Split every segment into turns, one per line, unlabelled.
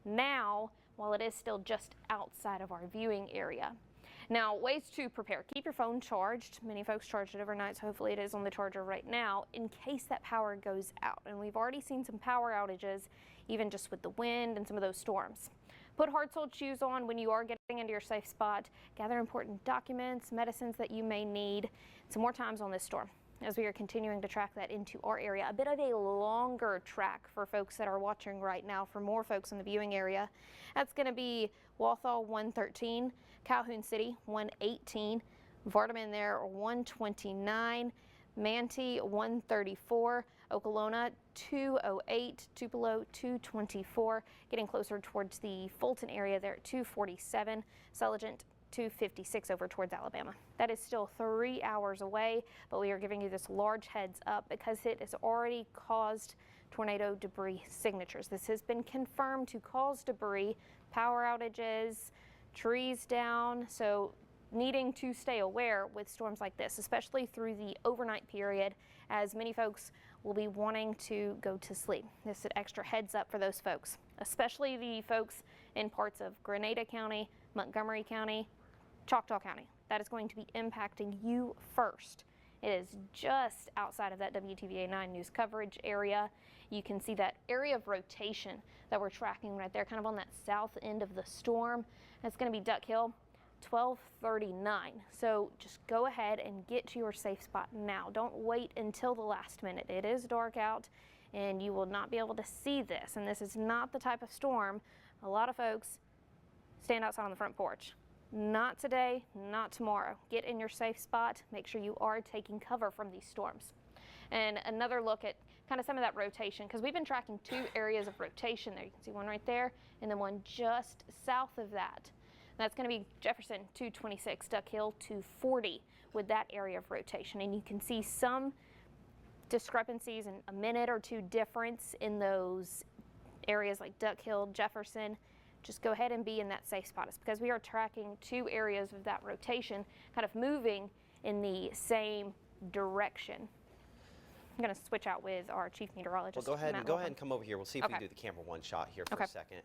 now while it is still just outside of our viewing area. Now, ways to prepare. Keep your phone charged. Many folks charge it overnight, so hopefully it is on the charger right now in case that power goes out. And we've already seen some power outages, even just with the wind and some of those storms. Put hard-soled shoes on when you are getting into your safe spot. Gather important documents, medicines that you may need. Some more times on this storm as we are continuing to track that into our area. A bit of a longer track for folks that are watching right now. For more folks in the viewing area, that's going to be Walthall 113, Calhoun City 118, Vardaman there 129, Manatee 134, Okolona 208, Tupelo 224, getting closer towards the Fulton area there at 247, Sulligent 256 over towards Alabama. That is still 3 hours away, but we are giving you this large heads up because it has already caused tornado debris signatures. This has been confirmed to cause debris, power outages, trees down, so needing to stay aware with storms like this, especially through the overnight period, as many folks will be wanting to go to sleep. This is an extra heads up for those folks, especially the folks in parts of Grenada County, Montgomery County, Choctaw County. That is going to be impacting you first. It is just outside of that WTVA 9 news coverage area. You can see that area of rotation that we're tracking right there, kind of on that south end of the storm. That's going to be Duck Hill, 1239. So just go ahead and get to your safe spot now. Don't wait until the last minute. It is dark out and you will not be able to see this. And this is not the type of storm a lot of folks stand outside on the front porch. Not today, not tomorrow. Get in your safe spot. Make sure you are taking cover from these storms. And another look at kind of some of that rotation, because we've been tracking 2 areas of rotation there. You can see one right there and then one just south of that. That's going to be Jefferson 226, Duck Hill 240 with that area of rotation. And you can see some discrepancies in a minute or two difference in those areas like Duck Hill, Jefferson. Just go ahead and be in that safe spot. It's because we are tracking 2 areas of that rotation kind of moving in the same direction. I'm going to switch out with our chief meteorologist.
Well, go ahead and come over here. We'll see if we can do the camera one shot here for a second.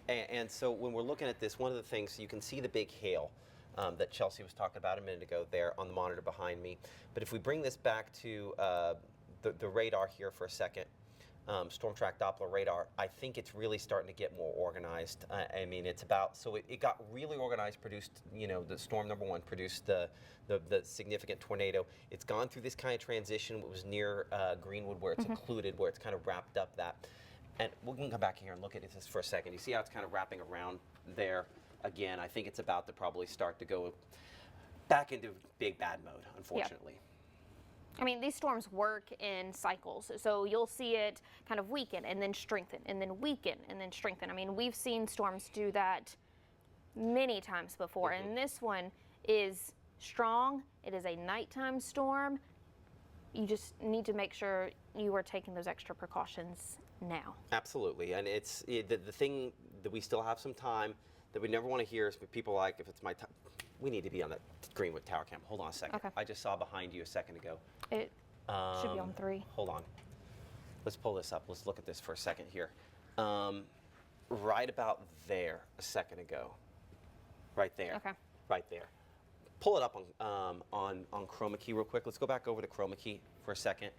And so when we're looking at this, one of the things, you can see the big hail that Chelsea was talking about a minute ago there on the monitor behind me. But if we bring this back to the radar here for a second, Storm Track Doppler radar, I think it's really starting to get more organized. I mean, it's about, so it got really organized, produced, you know, the storm number 1 produced the significant tornado. It's gone through this kind of transition. It was near Greenwood where it's occluded, where it's kind of wrapped up that. And we can come back here and look at this for a second. You see how it's kind of wrapping around there again. I think it's about to probably start to go back into big bad mode, unfortunately.
Yep. I mean, these storms work in cycles, so you'll see it kind of weaken and then strengthen and then weaken and then strengthen. I mean, we've seen storms do that many times before, and this one is strong. It is a nighttime storm. You just need to make sure you are taking those extra precautions now.
Absolutely, and it's the thing that we still have some time that we never want to hear is people like, if it's my time, we need to be on that Greenwood Tower Cam. Hold on a second.
Okay.
I just saw behind you a second ago.
It should be on 3.
Hold on. Let's pull this up. Let's look at this for a second here. Right about there a second ago. Right there.
Okay.
Right there. Pull it up on chroma key real quick. Let's go back over to chroma key for a second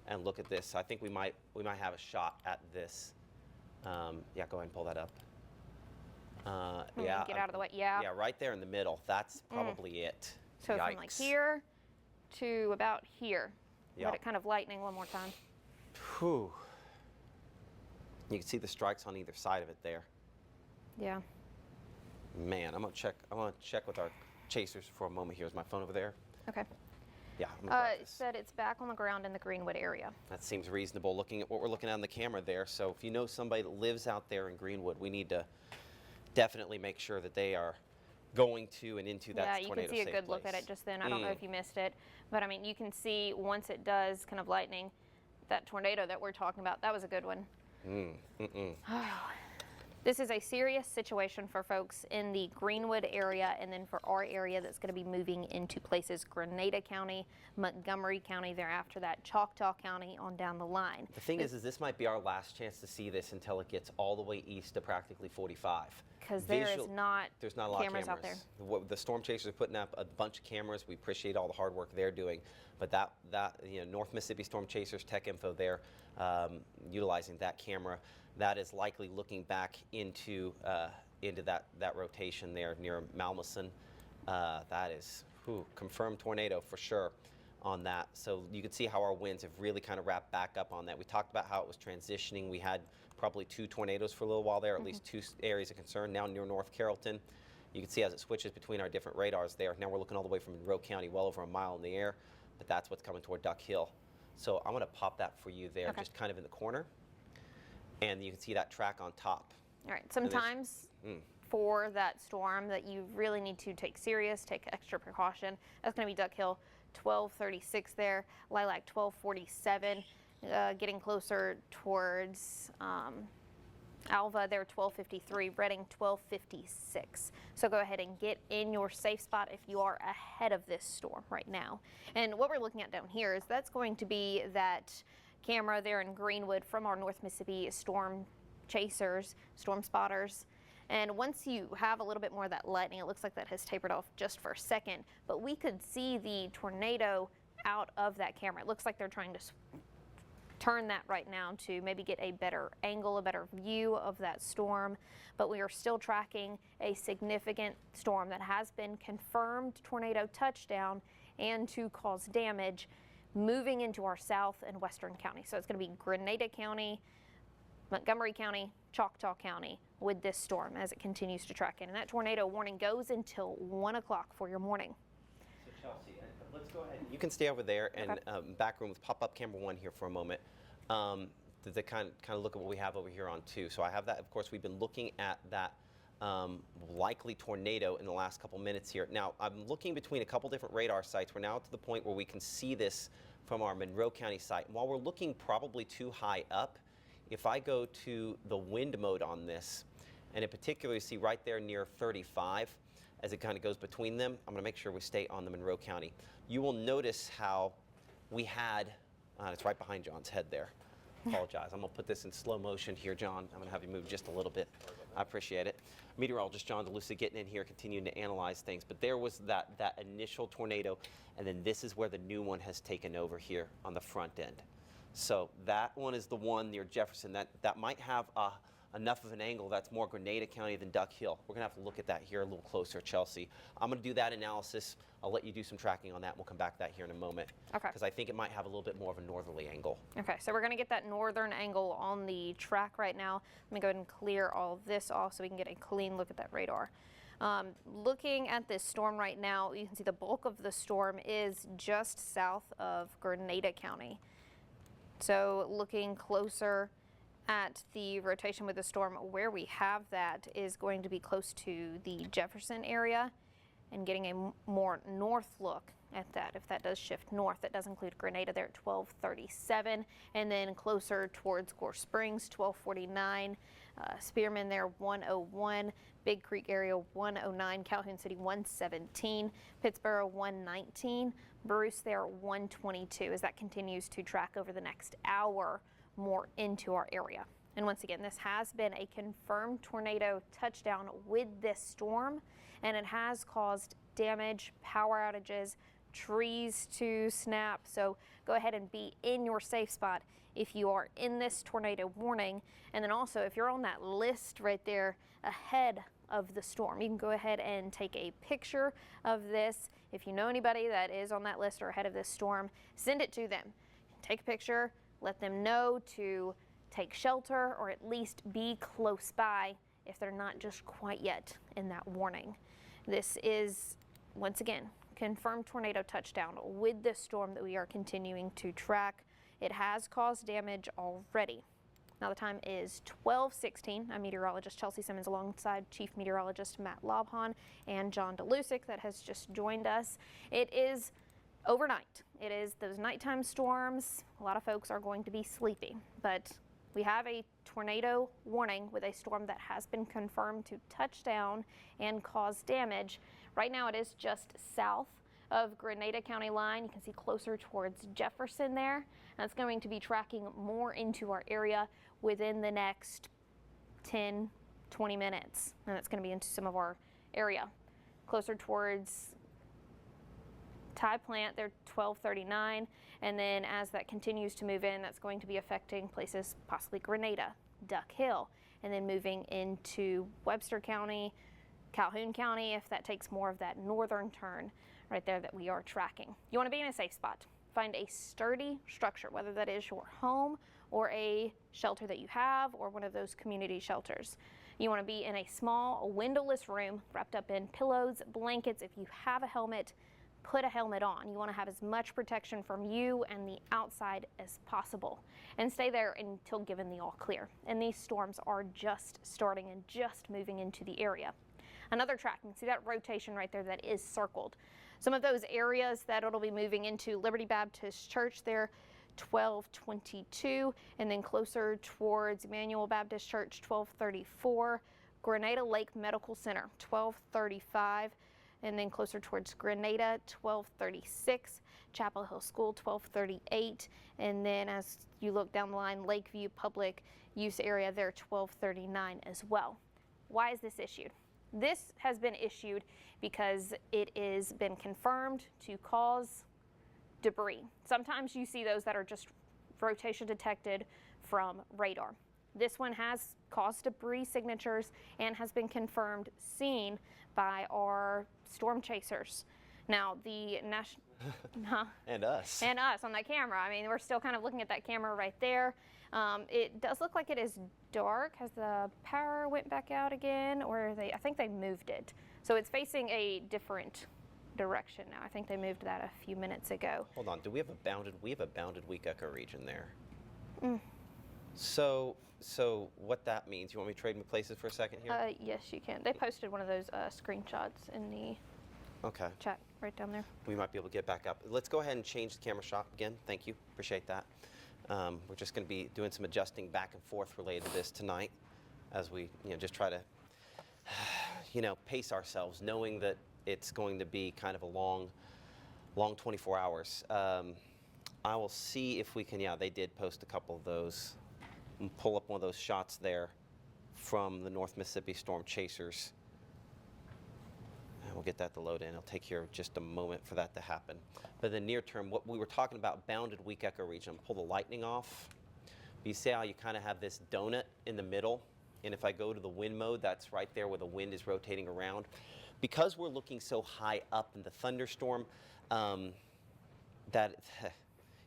and look at this. I think we might have a shot at this. Yeah, go ahead and pull that up. Yeah.
Get out of the way. Yeah.
Yeah, right there in the middle. That's probably it.
So
Yikes.
from like here to about here.
Yep.
Let it kind of lightning one more time.
Whew. You can see the strikes on either side of it there.
Yeah.
Man, I'm gonna check with our chasers for a moment here. Is my phone over there?
Okay.
Yeah. I'm gonna grab
It
this.
said it's back on the ground in the Greenwood area.
That seems reasonable looking at what we're looking at on the camera there. So if you know somebody that lives out there in Greenwood, we need to definitely make sure that they are going to and into that tornado safe place.
Yeah, you can see a good look at it just then. I don't know if you missed it, but I mean, you can see once it does kind of lightning, that tornado that we're talking about, that was a good one. This is a serious situation for folks in the Greenwood area, and then for our area that's going to be moving into places Grenada County, Montgomery County, thereafter that Choctaw County on down the line.
The thing is this might be our last chance to see this until it gets all the way east to practically 45.
Because there's not
a lot of cameras
out there.
The storm chasers are putting up a bunch of cameras. We appreciate all the hard work they're doing, but that North Mississippi Storm Chasers tech info there, utilizing that camera, that is likely looking back into that rotation there near Malmason. That is confirmed tornado for sure on that. So you can see how our winds have really kind of wrapped back up on that. We talked about how it was transitioning. We had probably 2 tornadoes for a little while there, at least 2 areas of concern. Now near North Carrollton, you can see as it switches between our different radars there. Now we're looking all the way from Monroe County, well over a mile in the air, but that's what's coming toward Duck Hill. So I'm going to pop that for you there, just kind of in the corner, and you can see that track on top.
All right, sometimes for that storm that you really need to take extra precaution, that's going to be Duck Hill 1236 there, Lilac 1247, getting closer towards Alva there 1253, Reading 1256. So go ahead and get in your safe spot if you are ahead of this storm right now. And what we're looking at down here is that's going to be that camera there in Greenwood from our North Mississippi storm chasers, storm spotters. And once you have a little bit more of that lightning, it looks like that has tapered off just for a second, but we could see the tornado out of that camera. It looks like they're trying to turn that right now to maybe get a better angle, a better view of that storm, but we are still tracking a significant storm that has been confirmed tornado touchdown and to cause damage moving into our south and western county. So it's going to be Grenada County, Montgomery County, Choctaw County with this storm as it continues to track in. And that tornado warning goes until 1 o'clock for your morning.
So Chelsea, let's go ahead. You can stay over there and back room with pop-up camera 1 here for a moment. To kind of look at what we have over here on 2. So I have that. Of course, we've been looking at that likely tornado in the last couple minutes here. Now, I'm looking between a couple different radar sites. We're now to the point where we can see this from our Monroe County site. And while we're looking probably too high up, if I go to the wind mode on this, and in particular you see right there near 35, as it kind of goes between them, I'm going to make sure we stay on the Monroe County. You will notice how we had, it's right behind John's head there. Apologize. I'm going to put this in slow motion here, John. I'm going to have you move just a little bit. I appreciate it. Meteorologist John DeLucia getting in here, continuing to analyze things. But there was that initial tornado, and then this is where the new one has taken over here on the front end. So that one is the one near Jefferson. That might have enough of an angle that's more Grenada County than Duck Hill. We're going to have to look at that here a little closer, Chelsea. I'm going to do that analysis. I'll let you do some tracking on that. We'll come back to that here in a moment.
Okay.
Because I think it might have a little bit more of a northerly angle.
Okay, so we're going to get that northern angle on the track right now. Let me go ahead and clear all of this off so we can get a clean look at that radar. Looking at this storm right now, you can see the bulk of the storm is just south of Grenada County. So looking closer at the rotation with the storm, where we have that is going to be close to the Jefferson area and getting a more north look at that. If that does shift north, that does include Grenada there at 1237, and then closer towards Gore Springs 1249, Spearman there 101, Big Creek area 109, Calhoun City 117, Pittsboro 119, Bruce there 122 as that continues to track over the next hour more into our area. And once again, this has been a confirmed tornado touchdown with this storm, and it has caused damage, power outages, trees to snap. So go ahead and be in your safe spot if you are in this tornado warning. And then also if you're on that list right there ahead of the storm, you can go ahead and take a picture of this. If you know anybody that is on that list or ahead of this storm, send it to them. Take a picture, let them know to take shelter or at least be close by if they're not just quite yet in that warning. This is, once again, confirmed tornado touchdown with this storm that we are continuing to track. It has caused damage already. Now the time is 12:16. I'm meteorologist Chelsea Simmons alongside Chief Meteorologist Matt Lobhon and John DeLucic that has just joined us. It is overnight. It is those nighttime storms. A lot of folks are going to be sleepy, but We have a tornado warning with a storm that has been confirmed to touch down and cause damage. Right now it is just south of Grenada County line. You can see closer towards Jefferson there. That's going to be tracking more into our area within the next 10, 20 minutes. And that's going to be into some of our area. Closer towards Thai Plant, they're 1239. And then as that continues to move in, that's going to be affecting places, possibly Grenada, Duck Hill, and then moving into Webster County, Calhoun County, if that takes more of that northern turn right there that we are tracking. You want to be in a safe spot. Find a sturdy structure, whether that is your home or a shelter that you have or one of those community shelters. You want to be in a small windowless room wrapped up in pillows, blankets. If you have a helmet, put a helmet on. You want to have as much protection from you and the outside as possible, and stay there until given the all clear. And these storms are just starting and just moving into the area. Another tracking, see that rotation right there that is circled. Some of those areas that it'll be moving into: Liberty Baptist Church there, 1222, and then closer towards Emmanuel Baptist Church, 1234, Grenada Lake Medical Center, 1235, and then closer towards Grenada, 1236, Chapel Hill School, 1238, and then as you look down the line, Lakeview Public Use Area there, 1239 as well. Why is this issued? This has been issued because it has been confirmed to cause debris. Sometimes you see those that are just rotation detected from radar. This one has caused debris signatures and has been confirmed seen by our storm chasers. Now the national
and us
on that camera. I mean, we're still kind of looking at that camera right there. It does look like it is dark. Has the power went back out again, or I think they moved it. So it's facing a different direction now. I think they moved that a few minutes ago.
Hold on, we have a bounded weak echo region there. So what that means, you want me to trade me places for a second here?
Yes, you can. They posted one of those screenshots in the chat right down there.
We might be able to get back up. Let's go ahead and change the camera shot again. Thank you, appreciate that. We're just going to be doing some adjusting back and forth related to this tonight, as we just try to pace ourselves, knowing that it's going to be kind of a long 24 hours. I will see if we can, they did post a couple of those, and pull up one of those shots there from the North Mississippi Storm Chasers. And we'll get that to load in. It'll take here just a moment for that to happen. But the near term, what we were talking about, bounded weak echo region, pull the lightning off. But you see how you kind of have this donut in the middle? And if I go to the wind mode, that's right there where the wind is rotating around. Because we're looking so high up in the thunderstorm, that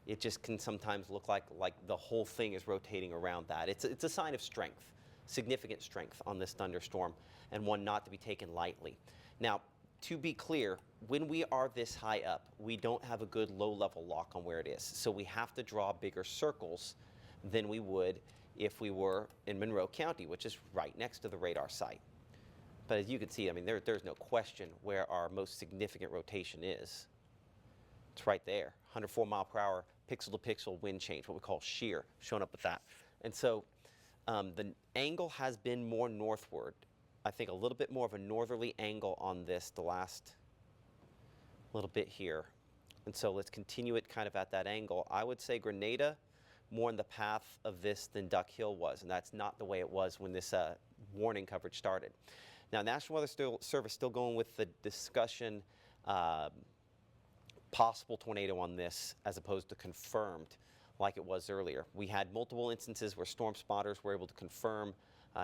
it just can sometimes look like the whole thing is rotating around that. It's a sign of strength, significant strength on this thunderstorm, and one not to be taken lightly. Now, to be clear, when we are this high up, we don't have a good low-level lock on where it is. So we have to draw bigger circles than we would if we were in Monroe County, which is right next to the radar site. But as you can see, I mean, there's no question where our most significant rotation is. It's right there, 104 mile per hour, pixel to pixel wind change, what we call shear, showing up with that. And so the angle has been more northward. I think a little bit more of a northerly angle on this the last little bit here. And so let's continue it kind of at that angle. I would say Grenada more in the path of this than Duck Hill was, and that's not the way it was when this warning coverage started. Now, National Weather Service still going with the discussion, possible tornado on this as opposed to confirmed like it was earlier. We had multiple instances where storm spotters were able to confirm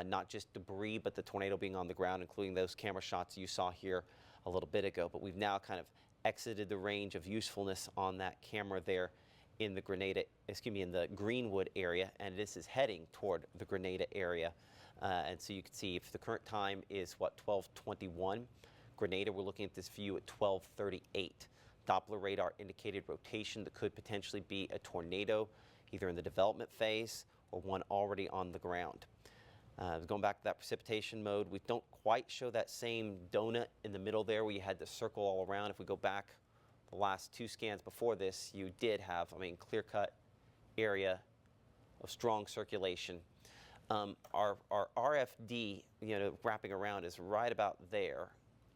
not just debris, but the tornado being on the ground, including those camera shots you saw here a little bit ago. But we've now kind of exited the range of usefulness on that camera there in the in the Greenwood area, and this is heading toward the Grenada area. And so you can see if the current time is, 12:21. Grenada, we're looking at this view at 12:38. Doppler radar indicated rotation that could potentially be a tornado, either in the development phase or one already on the ground. Going back to that precipitation mode, we don't quite show that same donut in the middle there where you had the circle all around. If we go back the last two scans before this, you did have, clear-cut area of strong circulation. Our RFD, wrapping around is right about there.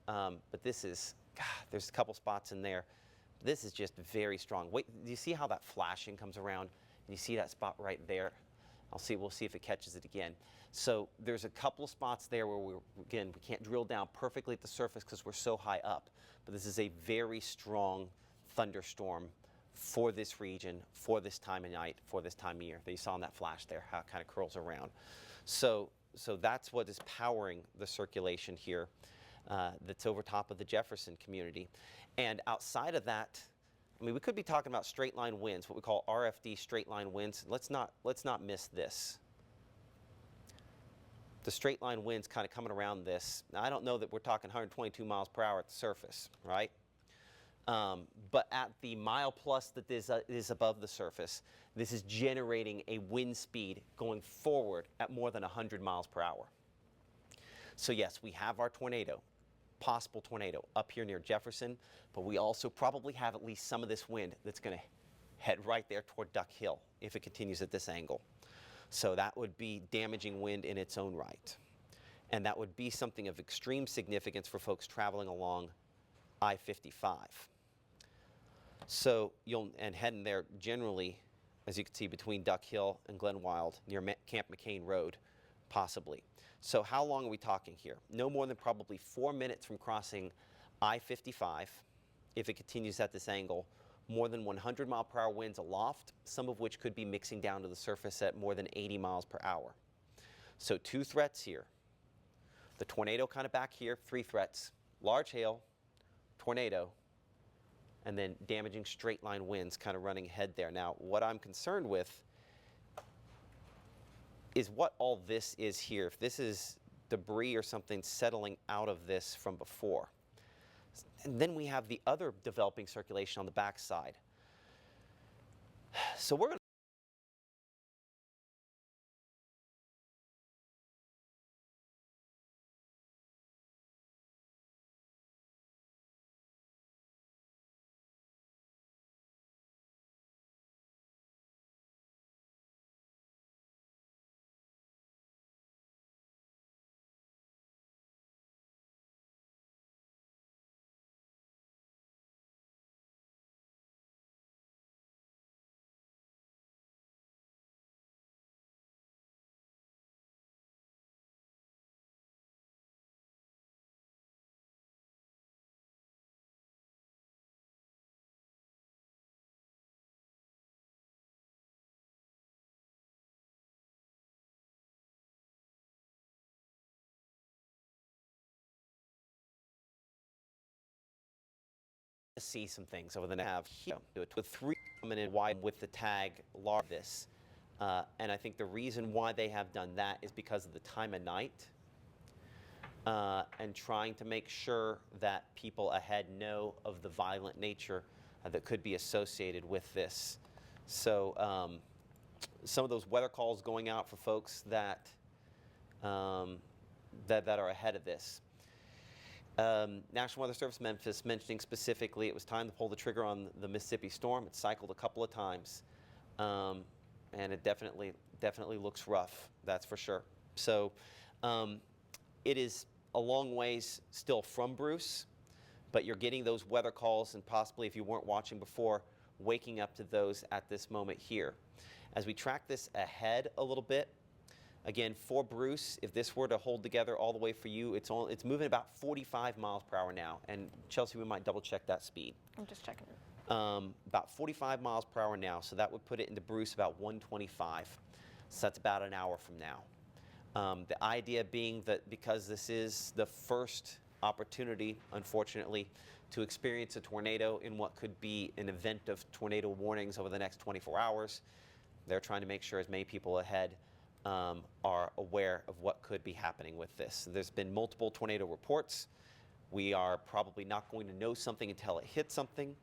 But this is, God, there's a couple spots in there. This is just very strong. Wait, do you see how that flashing comes around? And you see that spot right there? We'll see if it catches it again. So there's a couple of spots there where we can't drill down perfectly at the surface because we're so high up. But this is a very strong thunderstorm for this region, for this time of night, for this time of year. That you saw in that flash there, how it kind of curls around. So that's what is powering the circulation here that's over top of the Jefferson community. And outside of that, I mean, we could be talking about straight line winds, what we call RFD straight line winds. Let's not miss this. The straight line winds kind of coming around this. Now, I don't know that we're talking 122 miles per hour at the surface, right? But at the mile plus that is above the surface, this is generating a wind speed going forward at more than 100 miles per hour. So yes, we have our tornado, possible tornado up here near Jefferson, but we also probably have at least some of this wind that's going to head right there toward Duck Hill if it continues at this angle. So that would be damaging wind in its own right. And that would be something of extreme significance for folks traveling along I-55. So and heading there generally, as you can see, between Duck Hill and Glen Wild near Camp McCain Road, possibly. So how long are we talking here? No more than probably 4 minutes from crossing I-55, if it continues at this angle. More than 100 mile per hour winds aloft, some of which could be mixing down to the surface at more than 80 miles per hour. So 2 threats here. The tornado kind of back here, 3 threats. Large hail, tornado, and then damaging straight line winds kind of running ahead there. Now, what I'm concerned with is what all this is here. If this is debris or something settling out of this from before. And then we have the other developing circulation on the backside. So we're going to see some things over the next have here with 3 prominent wide with the tag large this. And I think the reason why they have done that is because of the time of night and trying to make sure that people ahead know of the violent nature that could be associated with this. So some of those weather calls going out for folks that that are ahead of this. National Weather Service Memphis mentioning specifically it was time to pull the trigger on the Mississippi storm. It cycled a couple of times, and it definitely looks rough, that's for sure. So it is a long ways still from Bruce, but you're getting those weather calls and possibly, if you weren't watching before, waking up to those at this moment here. As we track this ahead a little bit, again, for Bruce, if this were to hold together all the way for you, it's moving about 45 miles per hour now. And Chelsea, we might double check that speed.
I'm just checking it.
About 45 miles per hour now, so that would put it into Bruce about 125. So that's about an hour from now. The idea being that because this is the first opportunity, unfortunately, to experience a tornado in what could be an event of tornado warnings over the next 24 hours, they're trying to make sure as many people ahead are aware of what could be happening with this. There's been multiple tornado reports. We are probably not going to know something until it hits something,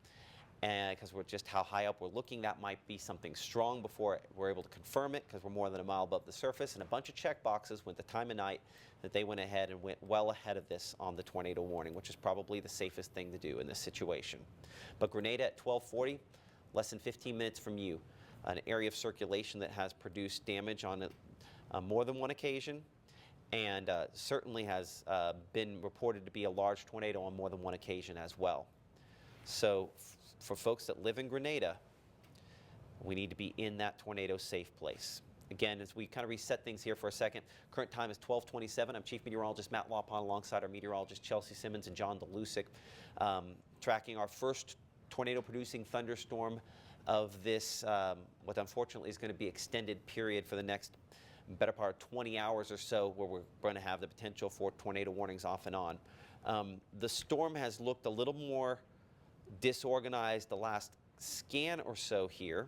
and because we're just how high up we're looking, that might be something strong before we're able to confirm it, because we're more than a mile above the surface, and a bunch of check boxes with the time of night that they went ahead and went well ahead of this on the tornado warning, which is probably the safest thing to do in this situation. But Grenada at 1240, less than 15 minutes from you. an area of circulation that has produced damage on more than one occasion, and certainly has been reported to be a large tornado on more than one occasion as well. So for folks that live in Grenada, we need to be in that tornado safe place. Again, as we kind of reset things here for a second, current time is 12:27. I'm Chief Meteorologist Matt Lawpon alongside our meteorologist Chelsea Simmons and John DeLusick, tracking our first tornado-producing thunderstorm of this, what unfortunately is going to be extended period for the next better part of 20 hours or so, where we're going to have the potential for tornado warnings off and on. The storm has looked a little more disorganized the last scan or so here,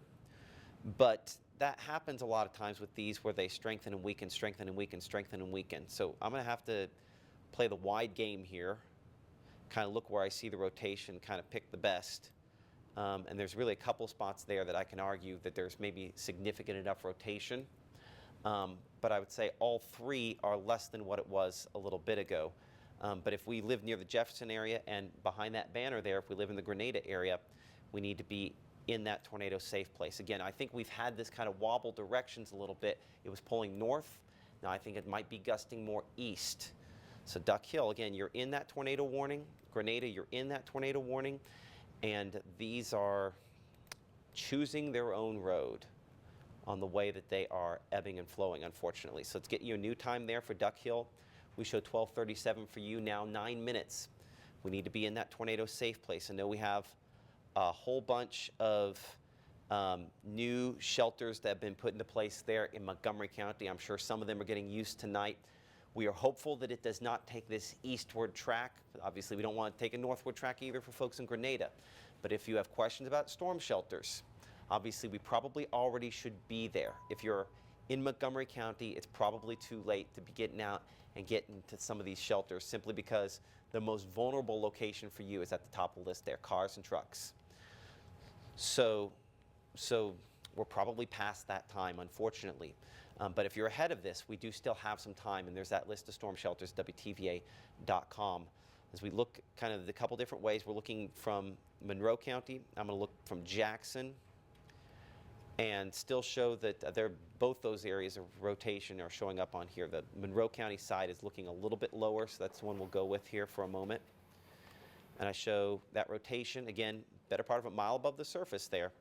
but that happens a lot of times with these where they strengthen and weaken, strengthen and weaken, strengthen and weaken. So I'm going to have to play the wide game here, kind of look where I see the rotation, kind of pick the best. And there's really a couple spots there that I can argue that there's maybe significant enough rotation. But I would say all three are less than what it was a little bit ago. But if we live near the Jefferson area and behind that banner there, if we live in the Grenada area, we need to be in that tornado safe place. Again, I think we've had this kind of wobble directions a little bit. It was pulling north. Now I think it might be gusting more east. So Duck Hill, again, you're in that tornado warning. Grenada, you're in that tornado warning. And these are choosing their own road on the way that they are ebbing and flowing, unfortunately. So let's get you a new time there for Duck Hill. We show 12:37 for you now, 9 minutes. We need to be in that tornado safe place. I know we have a whole bunch of new shelters that have been put into place there in Montgomery County. I'm sure some of them are getting used tonight. We are hopeful that it does not take this eastward track. Obviously, we don't want to take a northward track either for folks in Grenada. But if you have questions about storm shelters, obviously we probably already should be there. If you're in Montgomery County, it's probably too late to be getting out and getting to some of these shelters, simply because the most vulnerable location for you is at the top of the list there, cars and trucks. So we're probably past that time, unfortunately. But if you're ahead of this, we do still have some time, and there's that list of storm shelters, WTVA.com. As we look kind of the couple different ways, we're looking from Monroe County. I'm going to look from Jackson, and still show that both those areas of rotation are showing up on here. The Monroe County side is looking a little bit lower, so that's the one we'll go with here for a moment. And I show that rotation, again, better part of a mile above the surface there,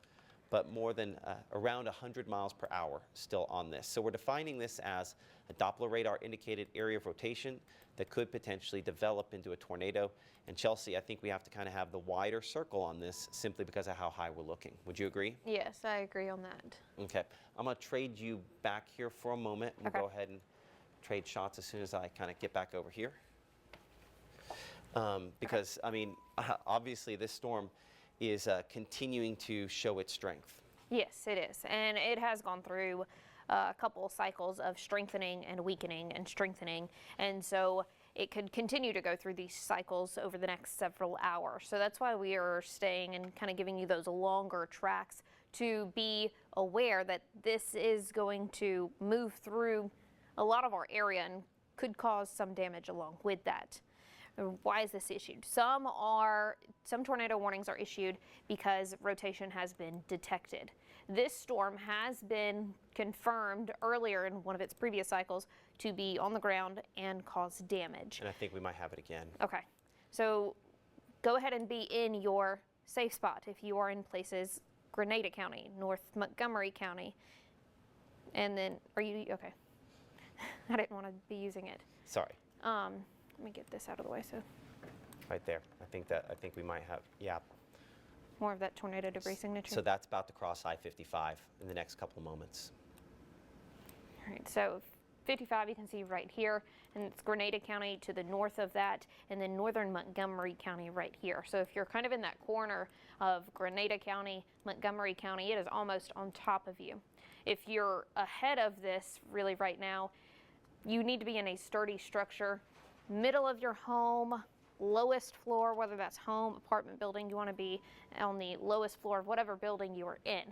but more than around 100 miles per hour still on this. So we're defining this as a Doppler radar indicated area of rotation that could potentially develop into a tornado. And Chelsea, I think we have to kind of have the wider circle on this simply because of how high we're looking. Would you agree?
Yes, I agree on that.
Okay. I'm going to trade you back here for a moment. We'll go ahead and trade shots as soon as I kind of get back over here. Because, I mean, obviously this storm is continuing to show its strength.
Yes, it is. And it has gone through a couple cycles of strengthening and weakening and strengthening. And so it could continue to go through these cycles over the next several hours. So that's why we are staying and kind of giving you those longer tracks to be aware that this is going to move through a lot of our area and could cause some damage along with that. Why is this issued? Some tornado warnings are issued because rotation has been detected. This storm has been confirmed earlier in one of its previous cycles to be on the ground and cause damage.
And I think we might have it again.
Okay, so go ahead and be in your safe spot if you are in places Grenada County, North Montgomery County, and then are you okay? I didn't want to be using it.
Sorry.
Let me get this out of the way. So
right there. I think we might have, yeah.
More of that tornado debris signature.
So that's about to cross I-55 in the next couple of moments.
All right, so 55 you can see right here, and it's Grenada County to the north of that, and then northern Montgomery County right here. So if you're kind of in that corner of Grenada County, Montgomery County, it is almost on top of you. If you're ahead of this really right now, you need to be in a sturdy structure, middle of your home, lowest floor, whether that's home, apartment building, you want to be on the lowest floor of whatever building you are in.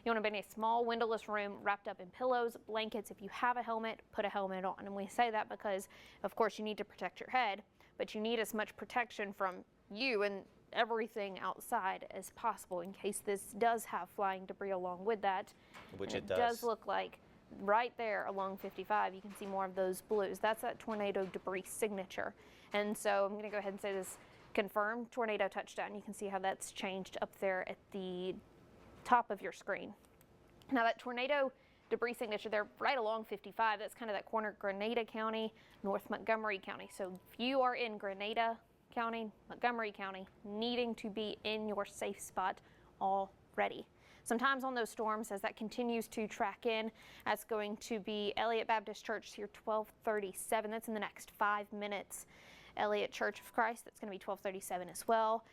You want to be in a small windowless room wrapped up in pillows, blankets. If you have a helmet, put a helmet on. And we say that because, of course, you need to protect your head, but you need as much protection from you and everything outside as possible in case this does have flying debris along with that.
Which
and
it does.
does look like right there along 55, you can see more of those blues. That's that tornado debris signature. And so I'm going to go ahead and say this confirmed tornado touchdown. You can see how that's changed up there at the top of your screen. Now that tornado debris signature there right along 55, that's kind of that corner Grenada County, North Montgomery County. So if you are in Grenada County, Montgomery County, needing to be in your safe spot already. Sometimes on those storms, as that continues to track in, that's going to be Elliot Baptist Church here, 1237. That's in the next 5 minutes. Elliot Church of Christ, that's going to be 1237 as well.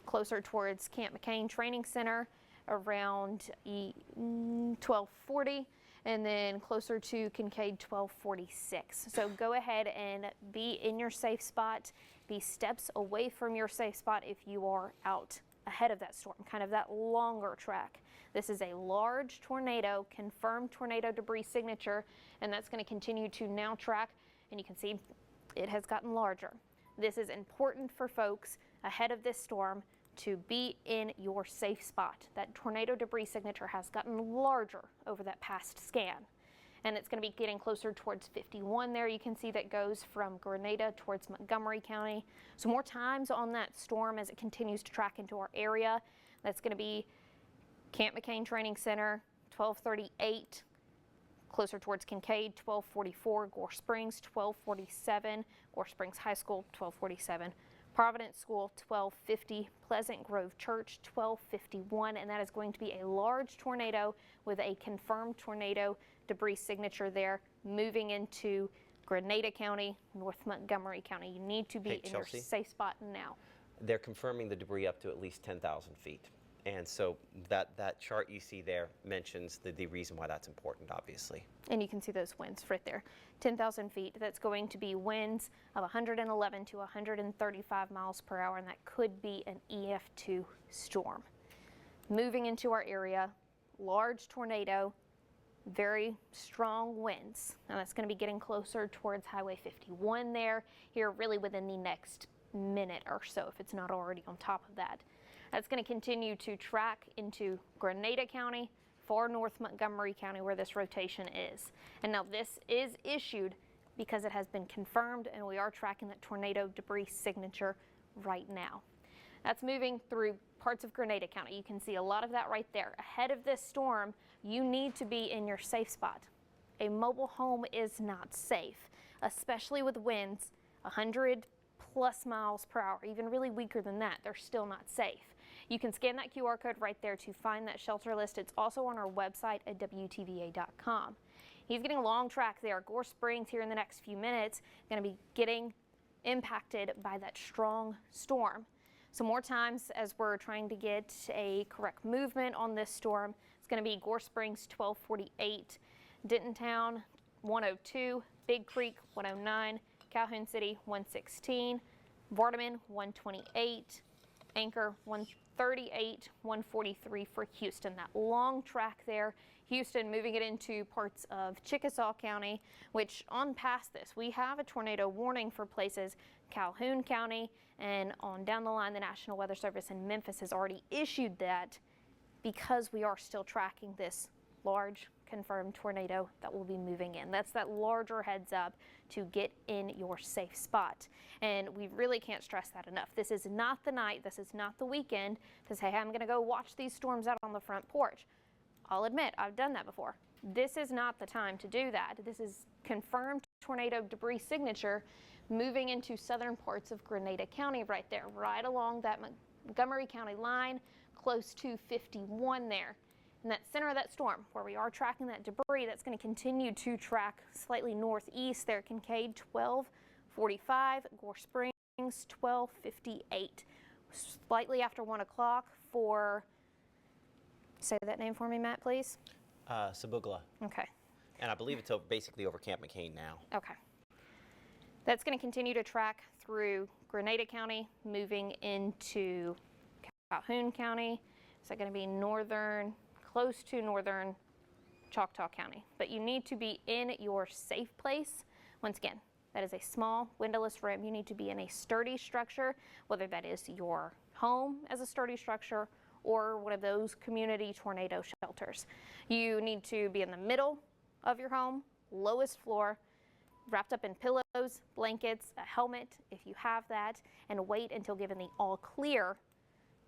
Closer towards Camp McCain Training Center around 1240. And then closer to Kincaid, 1246. So go ahead and be in your safe spot. Be steps away from your safe spot if you are out ahead of that storm, kind of that longer track. This is a large tornado, confirmed tornado debris signature, and that's going to continue to now track, and you can see it has gotten larger. This is important for folks ahead of this storm to be in your safe spot. That tornado debris signature has gotten larger over that past scan, and it's going to be getting closer towards 51 there. You can see that goes from Grenada towards Montgomery County. So more times on that storm as it continues to track into our area. That's going to be Camp McCain Training Center, 1238. Closer towards Kincaid, 1244. Gore Springs, 1247. Gore Springs High School, 1247. Providence School, 1250. Pleasant Grove Church, 1251. And that is going to be a large tornado with a confirmed tornado debris signature there, moving into Grenada County, North Montgomery County. You need to be in your safe spot now.
They're confirming the debris up to at least 10,000 feet. And so that chart you see there mentions the reason why that's important, obviously.
And you can see those winds right there. 10,000 feet, that's going to be winds of 111 to 135 miles per hour, and that could be an EF2 storm. Moving into our area, large tornado, very strong winds. Now that's going to be getting closer towards Highway 51 there, here really within the next minute or so, if it's not already on top of that. That's going to continue to track into Grenada County, far north Montgomery County, where this rotation is. And now this is issued because it has been confirmed, and we are tracking that tornado debris signature right now. That's moving through parts of Grenada County. You can see a lot of that right there. Ahead of this storm, you need to be in your safe spot. A mobile home is not safe, especially with winds 100 plus miles per hour, even really weaker than that. They're still not safe. You can scan that QR code right there to find that shelter list. It's also on our website at WTVA.com. He's getting a long track there. Gore Springs here in the next few minutes, going to be getting impacted by that strong storm. So more times as we're trying to get a correct movement on this storm, it's going to be Gore Springs 1248, Dentontown 102, Big Creek 109, Calhoun City 116, Vardaman 128, Anchor 138, 143 for Houston. That long track there. Houston moving it into parts of Chickasaw County, which on past this, we have a tornado warning for places Calhoun County, and on down the line, the National Weather Service in Memphis has already issued that because we are still tracking this large confirmed tornado that will be moving in. That's that larger heads up to get in your safe spot. And we really can't stress that enough. This is not the night, this is not the weekend to say, hey, I'm gonna go watch these storms out on the front porch. I'll admit, I've done that before. This is not the time to do that. This is confirmed tornado debris signature moving into southern parts of Grenada County right there, right along that Montgomery County line, close to 51 there. In that center of that storm, where we are tracking that debris, that's going to continue to track slightly northeast there. Kincaid 1245, Gore Springs 1258. Slightly after 1 o'clock for, say that name for me, Matt, please.
Sabugla.
Okay.
And I believe it's basically over Camp McCain now.
Okay. That's going to continue to track through Grenada County, moving into Calhoun County. Is that going to be northern, close to northern Choctaw County? But you need to be in your safe place. Once again, that is a small windowless room. You need to be in a sturdy structure, whether that is your home as a sturdy structure or one of those community tornado shelters. You need to be in the middle of your home, lowest floor, wrapped up in pillows, blankets, a helmet if you have that, and wait until given the all clear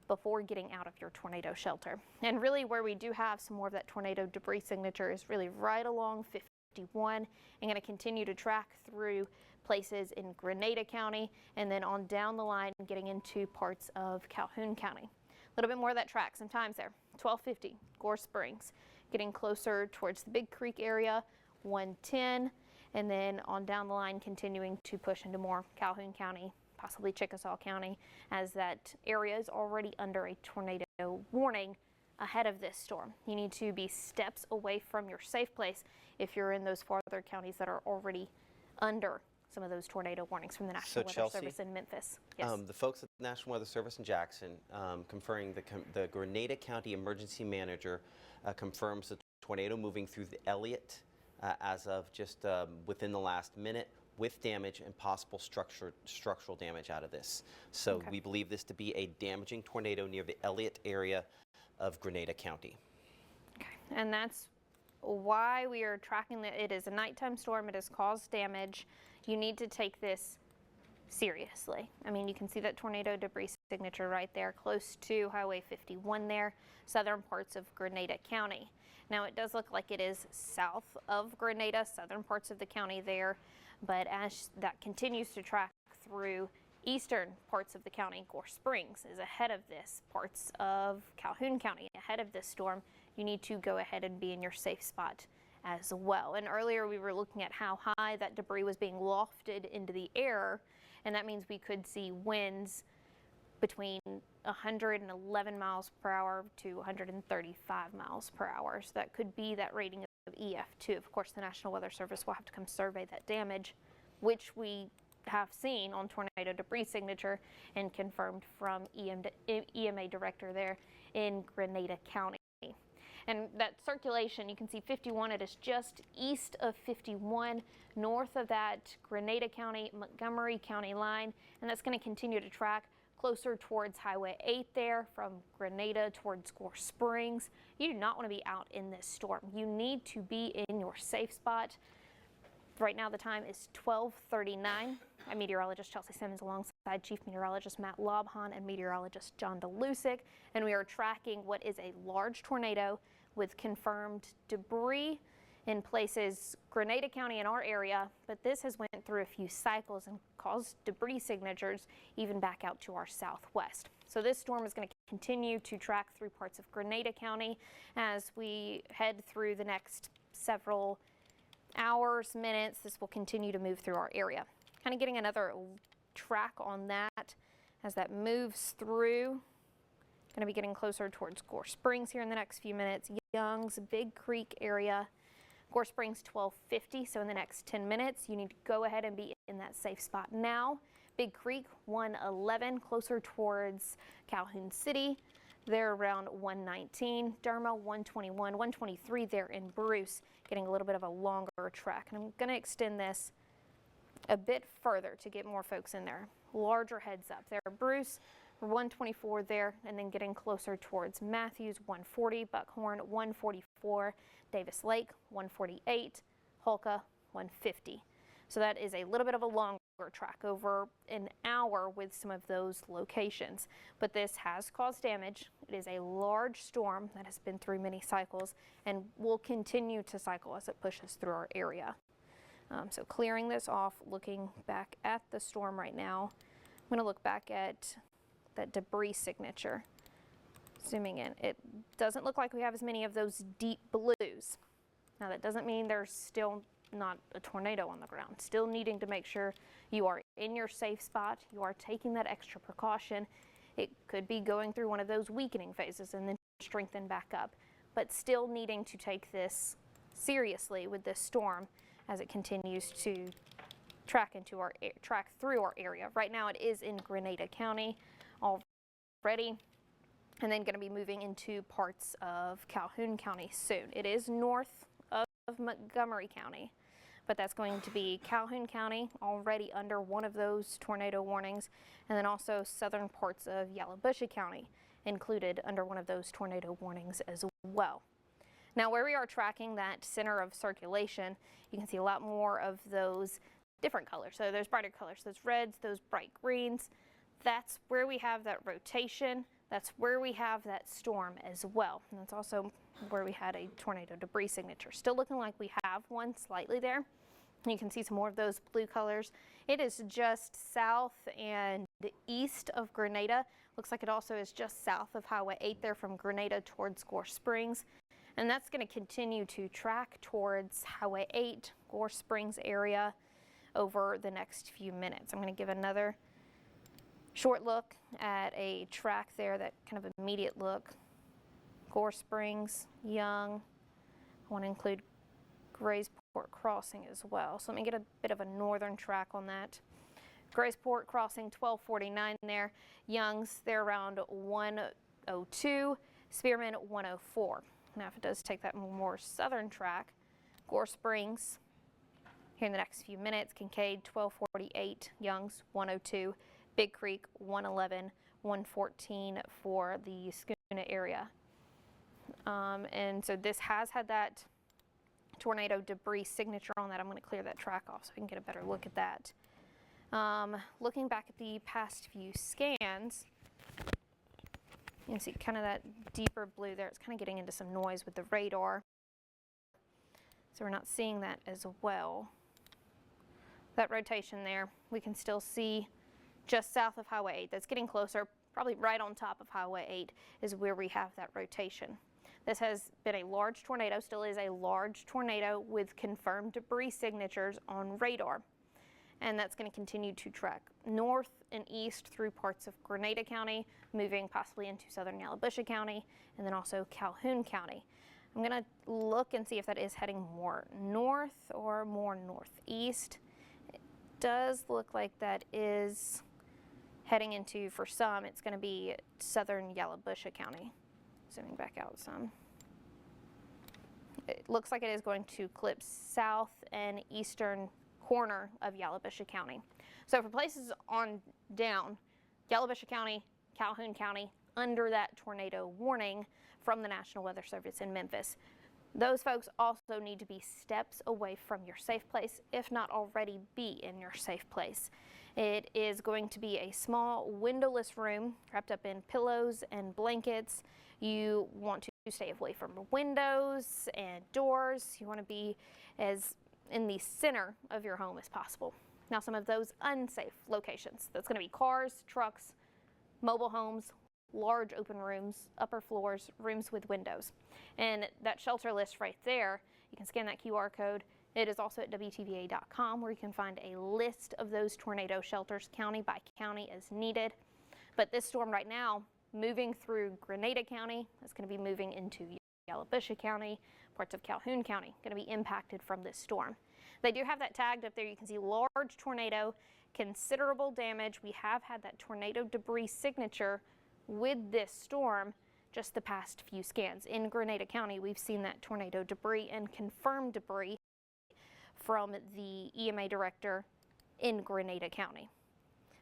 before getting out of your tornado shelter. And really where we do have some more of that tornado debris signature is really right along 51 and going to continue to track through places in Grenada County and then on down the line getting into parts of Calhoun County. A little bit more of that track sometimes there. 1250 Gore Springs, getting closer towards the Big Creek area, 110, and then on down the line continuing to push into more Calhoun County, possibly Chickasaw County, as that area is already under a tornado warning ahead of this storm. You need to be steps away from your safe place if you're in those farther counties that are already under some of those tornado warnings from the National Weather Service in Memphis. Yes.
The folks at the National Weather Service in Jackson confirming the Grenada County Emergency Manager confirms the tornado moving through the Elliot as of just within the last minute, with damage and possible structural damage out of this. So we believe this to be a damaging tornado near the Elliot area of Grenada County.
Okay. And that's why we are tracking that. It is a nighttime storm. It has caused damage. You need to take this seriously. I mean, you can see that tornado debris signature right there, close to Highway 51 there, southern parts of Grenada County. Now, it does look like it is south of Grenada, southern parts of the county there, but as that continues to track through eastern parts of the county, Gore Springs is ahead of this, parts of Calhoun County ahead of this storm. You need to go ahead and be in your safe spot as well. And earlier we were looking at how high that debris was being lofted into the air, and that means we could see winds between 111 miles per hour to 135 miles per hour. So that could be that rating of EF2. Of course, the National Weather Service will have to come survey that damage, which we have seen on tornado debris signature and confirmed from EMA director there in Grenada County. And that circulation, you can see 51, it is just east of 51, north of that Grenada County, Montgomery County line, and that's going to continue to track closer towards Highway 8 there from Grenada towards Gore Springs. You do not want to be out in this storm. You need to be in your safe spot. Right now the time is 12:39. I'm meteorologist Chelsea Simmons alongside Chief Meteorologist Matt Lobhan and meteorologist John DeLusick, and we are tracking what is a large tornado with confirmed debris in places Grenada County in our area, but this has went through a few cycles and caused debris signatures even back out to our southwest. So this storm is going to continue to track through parts of Grenada County as we head through the next several hours, minutes. This will continue to move through our area. Kind of getting another track on that as that moves through. Going to be getting closer towards Gore Springs here in the next few minutes. Young's, Big Creek area. Gore Springs 1250, so in the next 10 minutes, you need to go ahead and be in that safe spot now. Big Creek 111, closer towards Calhoun City. They're around 119. Derma 121, 123 there in Bruce, getting a little bit of a longer track. And I'm going to extend this a bit further to get more folks in there. Larger heads up there. Bruce 124 there, and then getting closer towards Matthews 140, Buckhorn 144, Davis Lake 148, Holka 150. So that is a little bit of a longer track, over an hour with some of those locations. But this has caused damage. It is a large storm that has been through many cycles and will continue to cycle as it pushes through our area. So clearing this off, looking back at the storm right now, I'm going to look back at that debris signature. Zooming in, it doesn't look like we have as many of those deep blues. Now that doesn't mean there's still not a tornado on the ground. Still needing to make sure you are in your safe spot, you are taking that extra precaution. It could be going through one of those weakening phases and then strengthen back up, but still needing to take this seriously with this storm as it continues to track through our area. Right now it is in Grenada County already, and then going to be moving into parts of Calhoun County soon. It is north of Montgomery County, but that's going to be Calhoun County, already under one of those tornado warnings, and then also southern parts of Yalobusha County included under one of those tornado warnings as well. Now, where we are tracking that center of circulation, you can see a lot more of those different colors. So those brighter colors, those reds, those bright greens, that's where we have that rotation. That's where we have that storm as well. And that's also where we had a tornado debris signature. Still looking like we have one slightly there. You can see some more of those blue colors. It is just south and east of Grenada. Looks like it also is just south of Highway 8 there from Grenada towards Gore Springs. And that's going to continue to track towards Highway 8, Gore Springs area over the next few minutes. I'm going to give another short look at a track there, that kind of immediate look. Gore Springs, Young. I want to include Graysport Crossing as well. So let me get a bit of a northern track on that. Graysport Crossing 1249 there. Young's, they're around 102. Spearman 104. Now if it does take that more southern track, Gore Springs here in the next few minutes. Kincaid 1248. Young's 102. Big Creek 111, 114 for the Schooner area. And so this has had that tornado debris signature on that. I'm going to clear that track off so we can get a better look at that. Looking back at the past few scans, you can see kind of that deeper blue there. It's kind of getting into some noise with the radar. So we're not seeing that as well. That rotation there, we can still see just south of Highway 8. That's getting closer, probably right on top of Highway 8 is where we have that rotation. This has been a large tornado, still is a large tornado with confirmed debris signatures on radar. And that's going to continue to track north and east through parts of Grenada County, moving possibly into southern Yalobusha County, and then also Calhoun County. I'm going to look and see if that is heading more north or more northeast. It does look like that is heading into, for some, it's going to be southern Yalobusha County. Zooming back out some. It looks like it is going to clip south and eastern corner of Yalobusha County. So for places on down, Yalobusha County, Calhoun County, under that tornado warning from the National Weather Service in Memphis, those folks also need to be steps away from your safe place, if not already be in your safe place. It is going to be a small windowless room wrapped up in pillows and blankets. You want to stay away from windows and doors. You want to be as in the center of your home as possible. Now, some of those unsafe locations, that's going to be cars, trucks, mobile homes, large open rooms, upper floors, rooms with windows. And that shelter list right there, you can scan that QR code. It is also at WTVA.com, where you can find a list of those tornado shelters county by county as needed. But this storm right now, moving through Grenada County, it's going to be moving into Yalobusha County, parts of Calhoun County, going to be impacted from this storm. They do have that tagged up there. You can see large tornado, considerable damage. We have had that tornado debris signature with this storm just the past few scans. In Grenada County, we've seen that tornado debris and confirmed debris from the EMA director in Grenada County.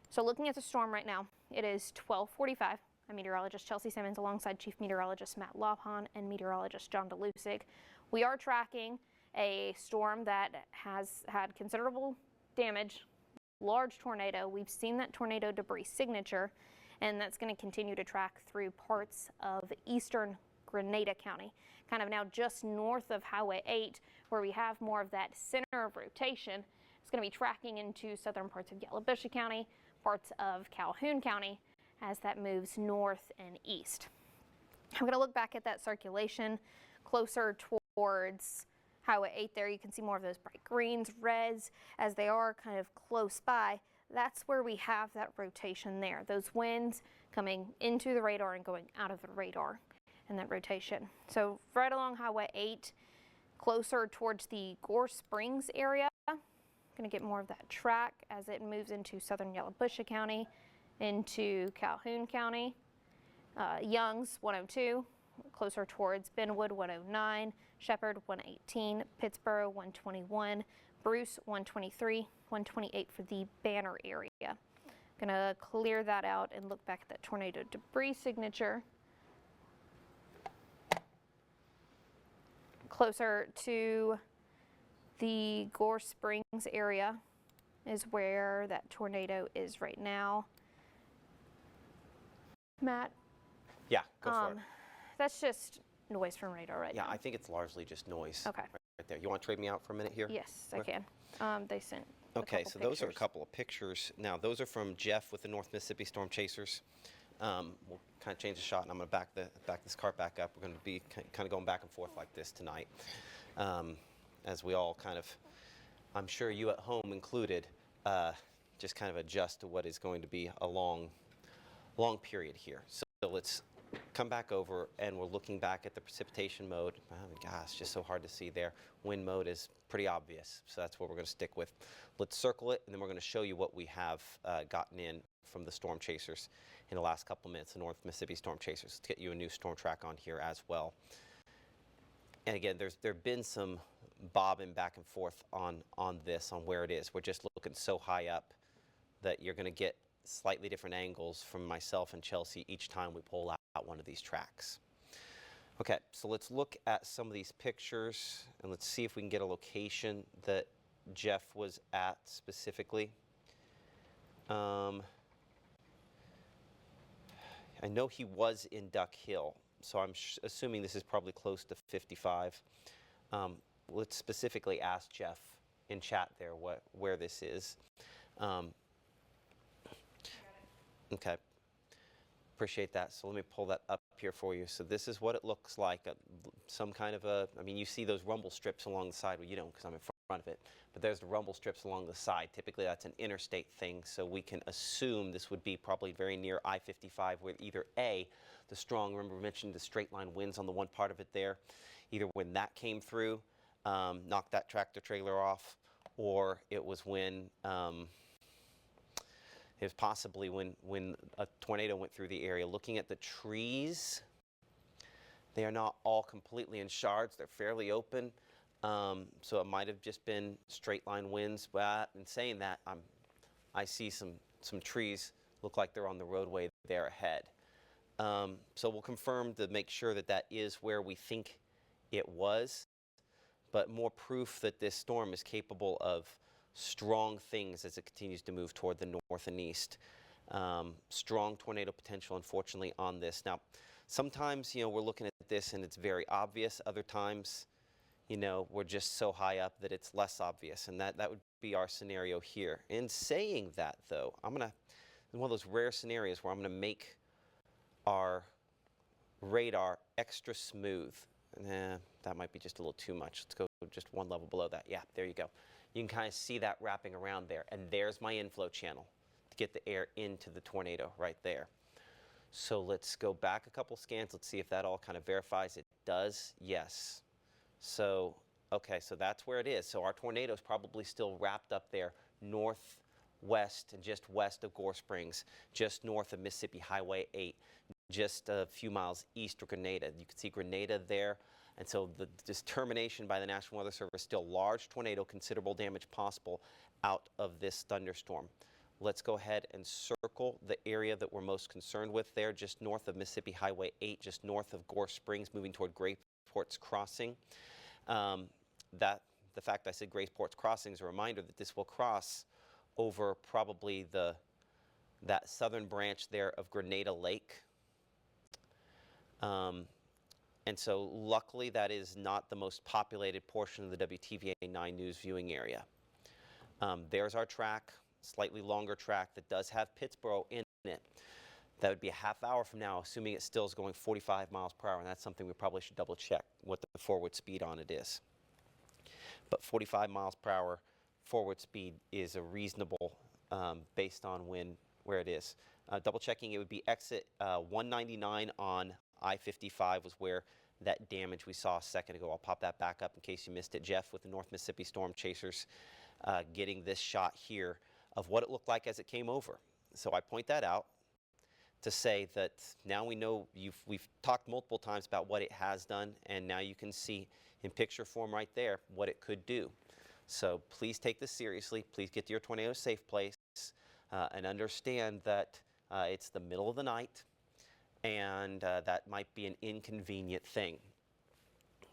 So looking at the storm right now, it is 12:45. I'm meteorologist Chelsea Simmons alongside Chief Meteorologist Matt Lobhan and meteorologist John DeLucig. We are tracking a storm that has had considerable damage, large tornado. We've seen that tornado debris signature, and that's going to continue to track through parts of eastern Grenada County, kind of now just north of Highway 8, where we have more of that center of rotation. It's going to be tracking into southern parts of Yalobusha County, parts of Calhoun County, as that moves north and east. I'm going to look back at that circulation closer towards Highway 8 there. You can see more of those bright greens, reds, as they are kind of close by. That's where we have that rotation there. Those winds coming into the radar and going out of the radar and that rotation. So right along Highway 8, closer towards the Gore Springs area. Going to get more of that track as it moves into southern Yalobusha County, into Calhoun County. Young's 102, closer towards Benwood 109, Shepherd 118, Pittsboro 121, Bruce 123, 128 for the Banner area. Gonna clear that out and look back at that tornado debris signature. Closer to the Gore Springs area is where that tornado is right now. Matt?
Yeah, go for it.
That's just noise from radar right now.
Yeah, I think it's largely just noise.
Okay.
Right there. You want to trade me out for a minute here?
Yes, I can. They sent
Okay, so those are a
pictures.
couple of pictures. Now, those are from Jeff with the North Mississippi Storm Chasers. We'll kind of change the shot, and I'm going to back this cart back up. We're going to be kind of going back and forth like this tonight, as we all kind of, I'm sure you at home included, just kind of adjust to what is going to be a long period here. So let's come back over, and we're looking back at the precipitation mode. Oh my gosh, just so hard to see there. Wind mode is pretty obvious, so that's what we're going to stick with. Let's circle it, and then we're going to show you what we have gotten in from the storm chasers in the last couple of minutes, the North Mississippi Storm Chasers. Let's get you a new storm track on here as well. And again, there have been some bobbing back and forth on where it is. We're just looking so high up that you're going to get slightly different angles from myself and Chelsea each time we pull out one of these tracks. Okay, so let's look at some of these pictures, and let's see if we can get a location that Jeff was at specifically. I know he was in Duck Hill, so I'm assuming this is probably close to 55. Let's specifically ask Jeff in chat there where this is. Okay, appreciate that. So let me pull that up here for you. So this is what it looks like. Some kind of I mean, you see those rumble strips along the side. Well, you don't because I'm in front of it. But there's the rumble strips along the side. Typically, that's an interstate thing. So we can assume this would be probably very near I-55 where either A, the strong, remember we mentioned the straight line winds on the one part of it there, either when that came through, knocked that tractor trailer off, or it was when it was possibly when a tornado went through the area. Looking at the trees, they are not all completely in shards. They're fairly open. So it might have just been straight line winds. But in saying that, I see some trees look like they're on the roadway there ahead. So we'll confirm to make sure that that is where we think it was. But more proof that this storm is capable of strong things as it continues to move toward the north and east. Strong tornado potential, unfortunately, on this. Now, sometimes, we're looking at this and it's very obvious. Other times, we're just so high up that it's less obvious. And that would be our scenario here. In saying that, though, it's one of those rare scenarios where I'm going to make our radar extra smooth. That might be just a little too much. Let's go just one level below that. Yeah, there you go. You can kind of see that wrapping around there. And there's my inflow channel to get the air into the tornado right there. So let's go back a couple scans. Let's see if that all kind of verifies it does. Yes. So, okay, so that's where it is. So our tornado is probably still wrapped up there northwest and just west of Gore Springs, just north of Mississippi Highway 8, just a few miles east of Grenada. You can see Grenada there. And so the determination by the National Weather Service, still large tornado, considerable damage possible out of this thunderstorm. Let's go ahead and circle the area that we're most concerned with there, just north of Mississippi Highway 8, just north of Gore Springs, moving toward Grayport's Crossing. The fact I said Grayport's Crossing is a reminder that this will cross over probably that southern branch there of Grenada Lake. And so luckily that is not the most populated portion of the WTVA 9 News viewing area. There's our track, slightly longer track that does have Pittsboro in it. That would be a half hour from now, assuming it still is going 45 miles per hour, and that's something we probably should double check what the forward speed on it is. But 45 miles per hour forward speed is a reasonable based on where it is. Double checking, it would be exit 199 on I-55 was where that damage we saw a second ago. I'll pop that back up in case you missed it. Jeff with the North Mississippi Storm Chasers getting this shot here of what it looked like as it came over. So I point that out to say that now we know we've talked multiple times about what it has done, and now you can see in picture form right there what it could do. So please take this seriously. Please get to your tornado safe place and understand that it's the middle of the night, and that might be an inconvenient thing.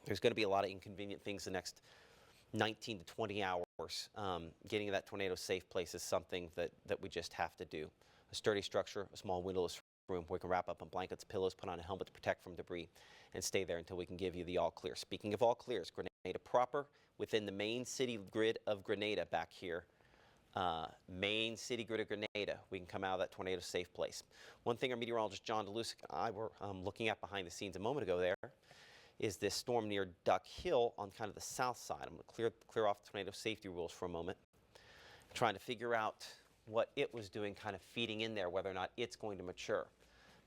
There's going to be a lot of inconvenient things the next 19 to 20 hours. Getting to that tornado safe place is something that we just have to do. A sturdy structure, a small windowless room where we can wrap up in blankets, pillows, put on a helmet to protect from debris, and stay there until we can give you the all clear. Speaking of all clears, Grenada proper within the main city grid of Grenada back here. Main city grid of Grenada, we can come out of that tornado safe place. One thing our meteorologist John DeLucic and I were looking at behind the scenes a moment ago there is this storm near Duck Hill on kind of the south side. I'm going to clear off the tornado safety rules for a moment, trying to figure out what it was doing, kind of feeding in there, whether or not it's going to mature.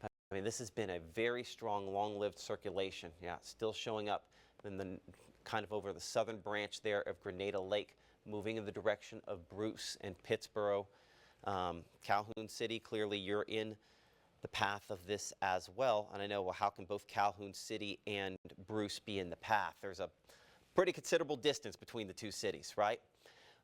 I mean, this has been a very strong, long-lived circulation. Yeah, still showing up in the kind of over the southern branch there of Grenada Lake, moving in the direction of Bruce and Pittsboro. Calhoun City, clearly you're in the path of this as well. And I know, well, how can both Calhoun City and Bruce be in the path? There's a pretty considerable distance between the two cities, right?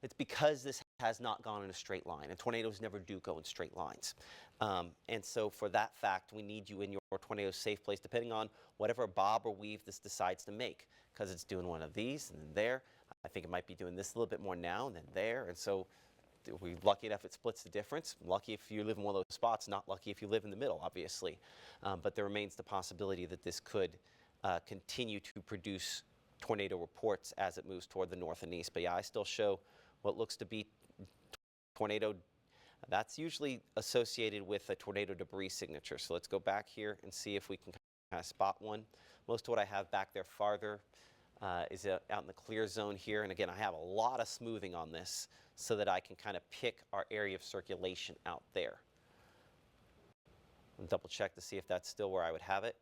It's because this has not gone in a straight line, and tornadoes never do go in straight lines. And so for that fact, we need you in your tornado safe place, depending on whatever bob or weave this decides to make, because it's doing one of these and then there. I think it might be doing this a little bit more now and then there. And so we're lucky enough it splits the difference. Lucky if you live in one of those spots, not lucky if you live in the middle, obviously. But there remains the possibility that this could continue to produce tornado reports as it moves toward the north and east. But yeah, I still show what looks to be tornado. That's usually associated with a tornado debris signature. So let's go back here and see if we can kind of spot one. Most of what I have back there farther is out in the clear zone here. And again, I have a lot of smoothing on this so that I can kind of pick our area of circulation out there. I'll double check to see if that's still where I would have it.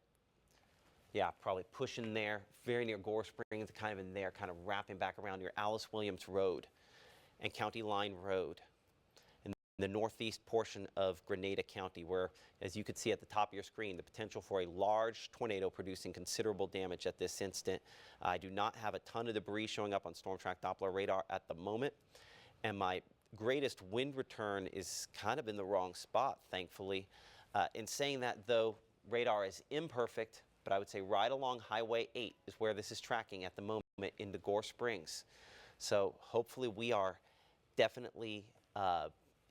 Yeah, probably pushing there, very near Gore Springs, kind of in there, kind of wrapping back around near Alice Williams Road and County Line Road in the northeast portion of Grenada County, where, as you can see at the top of your screen, the potential for a large tornado producing considerable damage at this instant. I do not have a ton of debris showing up on Storm Track Doppler radar at the moment, and my greatest wind return is kind of in the wrong spot, thankfully. In saying that, though, radar is imperfect, but I would say right along Highway 8 is where this is tracking at the moment into Gore Springs. So hopefully we are definitely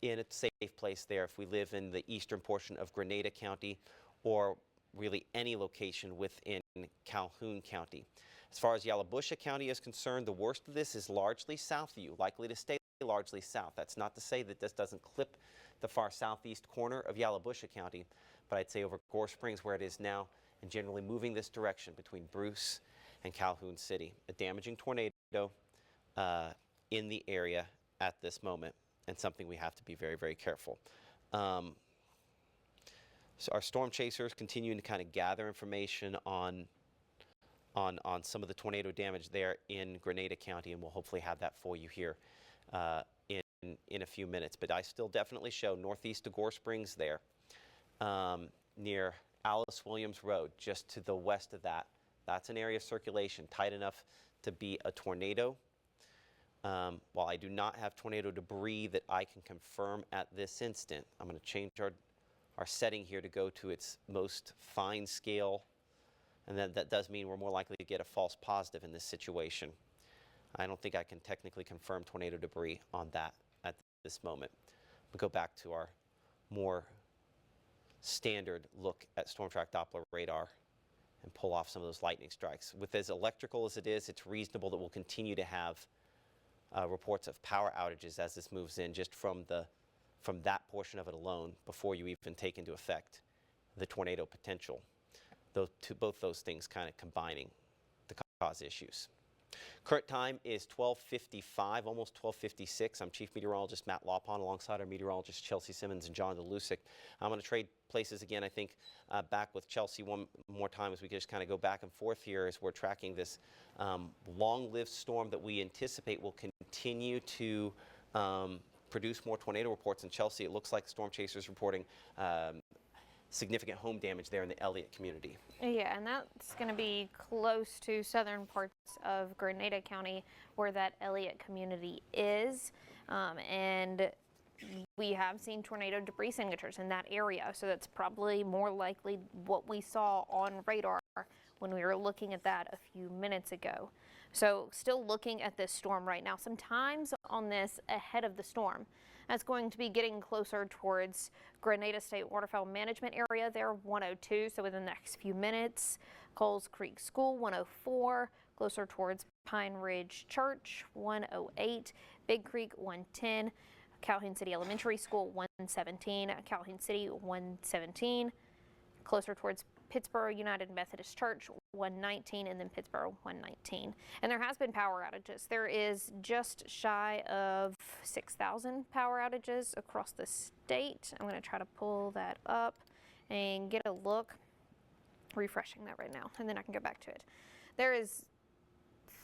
in a safe place there if we live in the eastern portion of Grenada County or really any location within Calhoun County. As far as Yalobusha County is concerned, the worst of this is largely south of you, likely to stay largely south. That's not to say that this doesn't clip the far southeast corner of Yalobusha County, but I'd say over Gore Springs where it is now, and generally moving this direction between Bruce and Calhoun City. A damaging tornado in the area at this moment, and something we have to be very, very careful. So our storm chasers continuing to kind of gather information on some of the tornado damage there in Grenada County, and we'll hopefully have that for you here in a few minutes. But I still definitely show northeast of Gore Springs there, near Alice Williams Road, just to the west of that. That's an area of circulation tight enough to be a tornado. While I do not have tornado debris that I can confirm at this instant, I'm going to change our setting here to go to its most fine scale, and then that does mean we're more likely to get a false positive in this situation. I don't think I can technically confirm tornado debris on that at this moment. We'll go back to our more standard look at Storm Track Doppler radar and pull off some of those lightning strikes. With as electrical as it is, it's reasonable that we'll continue to have reports of power outages as this moves in, just from that portion of it alone, before you even take into effect the tornado potential. Both those things kind of combining to cause issues. Current time is 12:55, almost 12:56. I'm Chief Meteorologist Matt Lawpon alongside our meteorologist Chelsea Simmons and John DeLucic. I'm going to trade places again, I think, back with Chelsea one more time as we just kind of go back and forth here as we're tracking this long-lived storm that we anticipate will continue to produce more tornado reports. In Chelsea, it looks like Storm Chasers reporting significant home damage there in the Elliot community.
Yeah, and that's going to be close to southern parts of Grenada County where that Elliot community is. And we have seen tornado debris signatures in that area, so that's probably more likely what we saw on radar when we were looking at that a few minutes ago. So still looking at this storm right now. Some times on this ahead of the storm, that's going to be getting closer towards Grenada State Waterfowl Management Area there, 102, so within the next few minutes. Coles Creek School, 104, closer towards Pine Ridge Church, 108, Big Creek, 110, Calhoun City Elementary School, 117, Calhoun City, 117, closer towards Pittsburgh United Methodist Church, 119, and then Pittsburgh, 119. And there has been power outages. There is just shy of 6,000 power outages across the state. I'm going to try to pull that up and get a look, refreshing that right now, and then I can go back to it. There is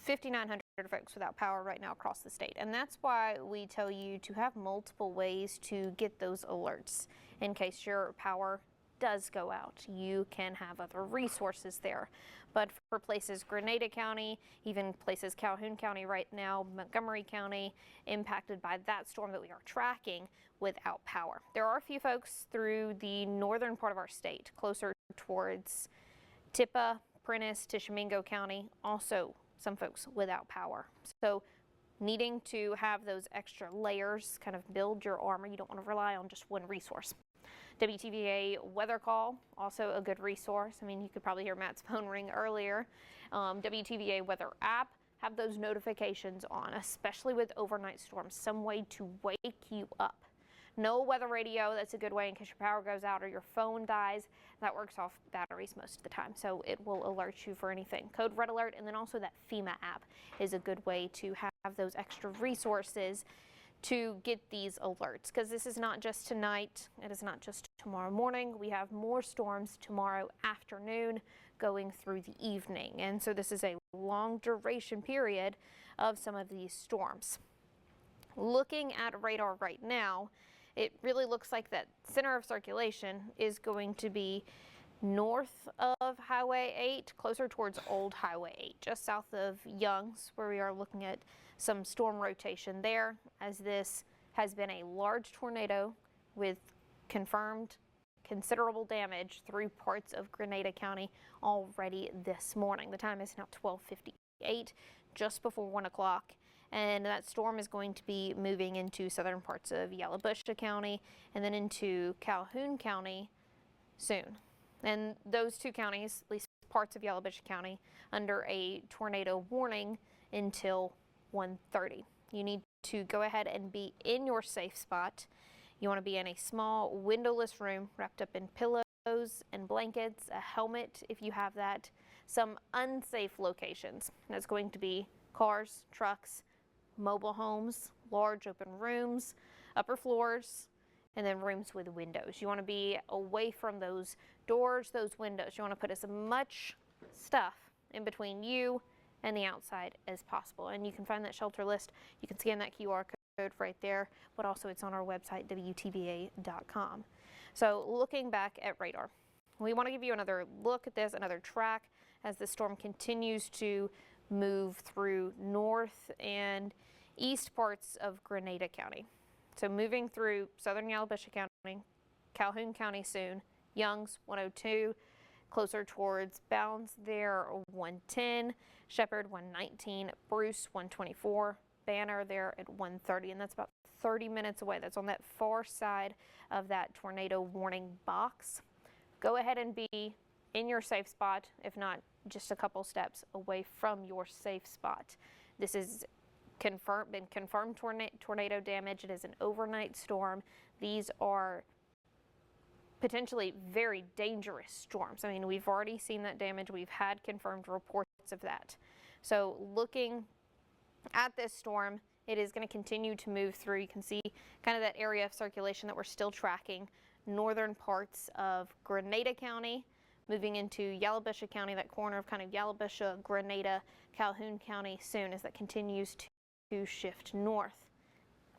5,900 folks without power right now across the state, and that's why we tell you to have multiple ways to get those alerts in case your power does go out. You can have other resources there. But for places Grenada County, even places Calhoun County right now, Montgomery County, impacted by that storm that we are tracking without power. There are a few folks through the northern part of our state, closer towards Tupelo, Prentiss, Tishomingo County, also some folks without power. So needing to have those extra layers, kind of build your armor. You don't want to rely on just one resource. WTVA weather call, also a good resource. I mean, you could probably hear Matt's phone ring earlier. WTVA weather app, have those notifications on, especially with overnight storms, some way to wake you up. No weather radio, that's a good way in case your power goes out or your phone dies. That works off batteries most of the time, so it will alert you for anything. Code Red Alert, and then also that FEMA app is a good way to have those extra resources to get these alerts, because this is not just tonight, it is not just tomorrow morning. We have more storms tomorrow afternoon going through the evening, and so this is a long duration period of some of these storms. Looking at radar right now, it really looks like that center of circulation is going to be north of Highway 8, closer towards Old Highway 8, just south of Young's, where we are looking at some storm rotation there, as this has been a large tornado with confirmed considerable damage through parts of Grenada County already this morning. The time is now 12:58, just before 1 o'clock. And that storm is going to be moving into southern parts of Yalobusha County and then into Calhoun County soon. And those two counties, at least parts of Yalobusha County, under a tornado warning until 1:30. You need to go ahead and be in your safe spot. You want to be in a small windowless room wrapped up in pillows and blankets, a helmet if you have that, some unsafe locations. That's going to be cars, trucks, mobile homes, large open rooms, upper floors, and then rooms with windows. You want to be away from those doors, those windows. You want to put as much stuff in between you and the outside as possible. And you can find that shelter list. You can scan that QR code right there, but also it's on our website, WTVA.com. So looking back at radar, we want to give you another look at this, another track as the storm continues to move through north and east parts of Grenada County. So moving through southern Yalobusha County, Calhoun County soon, Young's 102, closer towards Bounds there 110, Shepherd 119, Bruce 124, Banner there at 130, and that's about 30 minutes away. That's on that far side of that tornado warning box. Go ahead and be in your safe spot, if not just a couple steps away from your safe spot. This is been confirmed tornado damage. It is an overnight storm. These are potentially very dangerous storms. I mean, we've already seen that damage. We've had confirmed reports of that. So looking at this storm, it is going to continue to move through. You can see kind of that area of circulation that we're still tracking. Northern parts of Grenada County, moving into Yalobusha County, that corner of kind of Yalobusha, Grenada, Calhoun County soon as that continues to shift north.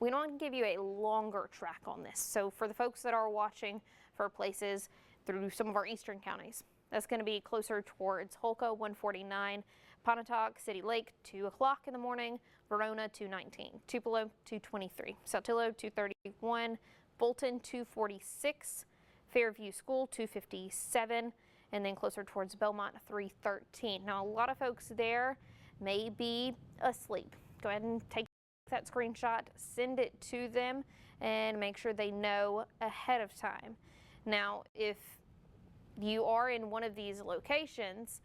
We don't give you a longer track on this. So for the folks that are watching for places through some of our eastern counties. That's going to be closer towards Holka, 149, Pontotoc, City Lake, 2 o'clock in the morning, Verona, 219, Tupelo, 223, Saltillo, 231, Bolton, 246, Fairview School, 257, and then closer towards Belmont, 313. Now, a lot of folks there may be asleep. Go ahead and take that screenshot, send it to them, and make sure they know ahead of time. Now, if you are in one of these locations,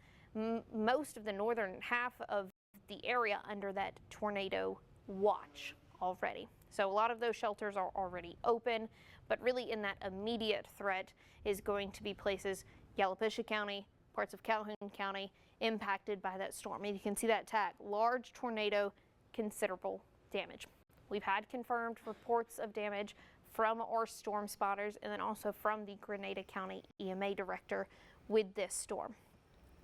most of the northern half of the area under that tornado watch already. So a lot of those shelters are already open, but really in that immediate threat is going to be places Yalobusha County, parts of Calhoun County impacted by that storm. And you can see that tag, large tornado, considerable damage. We've had confirmed reports of damage from our storm spotters and then also from the Grenada County EMA director with this storm.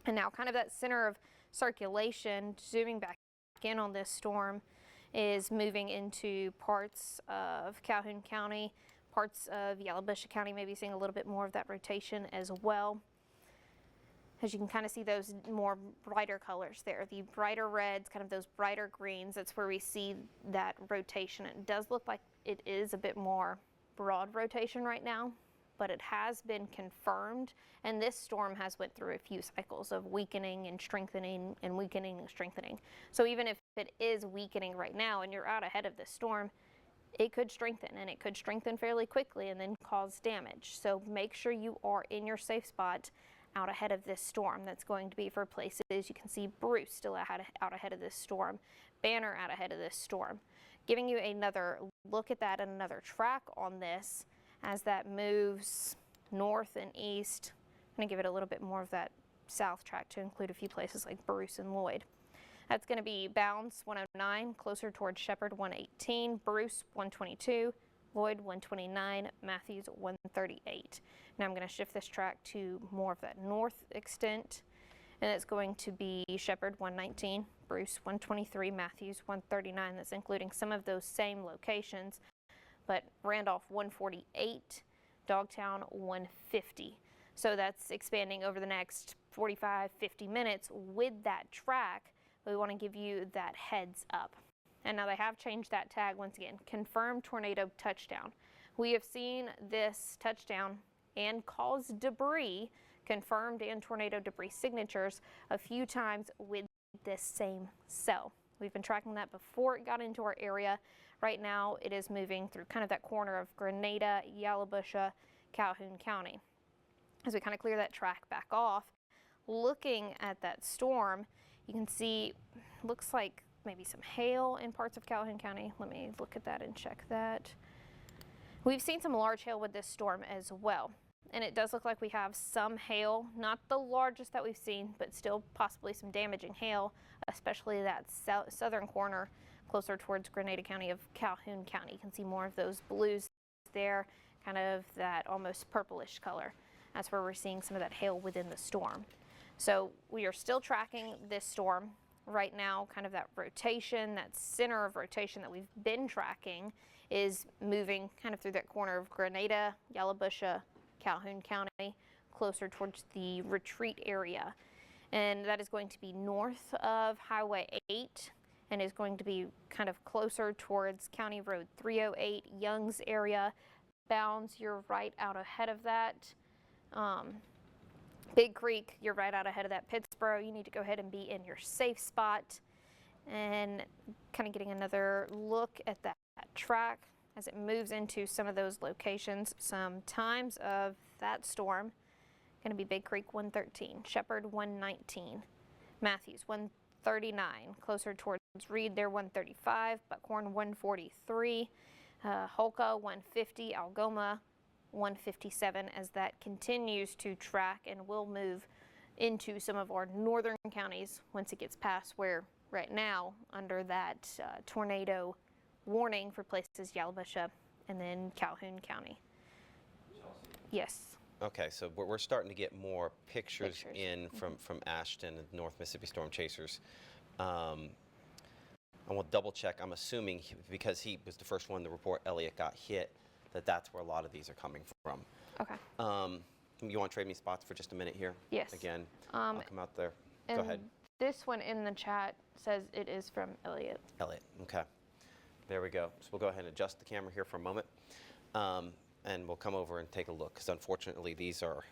And now kind of that center of circulation, zooming back in on this storm, is moving into parts of Calhoun County, parts of Yalobusha County, maybe seeing a little bit more of that rotation as well. As you can kind of see those more brighter colors there, the brighter reds, kind of those brighter greens, that's where we see that rotation. It does look like it is a bit more broad rotation right now, but it has been confirmed, and this storm has went through a few cycles of weakening and strengthening and weakening and strengthening. So even if it is weakening right now and you're out ahead of this storm, it could strengthen, and it could strengthen fairly quickly and then cause damage. So make sure you are in your safe spot out ahead of this storm. That's going to be for places. You can see Bruce still out ahead of this storm, Banner out ahead of this storm. Giving you another look at that and another track on this as that moves north and east. I'm going to give it a little bit more of that south track to include a few places like Bruce and Lloyd. That's going to be Bounds 109, closer towards Shepherd 118, Bruce 122, Lloyd 129, Matthews 138. Now I'm going to shift this track to more of that north extent, and it's going to be Shepherd 119, Bruce 123, Matthews 139. That's including some of those same locations, but Randolph 148, Dogtown 150. So that's expanding over the next 45-50 minutes with that track. We want to give you that heads up. And now they have changed that tag once again. Confirmed tornado touchdown. We have seen this touchdown and cause debris, confirmed and tornado debris signatures a few times with this same cell. We've been tracking that before it got into our area. Right now it is moving through kind of that corner of Grenada, Yalobusha, Calhoun County. As we kind of clear that track back off, looking at that storm, you can see looks like maybe some hail in parts of Calhoun County. Let me look at that and check that. We've seen some large hail with this storm as well, and it does look like we have some hail, not the largest that we've seen, but still possibly some damaging hail, especially that southern corner closer towards Grenada County of Calhoun County. You can see more of those blues there, kind of that almost purplish color. That's where we're seeing some of that hail within the storm. So we are still tracking this storm. Right now, kind of that rotation, that center of rotation that we've been tracking is moving kind of through that corner of Grenada, Yalobusha, Calhoun County, closer towards the retreat area. And that is going to be north of Highway 8 and is going to be kind of closer towards County Road 308, Young's area. Bounds, you're right out ahead of that. Big Creek, you're right out ahead of that. Pittsboro, you need to go ahead and be in your safe spot. And kind of getting another look at that track as it moves into some of those locations. Some times of that storm, going to be Big Creek 113, Shepherd 119, Matthews 139, closer towards Reed there 135, Buckhorn 143, Holka 150, Algoma 157, as that continues to track and will move into some of our northern counties once it gets past where right now under that tornado warning for places Yalobusha and then Calhoun County. Yes.
Okay, so we're starting to get more pictures in from Ashton and North Mississippi Storm Chasers. I will double check. I'm assuming because he was the first one to report Elliot got hit, that's where a lot of these are coming from.
Okay.
You want to trade me spots for just a minute here?
Yes.
Again, I'll come out there. Go
And
ahead.
this one in the chat says it is from Elliot.
Elliot, okay. There we go. So we'll go ahead and adjust the camera here for a moment. And we'll come over and take a look, because unfortunately these are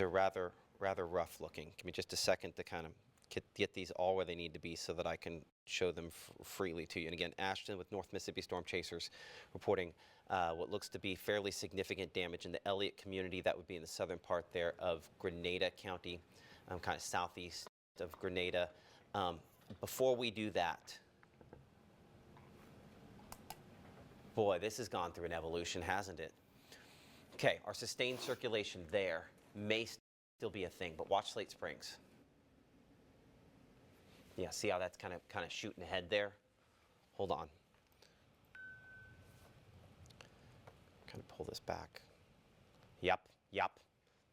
rather rough looking. Give me just a second to kind of get these all where they need to be so that I can show them freely to you. And again, Ashton with North Mississippi Storm Chasers reporting what looks to be fairly significant damage in the Elliot community. That would be in the southern part there of Grenada County, kind of southeast of Grenada. Before we do that, boy, this has gone through an evolution, hasn't it? Okay, our sustained circulation there may still be a thing, but watch Slate Springs. Yeah, see how that's kind of shooting ahead there? Hold on. Kind of pull this back. Yep.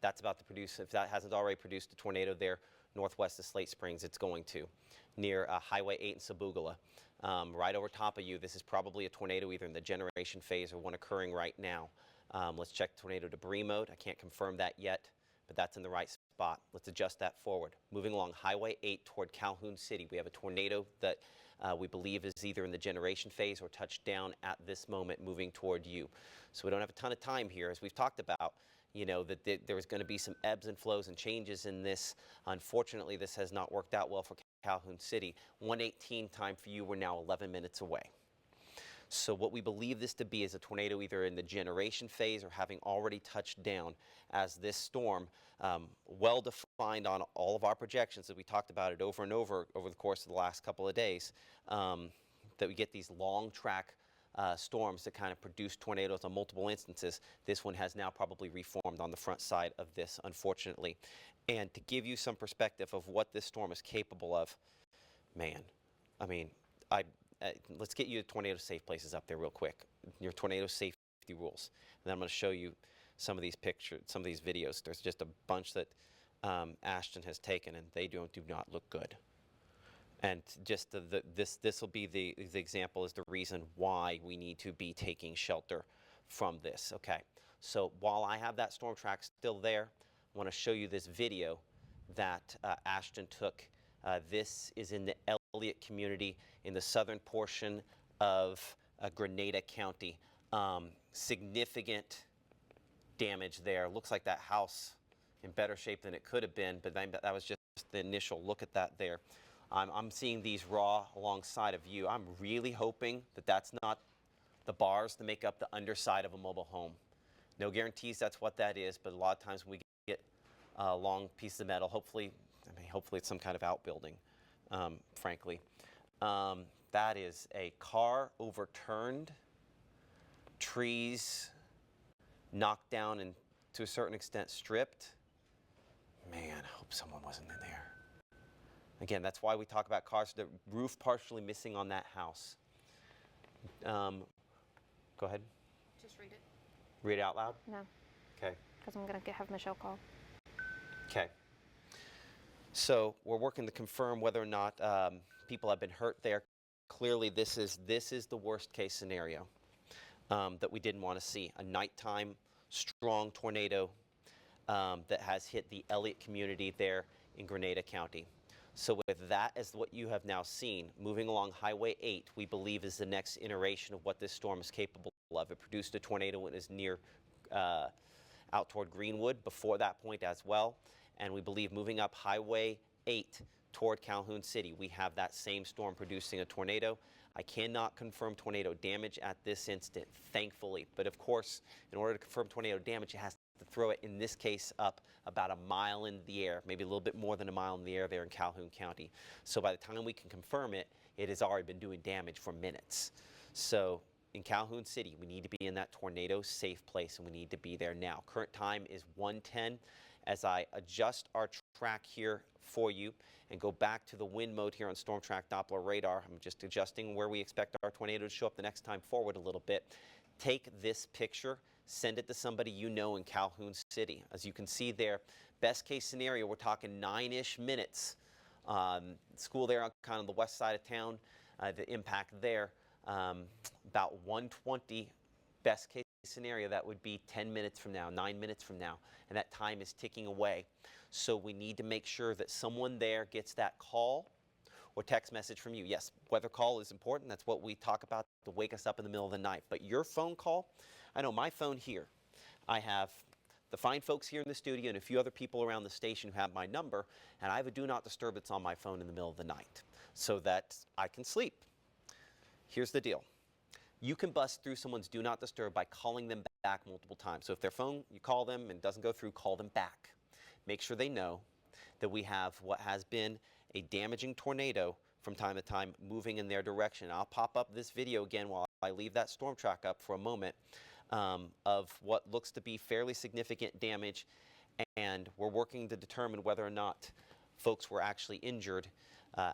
That's about to produce, if that hasn't already produced a tornado there, northwest of Slate Springs, it's going to. Near Highway 8 in Sabugala. Right over top of you, this is probably a tornado either in the generation phase or one occurring right now. Let's check tornado debris mode. I can't confirm that yet, but that's in the right spot. Let's adjust that forward. Moving along Highway 8 toward Calhoun City, we have a tornado that we believe is either in the generation phase or touched down at this moment moving toward you. So we don't have a ton of time here. As we've talked about, you know, that there was going to be some ebbs and flows and changes in this. Unfortunately, this has not worked out well for Calhoun City. 1:18 time for you, we're now 11 minutes away. So what we believe this to be is a tornado either in the generation phase or having already touched down, as this storm, well defined on all of our projections, that we talked about it over and over the course of the last couple of days, that we get these long track storms that kind of produce tornadoes on multiple instances. This one has now probably reformed on the front side of this, unfortunately. And to give you some perspective of what this storm is capable of, man, I mean, let's get you to tornado safe places up there real quick. Your tornado safety rules. And then I'm going to show you some of these pictures, some of these videos. There's just a bunch that Ashton has taken, and they do not look good. And just this will be the example, is the reason why we need to be taking shelter from this. Okay, so while I have that storm track still there, I want to show you this video that Ashton took. This is in the Elliot community in the southern portion of Grenada County. Significant damage there. Looks like that house in better shape than it could have been, but that was just the initial look at that there. I'm seeing these raw alongside of you. I'm really hoping that that's not the bars to make up the underside of a mobile home. No guarantees that's what that is, but a lot of times when we get a long piece of metal, hopefully it's some kind of outbuilding, frankly. That is a car overturned, trees knocked down and to a certain extent stripped. Man, I hope someone wasn't in there. Again, that's why we talk about cars. The roof partially missing on that house. Go ahead.
Just read it.
Read it out loud?
No.
Okay.
Because I'm going to have Michelle call.
Okay. So we're working to confirm whether or not people have been hurt there. Clearly, this is the worst case scenario that we didn't want to see. A nighttime strong tornado that has hit the Elliot community there in Grenada County. So with that as what you have now seen, moving along Highway 8, we believe is the next iteration of what this storm is capable of. It produced a tornado when it was near out toward Greenwood before that point as well. And we believe moving up Highway 8 toward Calhoun City, we have that same storm producing a tornado. I cannot confirm tornado damage at this instant, thankfully. But of course, in order to confirm tornado damage, it has to throw it, in this case, up about a mile in the air, maybe a little bit more than a mile in the air there in Calhoun County. So by the time we can confirm it, it has already been doing damage for minutes. So in Calhoun City, we need to be in that tornado safe place, and we need to be there now. Current time is 1:10. As I adjust our track here for you and go back to the wind mode here on Storm Track Doppler radar, I'm just adjusting where we expect our tornado to show up the next time forward a little bit. Take this picture, send it to somebody you know in Calhoun City. As you can see there, best case scenario, we're talking 9-ish minutes. School there on kind of the west side of town, the impact there, about 1:20 Best case scenario, that would be 10 minutes from now, 9 minutes from now, and that time is ticking away. So we need to make sure that someone there gets that call or text message from you. Yes, weather call is important. That's what we talk about to wake us up in the middle of the night. But your phone call, I know my phone here, I have the fine folks here in the studio and a few other people around the station who have my number, and I have a do not disturb that's on my phone in the middle of the night so that I can sleep. Here's the deal. You can bust through someone's do not disturb by calling them back multiple times. So if their phone, you call them and it doesn't go through, call them back. Make sure they know that we have what has been a damaging tornado from time to time moving in their direction. I'll pop up this video again while I leave that storm track up for a moment of what looks to be fairly significant damage, and we're working to determine whether or not folks were actually injured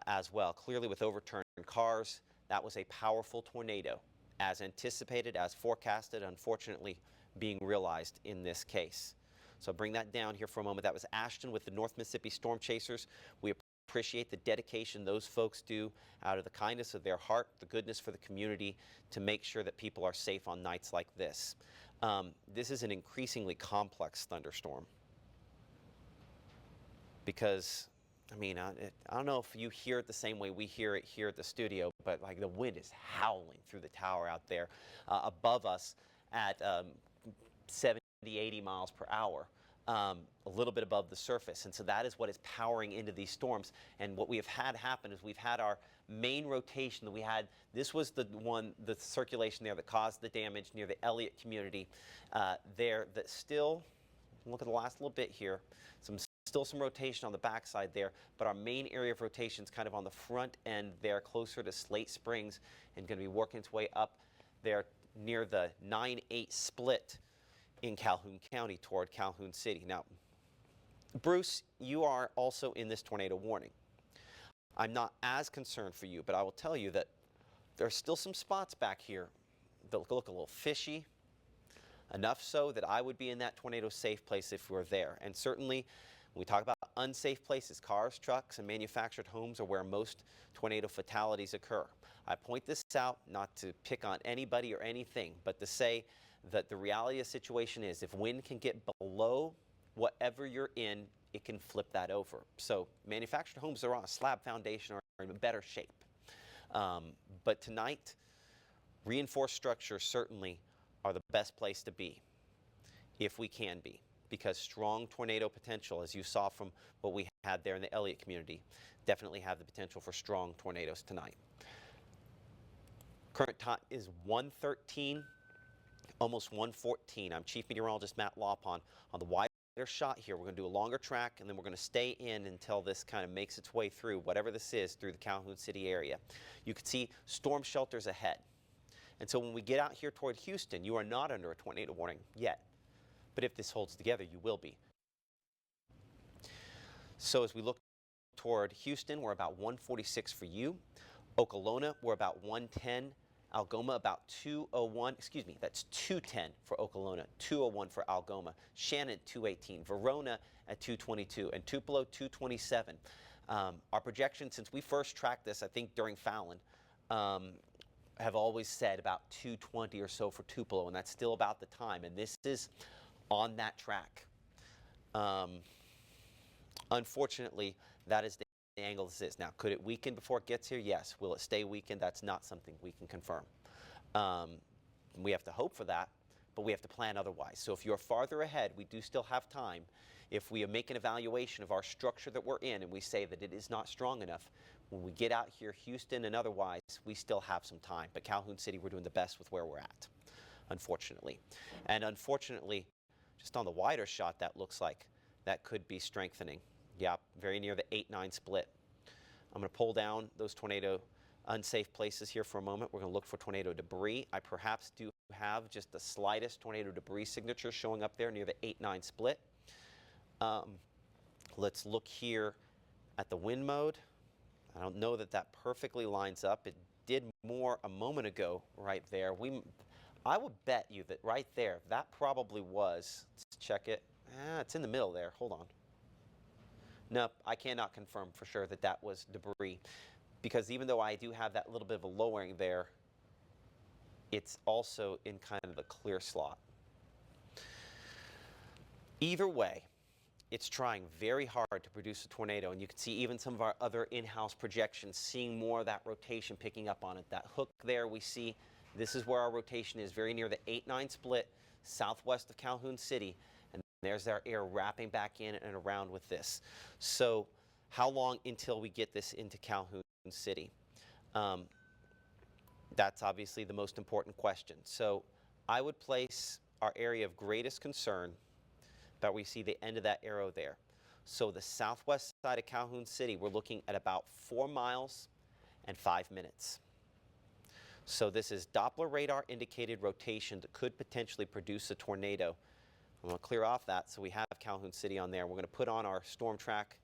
as well. Clearly with overturned cars, that was a powerful tornado, as anticipated, as forecasted, unfortunately being realized in this case. So bring that down here for a moment. That was Ashton with the North Mississippi Storm Chasers. We appreciate the dedication those folks do out of the kindness of their heart, the goodness for the community, to make sure that people are safe on nights like this. This is an increasingly complex thunderstorm because, I mean, I don't know if you hear it the same way we hear it here at the studio, but like the wind is howling through the tower out there above us at 70, 80 miles per hour. A little bit above the surface, and so that is what is powering into these storms. And what we have had happen is we've had our main rotation that we had. This was the circulation there that caused the damage near the Elliot community there. That still, look at the last little bit here, still some rotation on the backside there, but our main area of rotation is kind of on the front end there, closer to Slate Springs, and going to be working its way up there near the 9-8 split in Calhoun County toward Calhoun City. Now, Bruce, you are also in this tornado warning. I'm not as concerned for you, but I will tell you that there are still some spots back here that look a little fishy, enough so that I would be in that tornado safe place if we were there. And certainly, when we talk about unsafe places, cars, trucks, and manufactured homes are where most tornado fatalities occur. I point this out not to pick on anybody or anything, but to say that the reality of the situation is if wind can get below whatever you're in, it can flip that over. So manufactured homes that are on a slab foundation are in better shape. But tonight, reinforced structures certainly are the best place to be, if we can be, because strong tornado potential, as you saw from what we had there in the Elliott community, definitely have the potential for strong tornadoes tonight. Current time is 1:13. Almost 1:14. I'm Chief Meteorologist Matt Lawpon. On the wider shot here, we're going to do a longer track, and then we're going to stay in until this kind of makes its way through, whatever this is, through the Calhoun City area. You can see storm shelters ahead. And so when we get out here toward Houston, you are not under a tornado warning yet. But if this holds together, you will be. So as we look toward Houston, we're about 146 for you. Okolona, we're about 110. Algoma about 201, excuse me, that's 210 for Okolona, 201 for Algoma, Shannon 218, Verona at 222, and Tupelo 227. Our projections since we first tracked this, I think during Fallon, have always said about 220 or so for Tupelo, and that's still about the time, and this is on that track. Unfortunately, that is the angle this is. Now, could it weaken before it gets here? Yes. Will it stay weakened? That's not something we can confirm. We have to hope for that, but we have to plan otherwise. So if you're farther ahead, we do still have time. If we make an evaluation of our structure that we're in and we say that it is not strong enough, when we get out here, Houston and otherwise, we still have some time. But Calhoun City, we're doing the best with where we're at, unfortunately. And unfortunately, just on the wider shot, that looks like that could be strengthening. Yeah, very near the 8-9 split. I'm going to pull down those tornado unsafe places here for a moment. We're going to look for tornado debris. I perhaps do have just the slightest tornado debris signature showing up there near the 8-9 split. Let's look here at the wind mode. I don't know that that perfectly lines up. It did more a moment ago right there. I would bet you that right there, that probably was, let's check it. It's in the middle there. Hold on. No, I cannot confirm for sure that that was debris, because even though I do have that little bit of a lowering there, it's also in kind of the clear slot. Either way, it's trying very hard to produce a tornado, and you can see even some of our other in-house projections seeing more of that rotation picking up on it. That hook there we see, this is where our rotation is, very near the 8-9 split southwest of Calhoun City, and there's our air wrapping back in and around with this. So how long until we get this into Calhoun City? That's obviously the most important question. So I would place our area of greatest concern that we see the end of that arrow there. So the southwest side of Calhoun City, we're looking at about 4 miles and 5 minutes. So this is Doppler radar indicated rotation that could potentially produce a tornado. I'm going to clear off that so we have Calhoun City on there. We're going to put on our storm track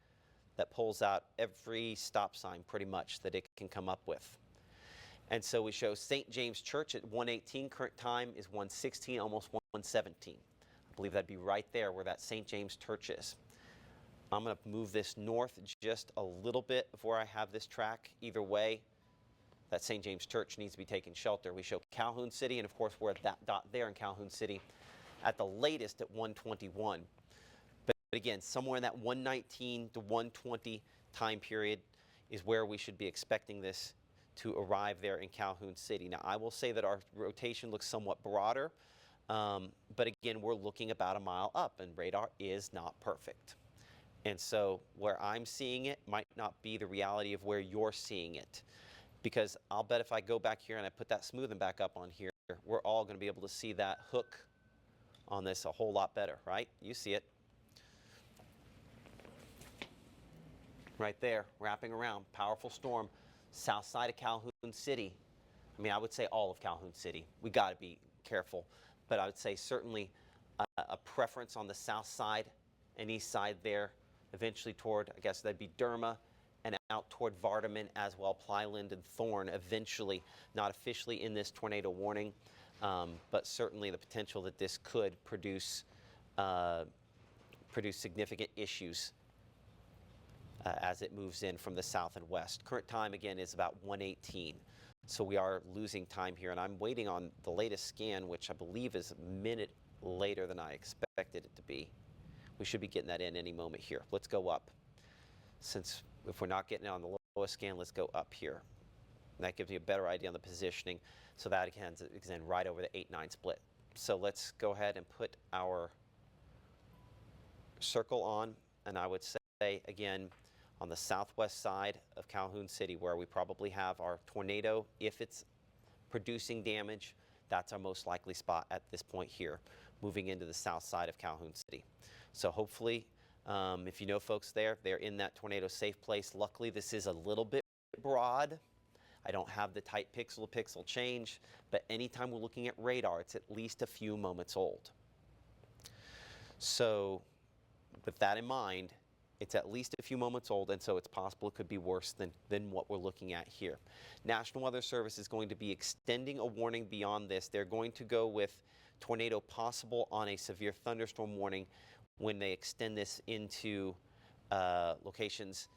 that pulls out every stop sign pretty much that it can come up with. And so we show St. James Church at 1:18, current time is 1:16, almost 1:17. I believe that'd be right there where that St. James Church is. I'm going to move this north just a little bit of where I have this track. Either way, that St. James Church needs to be taking shelter. We show Calhoun City, and of course we're at that dot there in Calhoun City at the latest at 1:21. But again, somewhere in that 1:19 to 1:20 time period is where we should be expecting this to arrive there in Calhoun City. Now, I will say that our rotation looks somewhat broader, but again, we're looking about a mile up, and radar is not perfect. And so where I'm seeing it might not be the reality of where you're seeing it, because I'll bet if I go back here and I put that smoothing back up on here, we're all going to be able to see that hook on this a whole lot better, right? You see it. Right there, wrapping around, powerful storm, south side of Calhoun City. I mean, I would say all of Calhoun City. We got to be careful, but I would say certainly a preference on the south side and east side there, eventually toward, I guess that'd be Derma, and out toward Vardaman as well, Plyland and Thorne eventually, not officially in this tornado warning, but certainly the potential that this could produce significant issues as it moves in from the south and west. Current time, again, is about 1:18. So we are losing time here, and I'm waiting on the latest scan, which I believe is a minute later than I expected it to be. We should be getting that in any moment here. Let's go up. Since if we're not getting it on the lowest scan, let's go up here. And that gives you a better idea on the positioning. So that again is in right over the 8-9 split. So let's go ahead and put our circle on, and I would say again, on the southwest side of Calhoun City, where we probably have our tornado, if it's producing damage, that's our most likely spot at this point here, moving into the south side of Calhoun City. So hopefully, if you know folks there, they're in that tornado safe place. Luckily, this is a little bit broad. I don't have the tight pixel-to-pixel change, but anytime we're looking at radar, it's at least a few moments old. So with that in mind, it's at least a few moments old, and so it's possible it could be worse than what we're looking at here. National Weather Service is going to be extending a warning beyond this. They're going to go with tornado possible on a severe thunderstorm warning when they extend this into locations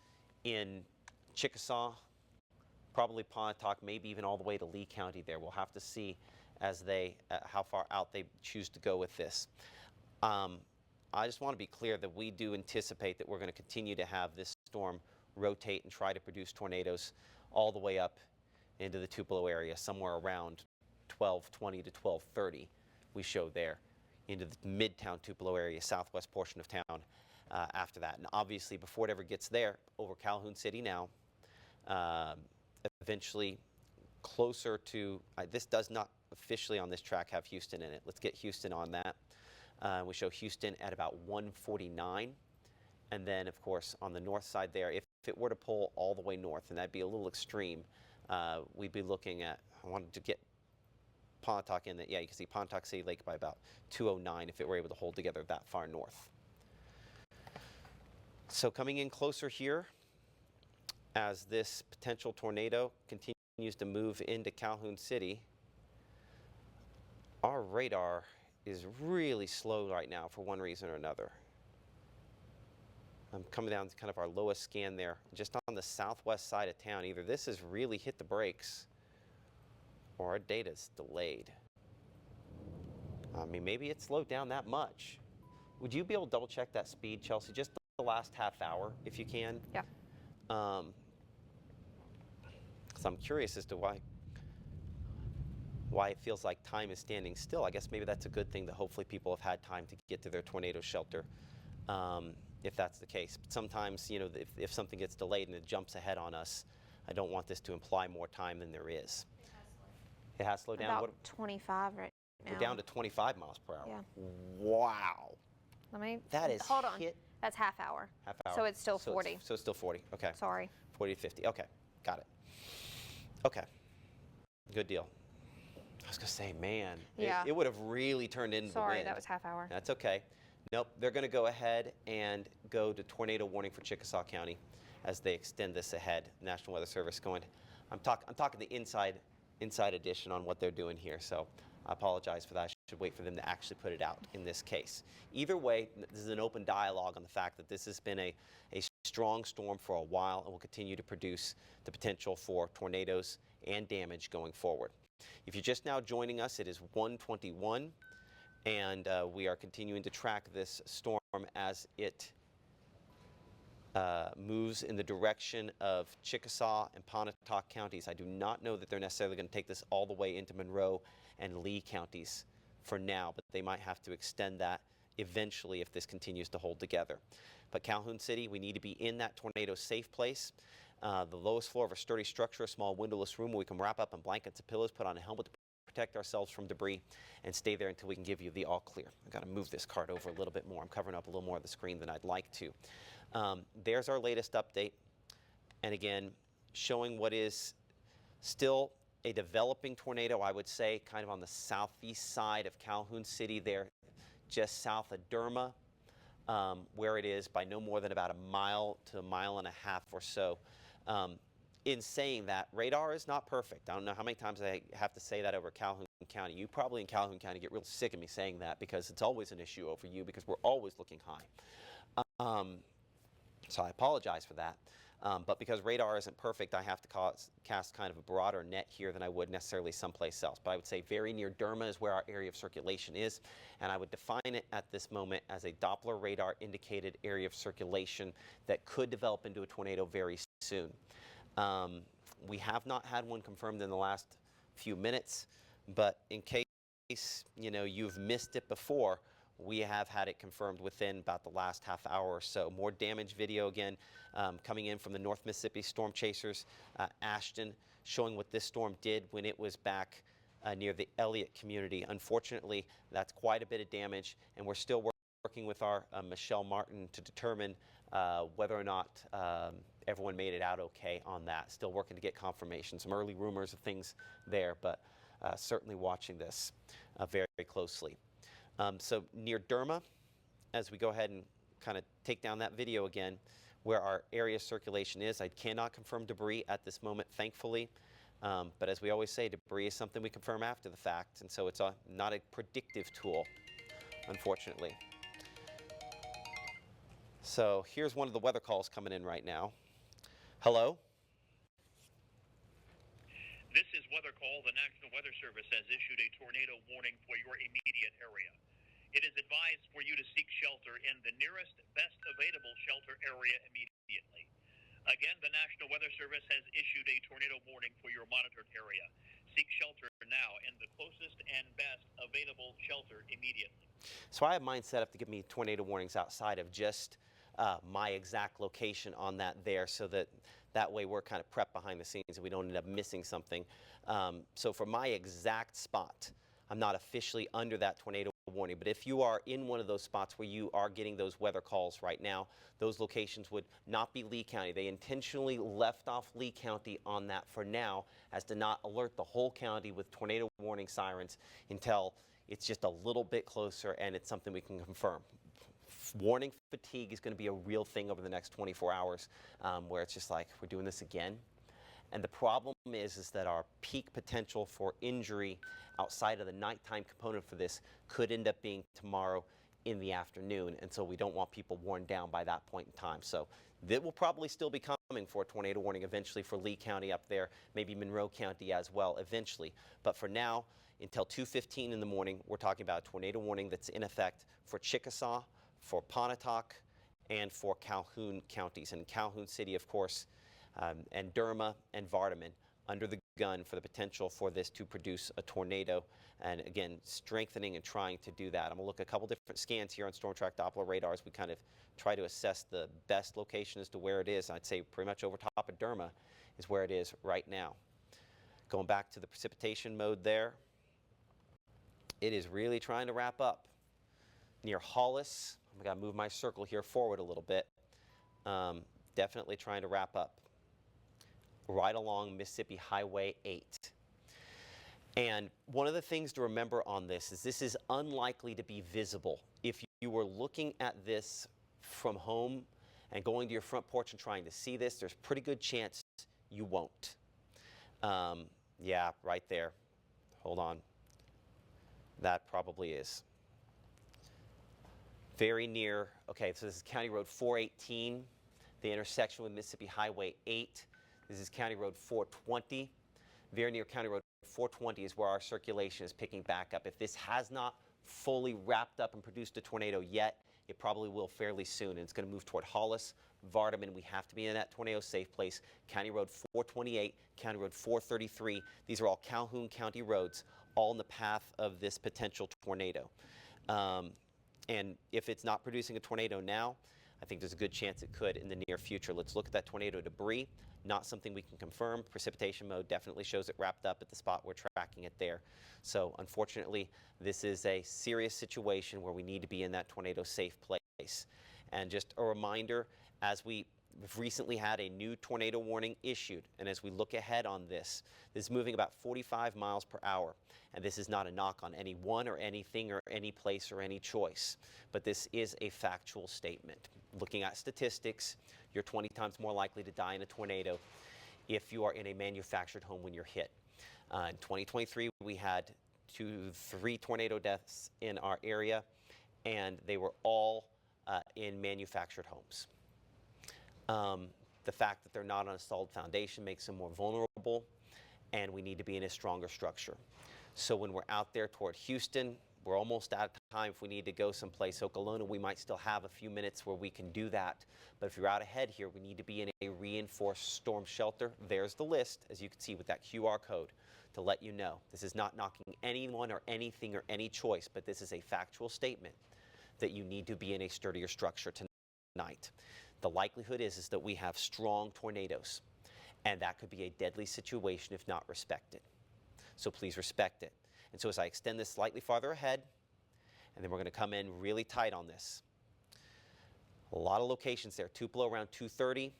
in Chickasaw, probably Pontotoc, maybe even all the way to Lee County there. We'll have to see as how far out they choose to go with this. I just want to be clear that we do anticipate that we're going to continue to have this storm rotate and try to produce tornadoes all the way up into the Tupelo area, somewhere around 12:20 to 12:30 we show there, into the midtown Tupelo area, southwest portion of town after that. And obviously, before it ever gets there, over Calhoun City now, eventually closer to, this does not officially on this track have Houston in it. Let's get Houston on that. We show Houston at about 1:49. And then, of course, on the north side there, if it were to pull all the way north, and that'd be a little extreme, we'd be looking at, I wanted to get Pontotoc in that. Yeah, you can see Pontotoc City Lake by about 2:09 if it were able to hold together that far north. So coming in closer here, as this potential tornado continues to move into Calhoun City, our radar is really slow right now for one reason or another. I'm coming down to kind of our lowest scan there, just on the southwest side of town. Either this has really hit the brakes, or our data's delayed. I mean, maybe it slowed down that much. Would you be able to double check that speed, Chelsea? Just the last half hour, if you can.
Yeah.
So I'm curious as to why it feels like time is standing still. I guess maybe that's a good thing, that hopefully people have had time to get to their tornado shelter, if that's the case. But sometimes, you know, if something gets delayed and it jumps ahead on us, I don't want this to imply more time than there is. It has slowed down.
About 25 right now.
We're down to 25 miles per hour.
Yeah.
Wow.
Let me.
That is
Hold on.
hit.
That's half hour.
Half hour.
So it's still
So
40.
so it's still 40. Okay.
Sorry.
40 to 50. Okay. Got it. Okay. Good deal. I was going to say, man,
Yeah.
it would have really turned into the
Sorry,
wind.
that was half hour.
That's okay. Nope, they're going to go ahead and go to tornado warning for Chickasaw County as they extend this ahead. National Weather Service going. I'm talking the inside edition on what they're doing here, so I apologize for that. I should wait for them to actually put it out in this case. Either way, this is an open dialogue on the fact that this has been a strong storm for a while and will continue to produce the potential for tornadoes and damage going forward. If you're just now joining us, it is 1:21, and we are continuing to track this storm as it moves in the direction of Chickasaw and Pontotoc counties. I do not know that they're necessarily going to take this all the way into Monroe and Lee counties for now, but they might have to extend that eventually if this continues to hold together. But Calhoun City, we need to be in that tornado safe place. The lowest floor of a sturdy structure, a small windowless room where we can wrap up in blankets and pillows, put on a helmet to protect ourselves from debris, and stay there until we can give you the all clear. I've got to move this card over a little bit more. I'm covering up a little more of the screen than I'd like to. There's our latest update. And again, showing what is still a developing tornado, I would say, kind of on the southeast side of Calhoun City there, just south of Derma, where it is by no more than about a mile to a mile and a half or so. In saying that, radar is not perfect. I don't know how many times I have to say that over Calhoun County. You probably in Calhoun County get real sick of me saying that because it's always an issue over you because we're always looking high. So I apologize for that. But because radar isn't perfect, I have to cast kind of a broader net here than I would necessarily someplace else. But I would say very near Derma is where our area of circulation is, and I would define it at this moment as a Doppler radar indicated area of circulation that could develop into a tornado very soon. We have not had one confirmed in the last few minutes, but in case you've missed it before, we have had it confirmed within about the last half hour or so. More damage video again coming in from the North Mississippi Storm Chasers, Ashton, showing what this storm did when it was back near the Elliot community. Unfortunately, that's quite a bit of damage, and we're still working with our Michelle Martin to determine whether or not everyone made it out okay on that. Still working to get confirmation. Some early rumors of things there, but certainly watching this very, very closely. So near Derma, as we go ahead and kind of take down that video again, where our area circulation is, I cannot confirm debris at this moment, thankfully. But as we always say, debris is something we confirm after the fact, and so it's not a predictive tool, unfortunately. So here's one of the weather calls coming in right now. Hello?
This is Weather Call. The National Weather Service has issued a tornado warning for your immediate area. It is advised for you to seek shelter in the nearest best available shelter area immediately. Again, the National Weather Service has issued a tornado warning for your monitored area. Seek shelter now in the closest and best available shelter immediately.
So I have mine set up to give me tornado warnings outside of just my exact location on that there, so that way we're kind of prepped behind the scenes and we don't end up missing something. So for my exact spot, I'm not officially under that tornado warning, but if you are in one of those spots where you are getting those weather calls right now, those locations would not be Lee County. They intentionally left off Lee County on that for now, as to not alert the whole county with tornado warning sirens until it's just a little bit closer and it's something we can confirm. Warning fatigue is going to be a real thing over the next 24 hours, where it's just like, we're doing this again. And the problem is that our peak potential for injury outside of the nighttime component for this could end up being tomorrow in the afternoon, and so we don't want people worn down by that point in time. So that will probably still be coming for a tornado warning eventually for Lee County up there, maybe Monroe County as well eventually. But for now, until 2:15 in the morning, we're talking about a tornado warning that's in effect for Chickasaw, for Pontotoc, and for Calhoun counties. And Calhoun City, of course, and Derma and Vardaman under the gun for the potential for this to produce a tornado. And again, strengthening and trying to do that. I'm going to look at a couple different scans here on Storm Track Doppler radars. We kind of try to assess the best location as to where it is. I'd say pretty much over top of Derma is where it is right now. Going back to the precipitation mode there, it is really trying to wrap up. Near Hollis, I've got to move my circle here forward a little bit. Definitely trying to wrap up. Right along Mississippi Highway 8. And one of the things to remember on this is unlikely to be visible. If you were looking at this from home and going to your front porch and trying to see this, there's a pretty good chance you won't. Yeah, right there. Hold on. That probably is. Very near, okay, so this is County Road 418, the intersection with Mississippi Highway 8. This is County Road 420. Very near County Road 420 is where our circulation is picking back up. If this has not fully wrapped up and produced a tornado yet, it probably will fairly soon. And it's going to move toward Hollis, Vardaman. We have to be in that tornado safe place. County Road 428, County Road 433. These are all Calhoun County roads, all in the path of this potential tornado. And if it's not producing a tornado now, I think there's a good chance it could in the near future. Let's look at that tornado debris. Not something we can confirm. Precipitation mode definitely shows it wrapped up at the spot we're tracking it there. So unfortunately, this is a serious situation where we need to be in that tornado safe place. And just a reminder, as we've recently had a new tornado warning issued, and as we look ahead on this is moving about 45 miles per hour. And this is not a knock on anyone or anything or any place or any choice, but this is a factual statement. Looking at statistics, you're 20 times more likely to die in a tornado if you are in a manufactured home when you're hit. In 2023, we had 3 tornado deaths in our area, and they were all in manufactured homes. The fact that they're not on a solid foundation makes them more vulnerable, and we need to be in a stronger structure. So when we're out there toward Houston, we're almost out of time. If we need to go someplace, Okolona, we might still have a few minutes where we can do that. But if you're out ahead here, we need to be in a reinforced storm shelter. There's the list, as you can see with that QR code, to let you know. This is not knocking anyone or anything or any choice, but this is a factual statement that you need to be in a sturdier structure tonight. The likelihood is that we have strong tornadoes, and that could be a deadly situation if not respected. So please respect it. And so as I extend this slightly farther ahead, and then we're going to come in really tight on this. A lot of locations there. Tupelo around 2:30,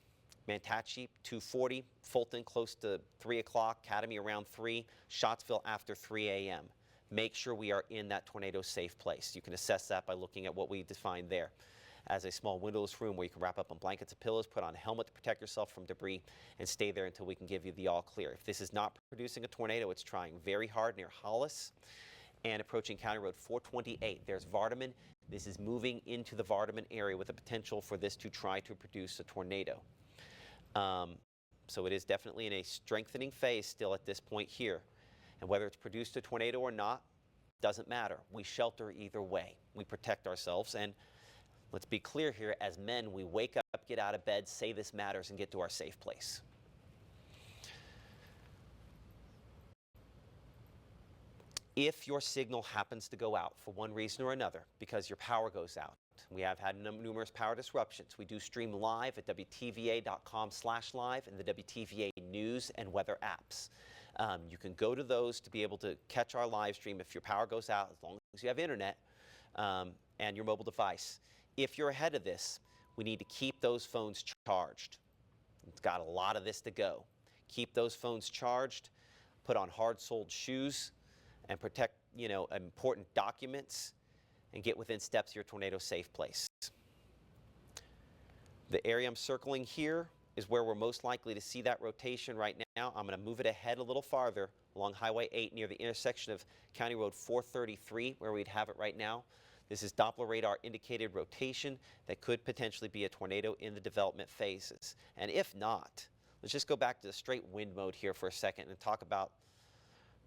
Mantachie 2:40, Fulton close to 3 o'clock, Academy around 3, Scottsville after 3 a.m. Make sure we are in that tornado safe place. You can assess that by looking at what we defined there as a small windowless room where you can wrap up on blankets and pillows, put on a helmet to protect yourself from debris, and stay there until we can give you the all clear. If this is not producing a tornado, it's trying very hard near Hollis and approaching County Road 428. There's Vardaman. This is moving into the Vardaman area with the potential for this to try to produce a tornado. So it is definitely in a strengthening phase still at this point here. And whether it's produced a tornado or not, doesn't matter. We shelter either way. We protect ourselves, and let's be clear here, as men, we wake up, get out of bed, say this matters, and get to our safe place. If your signal happens to go out for one reason or another, because your power goes out, we have had numerous power disruptions. We do stream live at WTVA.com/live and the WTVA news and weather apps. You can go to those to be able to catch our live stream if your power goes out, as long as you have internet and your mobile device. If you're ahead of this, we need to keep those phones charged. It's got a lot of this to go. Keep those phones charged, put on hard-soled shoes, and protect, important documents, and get within steps of your tornado safe place. The area I'm circling here is where we're most likely to see that rotation right now. I'm going to move it ahead a little farther along Highway 8 near the intersection of County Road 433, where we'd have it right now. This is Doppler radar indicated rotation that could potentially be a tornado in the development phases. And if not, let's just go back to the straight wind mode here for a second and talk about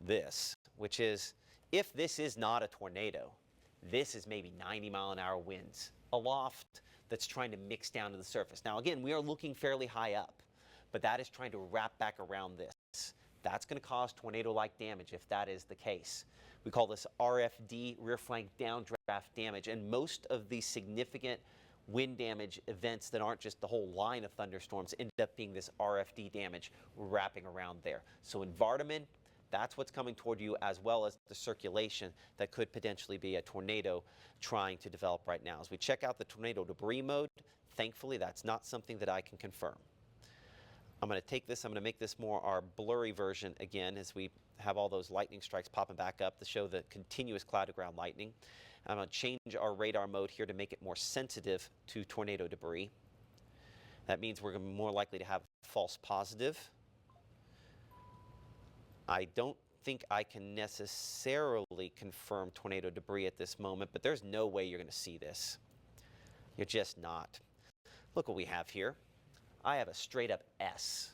this, which is if this is not a tornado, this is maybe 90-mile-an-hour winds aloft that's trying to mix down to the surface. Now, again, we are looking fairly high up, but that is trying to wrap back around this. That's going to cause tornado-like damage if that is the case. We call this RFD, rear flank downdraft damage, and most of the significant wind damage events that aren't just the whole line of thunderstorms end up being this RFD damage wrapping around there. So in Vardaman, that's what's coming toward you, as well as the circulation that could potentially be a tornado trying to develop right now. As we check out the tornado debris mode, thankfully that's not something that I can confirm. I'm going to take this, I'm going to make this more our blurry version again as we have all those lightning strikes popping back up to show the continuous cloud-to-ground lightning. I'm going to change our radar mode here to make it more sensitive to tornado debris. That means we're going to be more likely to have false positive. I don't think I can necessarily confirm tornado debris at this moment, but there's no way you're going to see this. You're just not. Look what we have here. I have a straight up S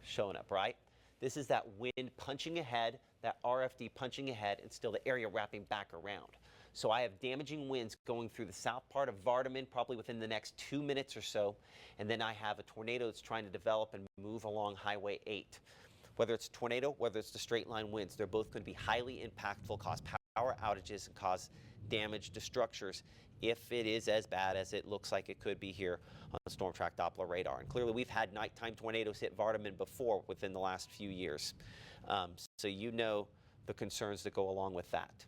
showing up, right? This is that wind punching ahead, that RFD punching ahead, and still the area wrapping back around. So I have damaging winds going through the south part of Vardaman probably within the next 2 minutes or so, and then I have a tornado that's trying to develop and move along Highway 8. Whether it's a tornado, whether it's the straight line winds, they're both going to be highly impactful, cause power outages, and cause damage to structures if it is as bad as it looks like it could be here on the Storm Track Doppler radar. And clearly we've had nighttime tornadoes hit Vardaman before within the last few years. So you know the concerns that go along with that.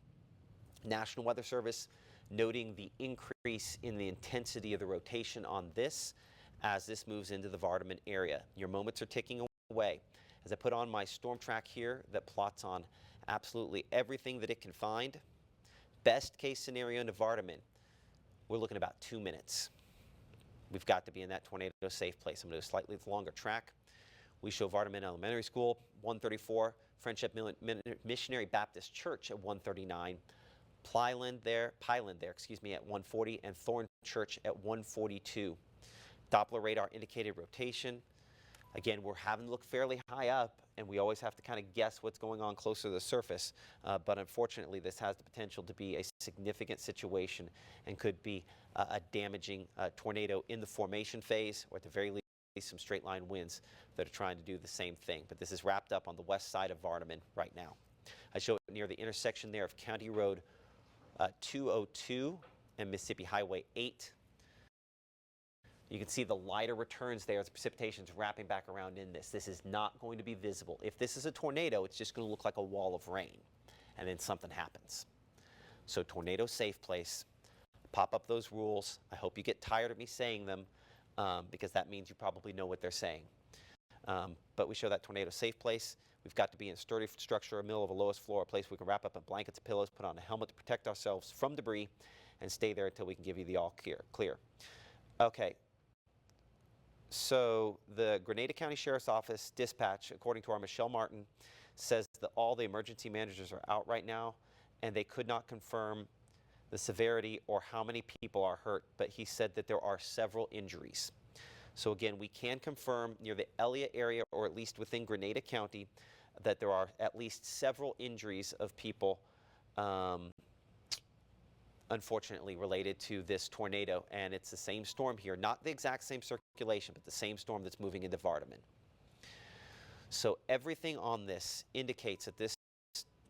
National Weather Service noting the increase in the intensity of the rotation on this as this moves into the Vardaman area. Your moments are ticking away. As I put on my storm track here that plots on absolutely everything that it can find, best case scenario into Vardaman, we're looking about 2 minutes. We've got to be in that tornado safe place. I'm going to do a slightly longer track. We show Vardaman Elementary School, 134, Friendship Missionary Baptist Church at 139, Pyland there, at 140, and Thorn Church at 142. Doppler radar indicated rotation. Again, we're having to look fairly high up, and we always have to kind of guess what's going on closer to the surface. But unfortunately, this has the potential to be a significant situation and could be a damaging tornado in the formation phase, or at the very least, some straight line winds that are trying to do the same thing. But this is wrapped up on the west side of Vardaman right now. I show it near the intersection there of County Road 202 and Mississippi Highway 8. You can see the lighter returns there as the precipitation's wrapping back around in this. This is not going to be visible. If this is a tornado, it's just going to look like a wall of rain, and then something happens. So tornado safe place. Pop up those rules. I hope you get tired of me saying them because that means you probably know what they're saying. But we show that tornado safe place. We've got to be in a sturdy structure, a middle of a lowest floor, a place we can wrap up in blankets and pillows, put on a helmet to protect ourselves from debris, and stay there until we can give you the all clear. Okay. So the Grenada County Sheriff's Office dispatch, according to our Michelle Martin, says that all the emergency managers are out right now, and they could not confirm the severity or how many people are hurt, but he said that there are several injuries. So again, we can confirm near the Elliot area, or at least within Grenada County, that there are at least several injuries of people unfortunately related to this tornado, and it's the same storm here, not the exact same circulation, but the same storm that's moving into Vardaman. So everything on this indicates that this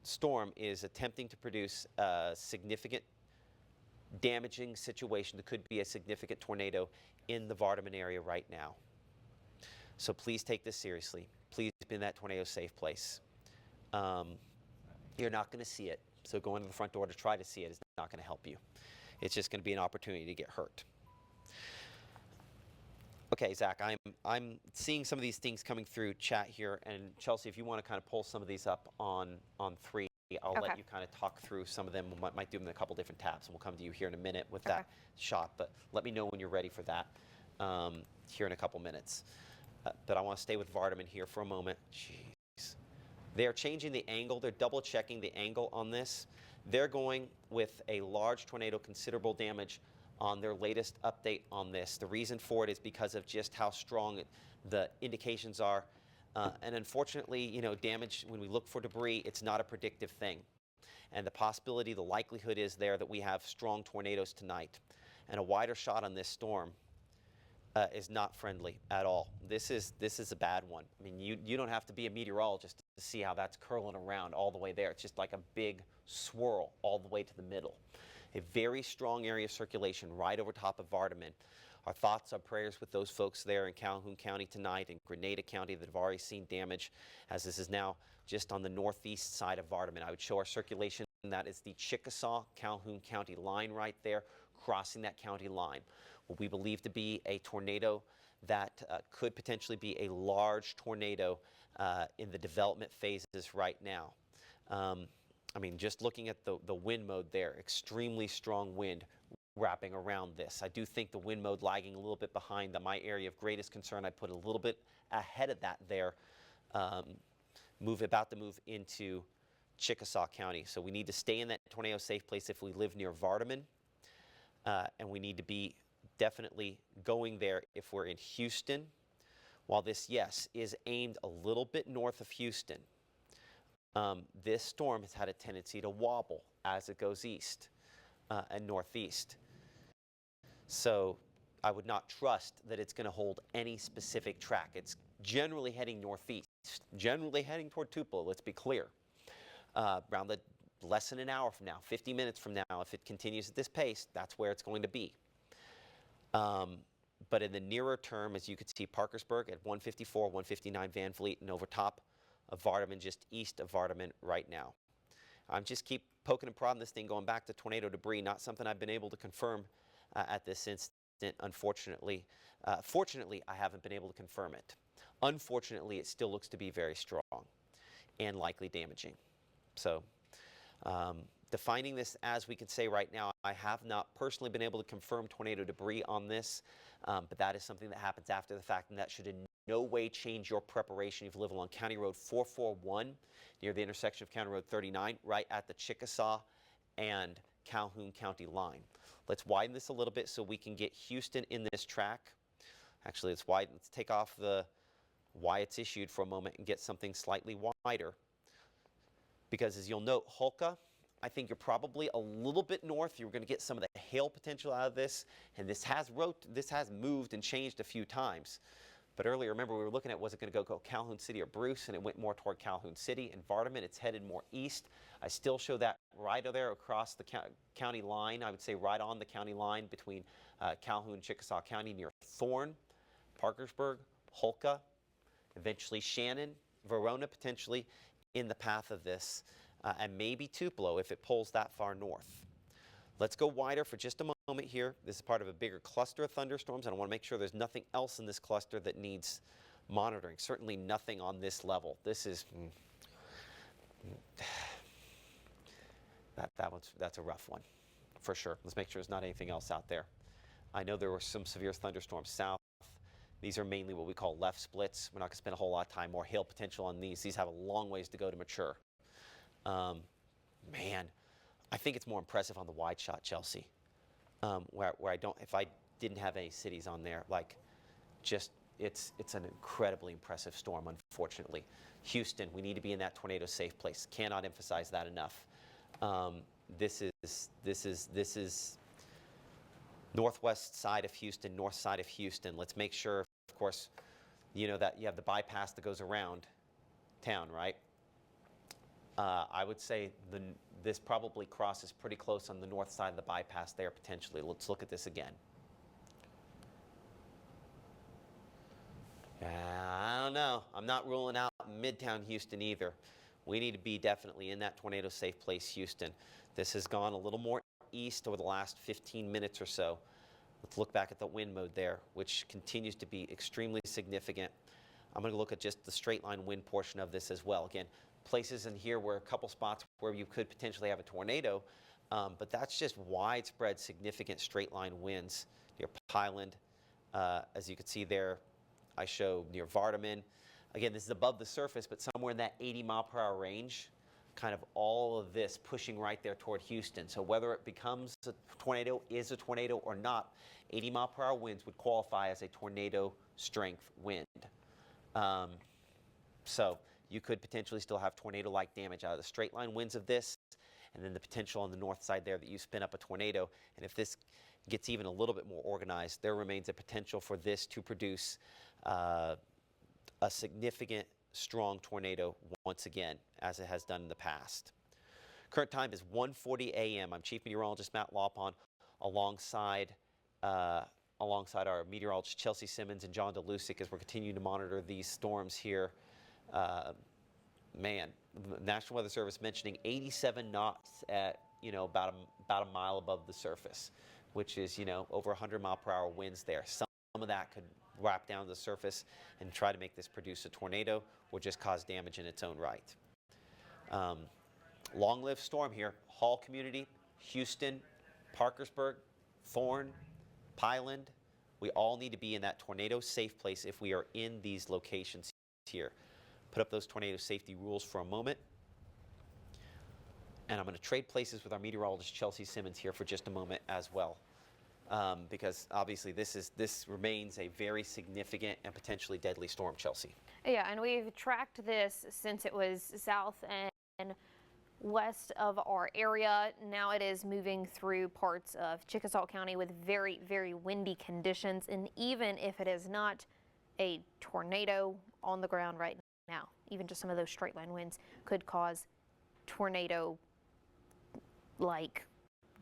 storm is attempting to produce a significant damaging situation that could be a significant tornado in the Vardaman area right now. So please take this seriously. Please be in that tornado safe place. You're not going to see it. So going to the front door to try to see it is not going to help you. It's just going to be an opportunity to get hurt. Okay, Zach, I'm seeing some of these things coming through chat here, and Chelsea, if you want to kind of pull some of these up on 3, I'll let you kind of talk through some of them. We might do them in a couple different tabs, and we'll come to you here in a minute with that shot. But let me know when you're ready for that here in a couple minutes. But I want to stay with Vardaman here for a moment. Jeez. They are changing the angle. They're double checking the angle on this. They're going with a large tornado, considerable damage on their latest update on this. The reason for it is because of just how strong the indications are. And unfortunately, you know, damage, when we look for debris, it's not a predictive thing. And the possibility, the likelihood is there that we have strong tornadoes tonight. And a wider shot on this storm is not friendly at all. This is a bad one. I mean, you don't have to be a meteorologist to see how that's curling around all the way there. It's just like a big swirl all the way to the middle. A very strong area of circulation right over top of Vardaman. Our thoughts, our prayers with those folks there in Calhoun County tonight, in Grenada County that have already seen damage, as this is now just on the northeast side of Vardaman. I would show our circulation. That is the Chickasaw-Calhoun County line right there, crossing that county line. What we believe to be a tornado that could potentially be a large tornado in the development phases right now. I mean, just looking at the wind mode there, extremely strong wind wrapping around this. I do think the wind mode lagging a little bit behind my area of greatest concern. I put a little bit ahead of that there, about to move into Chickasaw County. So we need to stay in that tornado safe place if we live near Vardaman, and we need to be definitely going there if we're in Houston. While this, yes, is aimed a little bit north of Houston, this storm has had a tendency to wobble as it goes east and northeast. So I would not trust that it's going to hold any specific track. It's generally heading northeast, generally heading toward Tupelo, let's be clear. Around less than an hour from now, 50 minutes from now, if it continues at this pace, that's where it's going to be. But in the nearer term, as you could see, Parkersburg at 154, 159 Van Vliet, and over top of Vardaman, just east of Vardaman right now. I'm just keep poking and prodding this thing, going back to tornado debris, not something I've been able to confirm at this instant, unfortunately. Fortunately, I haven't been able to confirm it. Unfortunately, it still looks to be very strong and likely damaging. So defining this as we can say right now, I have not personally been able to confirm tornado debris on this, but that is something that happens after the fact, and that should in no way change your preparation if you live along County Road 441 near the intersection of County Road 39, right at the Chickasaw and Calhoun County line. Let's widen this a little bit so we can get Houston in this track. Actually, let's take off the why it's issued for a moment and get something slightly wider. Because as you'll note, Hulka, I think you're probably a little bit north. You're going to get some of the hail potential out of this, and this has moved and changed a few times. But earlier, remember, we were looking at was it going to go Calhoun City or Bruce, and it went more toward Calhoun City. And Vardaman, it's headed more east. I still show that right there across the county line. I would say right on the county line between Calhoun and Chickasaw County near Thorne, Parkersburg, Hulka, eventually Shannon, Verona potentially in the path of this, and maybe Tupelo if it pulls that far north. Let's go wider for just a moment here. This is part of a bigger cluster of thunderstorms, and I want to make sure there's nothing else in this cluster that needs monitoring. Certainly nothing on this level. This is that's a rough one for sure. Let's make sure there's not anything else out there. I know there were some severe thunderstorms south. These are mainly what we call left splits. We're not going to spend a whole lot of time. More hail potential on these. These have a long ways to go to mature. Man, I think it's more impressive on the wide shot, Chelsea, where if I didn't have any cities on there, like just it's an incredibly impressive storm, unfortunately. Houston, we need to be in that tornado safe place. Cannot emphasize that enough. This is northwest side of Houston, north side of Houston. Let's make sure, of course, you know that you have the bypass that goes around town, right? I would say this probably crosses pretty close on the north side of the bypass there potentially. Let's look at this again. I don't know. I'm not ruling out Midtown Houston either. We need to be definitely in that tornado safe place, Houston. This has gone a little more east over the last 15 minutes or so. Let's look back at the wind mode there, which continues to be extremely significant. I'm going to look at just the straight line wind portion of this as well. Again, places in here where a couple spots where you could potentially have a tornado, but that's just widespread significant straight line winds near Highland. As you can see there, I show near Vardaman. Again, this is above the surface, but somewhere in that 80 mile per hour range. kind of all of this pushing right there toward Houston. So whether it becomes a tornado, is a tornado or not, 80-mile-per-hour winds would qualify as a tornado strength wind. So you could potentially still have tornado-like damage out of the straight line winds of this, and then the potential on the north side there that you spin up a tornado. And if this gets even a little bit more organized, there remains a potential for this to produce a significant, strong tornado once again, as it has done in the past. Current time is 1:40 a.m. I'm Chief Meteorologist Matt Lawpon, alongside our meteorologist Chelsea Simmons and John DeLucic, as we're continuing to monitor these storms here. Man, the National Weather Service mentioning 87 knots at, about a mile above the surface, which is, over 100-mile-per-hour winds there. Some of that could wrap down the surface and try to make this produce a tornado, or just cause damage in its own right. Long-lived storm here. Hall community, Houston, Parkersburg, Thorne, Pyland. We all need to be in that tornado safe place if we are in these locations here. Put up those tornado safety rules for a moment. And I'm going to trade places with our meteorologist Chelsea Simmons here for just a moment as well. Because obviously this remains a very significant and potentially deadly storm, Chelsea.
Yeah, and we've tracked this since it was south and west of our area. Now it is moving through parts of Chickasaw County with very, very windy conditions. And even if it is not a tornado on the ground right now, even just some of those straight line winds could cause tornado-like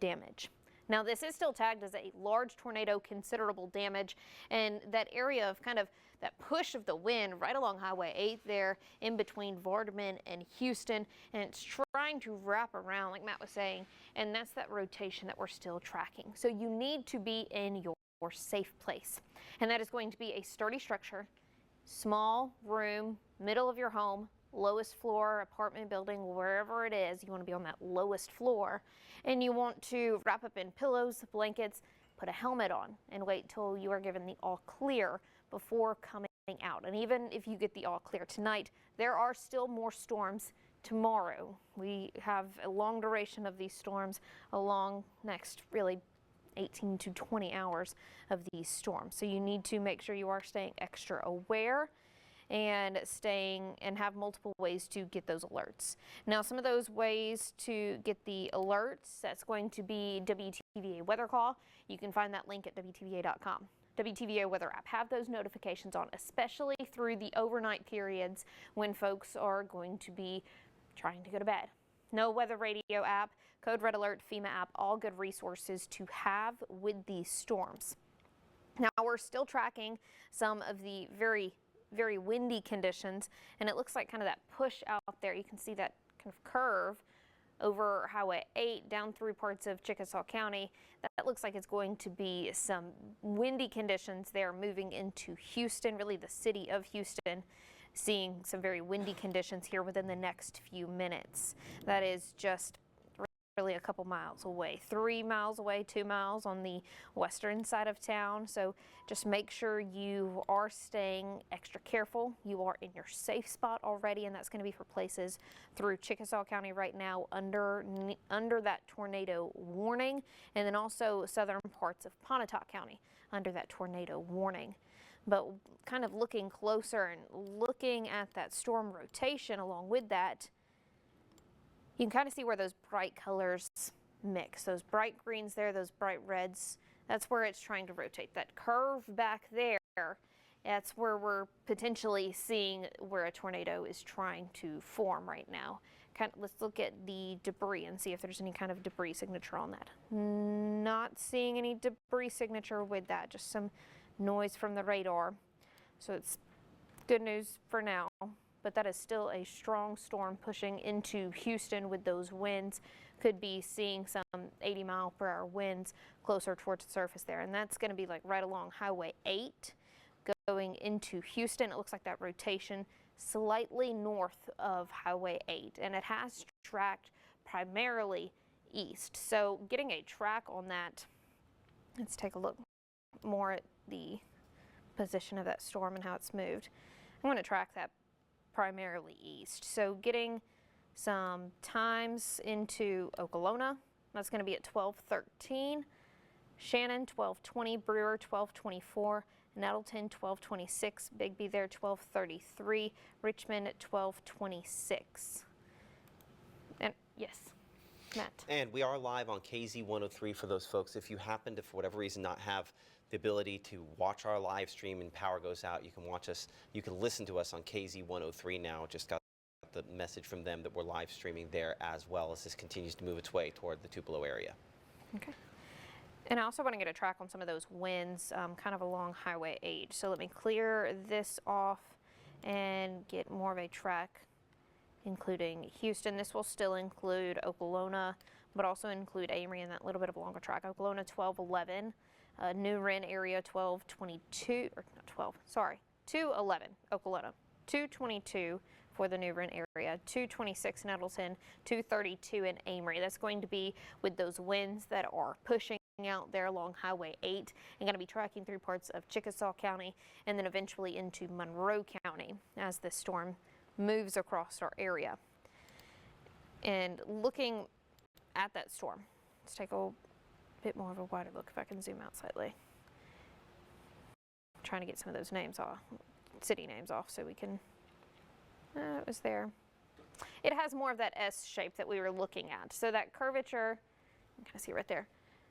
damage. Now this is still tagged as a large tornado, considerable damage, and that area of kind of that push of the wind right along Highway 8 there in between Vardaman and Houston, and it's trying to wrap around like Matt was saying, and that's that rotation that we're still tracking. So you need to be in your safe place, and that is going to be a sturdy structure, small room, middle of your home, lowest floor, apartment building, wherever it is, you want to be on that lowest floor, and you want to wrap up in pillows, blankets, put a helmet on, and wait till you are given the all clear before coming out. And even if you get the all clear tonight, there are still more storms tomorrow. We have a long duration of these storms along next really 18 to 20 hours of these storms. So you need to make sure you are staying extra aware and have multiple ways to get those alerts. Now, some of those ways to get the alerts, that's going to be WTVA weather call. You can find that link at WTVA.com. WTVA weather app, have those notifications on, especially through the overnight periods when folks are going to be trying to go to bed. No weather radio app, code red alert, FEMA app, all good resources to have with these storms. Now we're still tracking some of the very windy conditions, and it looks like kind of that push out there. You can see that kind of curve over Highway 8 down through parts of Chickasaw County. That looks like it's going to be some windy conditions there moving into Houston, really the city of Houston, seeing some very windy conditions here within the next few minutes. That is just really a couple miles away, 3 miles away, 2 miles on the western side of town. So just make sure you are staying extra careful. You are in your safe spot already, and that's going to be for places through Chickasaw County right now under that tornado warning, and then also southern parts of Pontotoc County under that tornado warning. But kind of looking closer and looking at that storm rotation along with that, you can kind of see where those bright colors mix. Those bright greens there, those bright reds, that's where it's trying to rotate. That curve back there, that's where we're potentially seeing where a tornado is trying to form right now. Let's look at the debris and see if there's any kind of debris signature on that. Not seeing any debris signature with that, just some noise from the radar. So it's good news for now. But that is still a strong storm pushing into Houston with those winds. Could be seeing some 80-mile-per-hour winds closer towards the surface there. And that's going to be like right along Highway 8 going into Houston. It looks like that rotation slightly north of Highway 8. And it has tracked primarily east. So getting a track on that, let's take a look more at the position of that storm and how it's moved. I'm going to track that primarily east. So getting some times into Okolona. That's going to be at 12:13. Shannon, 12:20. Brewer, 12:24. Nettleton, 12:26. Bigby there, 12:33. Richmond at 12:26. And yes, Matt.
And we are live on KZ 103 for those folks. If you happen to, for whatever reason, not have the ability to watch our live stream and power goes out, you can watch us, you can listen to us on KZ 103 now. Just got the message from them that we're live streaming there as well as this continues to move its way toward the Tupelo area.
Okay. And I also want to get a track on some of those winds kind of along Highway 8. So let me clear this off and get more of a track, including Houston. This will still include Okolona, but also include Amory and that little bit of a longer track. Okolona 12:11, New Wren area 12:22, or not 12, sorry, 2:11 Okolona, 2:22 for the New Wren area, 2:26 Nettleton, 2:32 in Amory. That's going to be with those winds that are pushing out there along Highway 8 and going to be tracking through parts of Chickasaw County and then eventually into Monroe County as this storm moves across our area. And looking at that storm, let's take a bit more of a wider look if I can zoom out slightly. I'm trying to get some of those names off, city names off, so we can, it was there. It has more of that S shape that we were looking at. So that curvature, you can kind of see right there,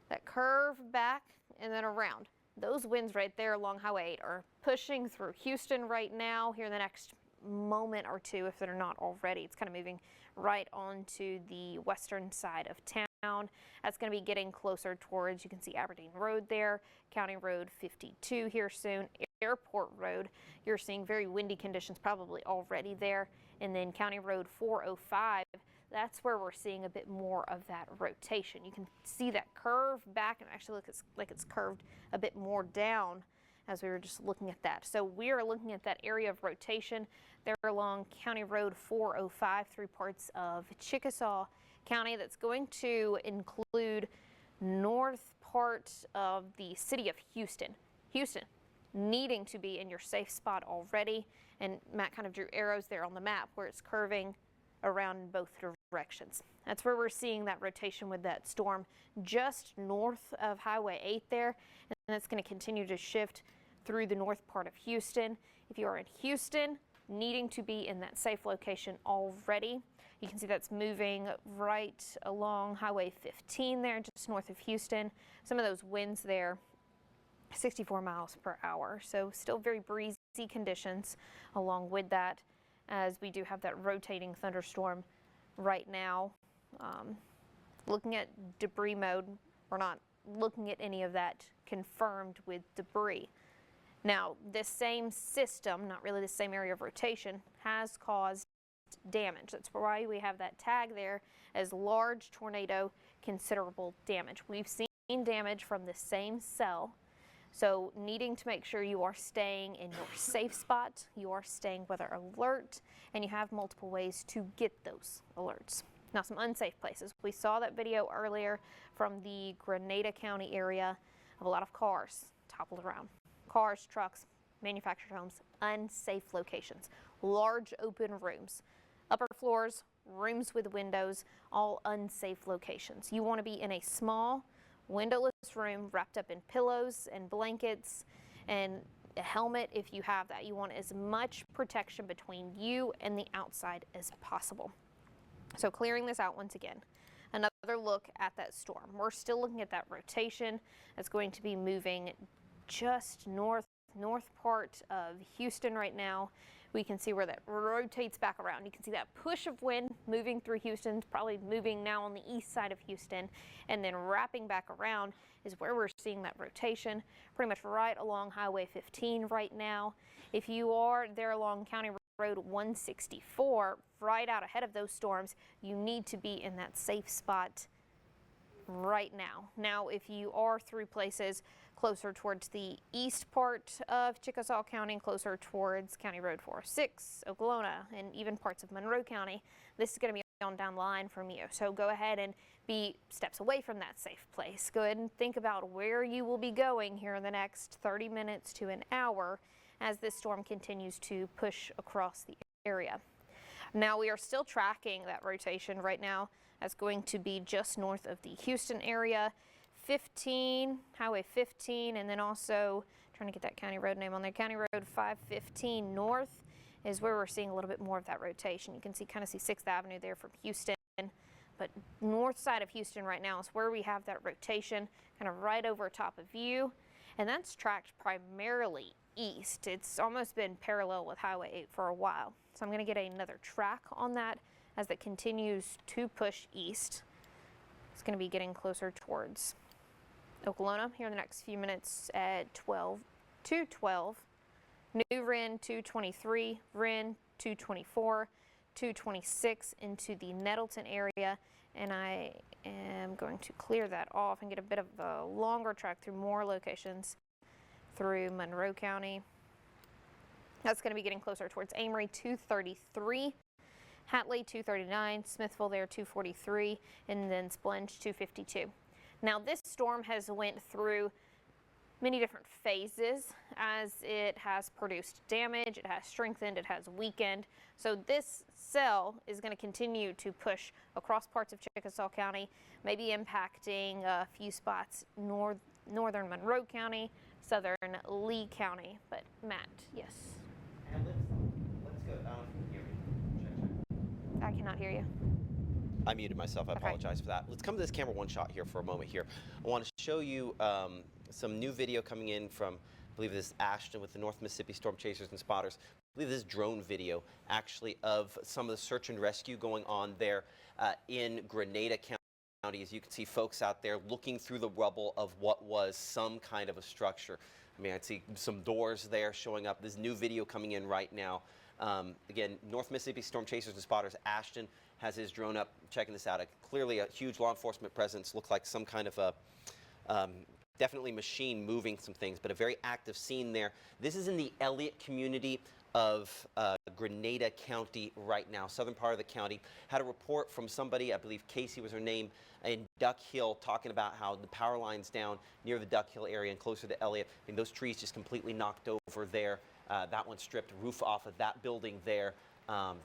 that curve back and then around. Those winds right there along Highway 8 are pushing through Houston right now here in the next moment or two, if they're not already. It's kind of moving right onto the western side of town. That's going to be getting closer towards, you can see Aberdeen Road there, County Road 52 here soon, Airport Road. You're seeing very windy conditions probably already there. And then County Road 405, that's where we're seeing a bit more of that rotation. You can see that curve back and actually look like it's curved a bit more down as we were just looking at that. So we are looking at that area of rotation there along County Road 405 through parts of Chickasaw County. That's going to include north part of the city of Houston. Houston needing to be in your safe spot already. And Matt kind of drew arrows there on the map where it's curving around in both directions. That's where we're seeing that rotation with that storm just north of Highway 8 there. And it's going to continue to shift through the north part of Houston. If you are in Houston, needing to be in that safe location already. You can see that's moving right along Highway 15 there, just north of Houston. Some of those winds there, 64 miles per hour. So still very breezy conditions along with that, as we do have that rotating thunderstorm right now. Looking at debris mode, we're not looking at any of that confirmed with debris. Now, this same system, not really the same area of rotation, has caused damage. That's why we have that tag there as large tornado, considerable damage. We've seen damage from the same cell. So needing to make sure you are staying in your safe spot, you are staying weather alert, and you have multiple ways to get those alerts. Now, some unsafe places. We saw that video earlier from the Grenada County area of a lot of cars toppled around. Cars, trucks, manufactured homes, unsafe locations, large open rooms, upper floors, rooms with windows, all unsafe locations. You want to be in a small, windowless room wrapped up in pillows and blankets and a helmet if you have that. You want as much protection between you and the outside as possible. So clearing this out once again. Another look at that storm. We're still looking at that rotation that's going to be moving just north part of Houston right now. We can see where that rotates back around. You can see that push of wind moving through Houston. It's probably moving now on the east side of Houston, and then wrapping back around is where we're seeing that rotation pretty much right along Highway 15 right now. If you are there along County Road 164, right out ahead of those storms, you need to be in that safe spot right now. Now, if you are through places closer towards the east part of Chickasaw County, closer towards County Road 406, Okolona, and even parts of Monroe County, this is going to be on down the line from you. So go ahead and be steps away from that safe place. Go ahead and think about where you will be going here in the next 30 minutes to an hour as this storm continues to push across the area. Now we are still tracking that rotation right now. That's going to be just north of the Houston area, 15, Highway 15, and then also trying to get that county road name on there. County Road 515 north is where we're seeing a little bit more of that rotation. You can see, kind of see 6th Avenue there from Houston, but north side of Houston right now is where we have that rotation, kind of right over top of you, and that's tracked primarily east. It's almost been parallel with Highway 8 for a while. So I'm going to get another track on that as it continues to push east. It's going to be getting closer towards Okolona here in the next few minutes at 212. New Ren 223, Ren 224, 226 into the Nettleton area, and I am going to clear that off and get a bit of a longer track through more locations through Monroe County. That's going to be getting closer towards Amory 233, Hatley 239, Smithville there 243, and then Splenge 252. Now this storm has went through many different phases as it has produced damage, it has strengthened, it has weakened. So this cell is going to continue to push across parts of Chickasaw County, maybe impacting a few spots northern Monroe County, southern Lee County. But Matt, yes.
And let's go. I don't know if you can hear me. Check.
I cannot hear you.
I muted myself. I apologize for that. Let's come to this camera one shot here for a moment here. I want to show you some new video coming in from, I believe this is Ashton with the North Mississippi Storm Chasers and Spotters. I believe this is drone video actually of some of the search and rescue going on there in Grenada County. As you can see, folks out there looking through the rubble of what was some kind of a structure. I mean, I'd see some doors there showing up. This new video coming in right now. Again, North Mississippi Storm Chasers and Spotters, Ashton has his drone up, checking this out. Clearly a huge law enforcement presence. Looks like some kind of a, definitely machine moving some things, but a very active scene there. This is in the Elliot community of Grenada County right now, southern part of the county. Had a report from somebody, I believe Casey was her name, in Duck Hill, talking about how the power line's down near the Duck Hill area and closer to Elliot. I mean, those trees just completely knocked over there. That one stripped roof off of that building there.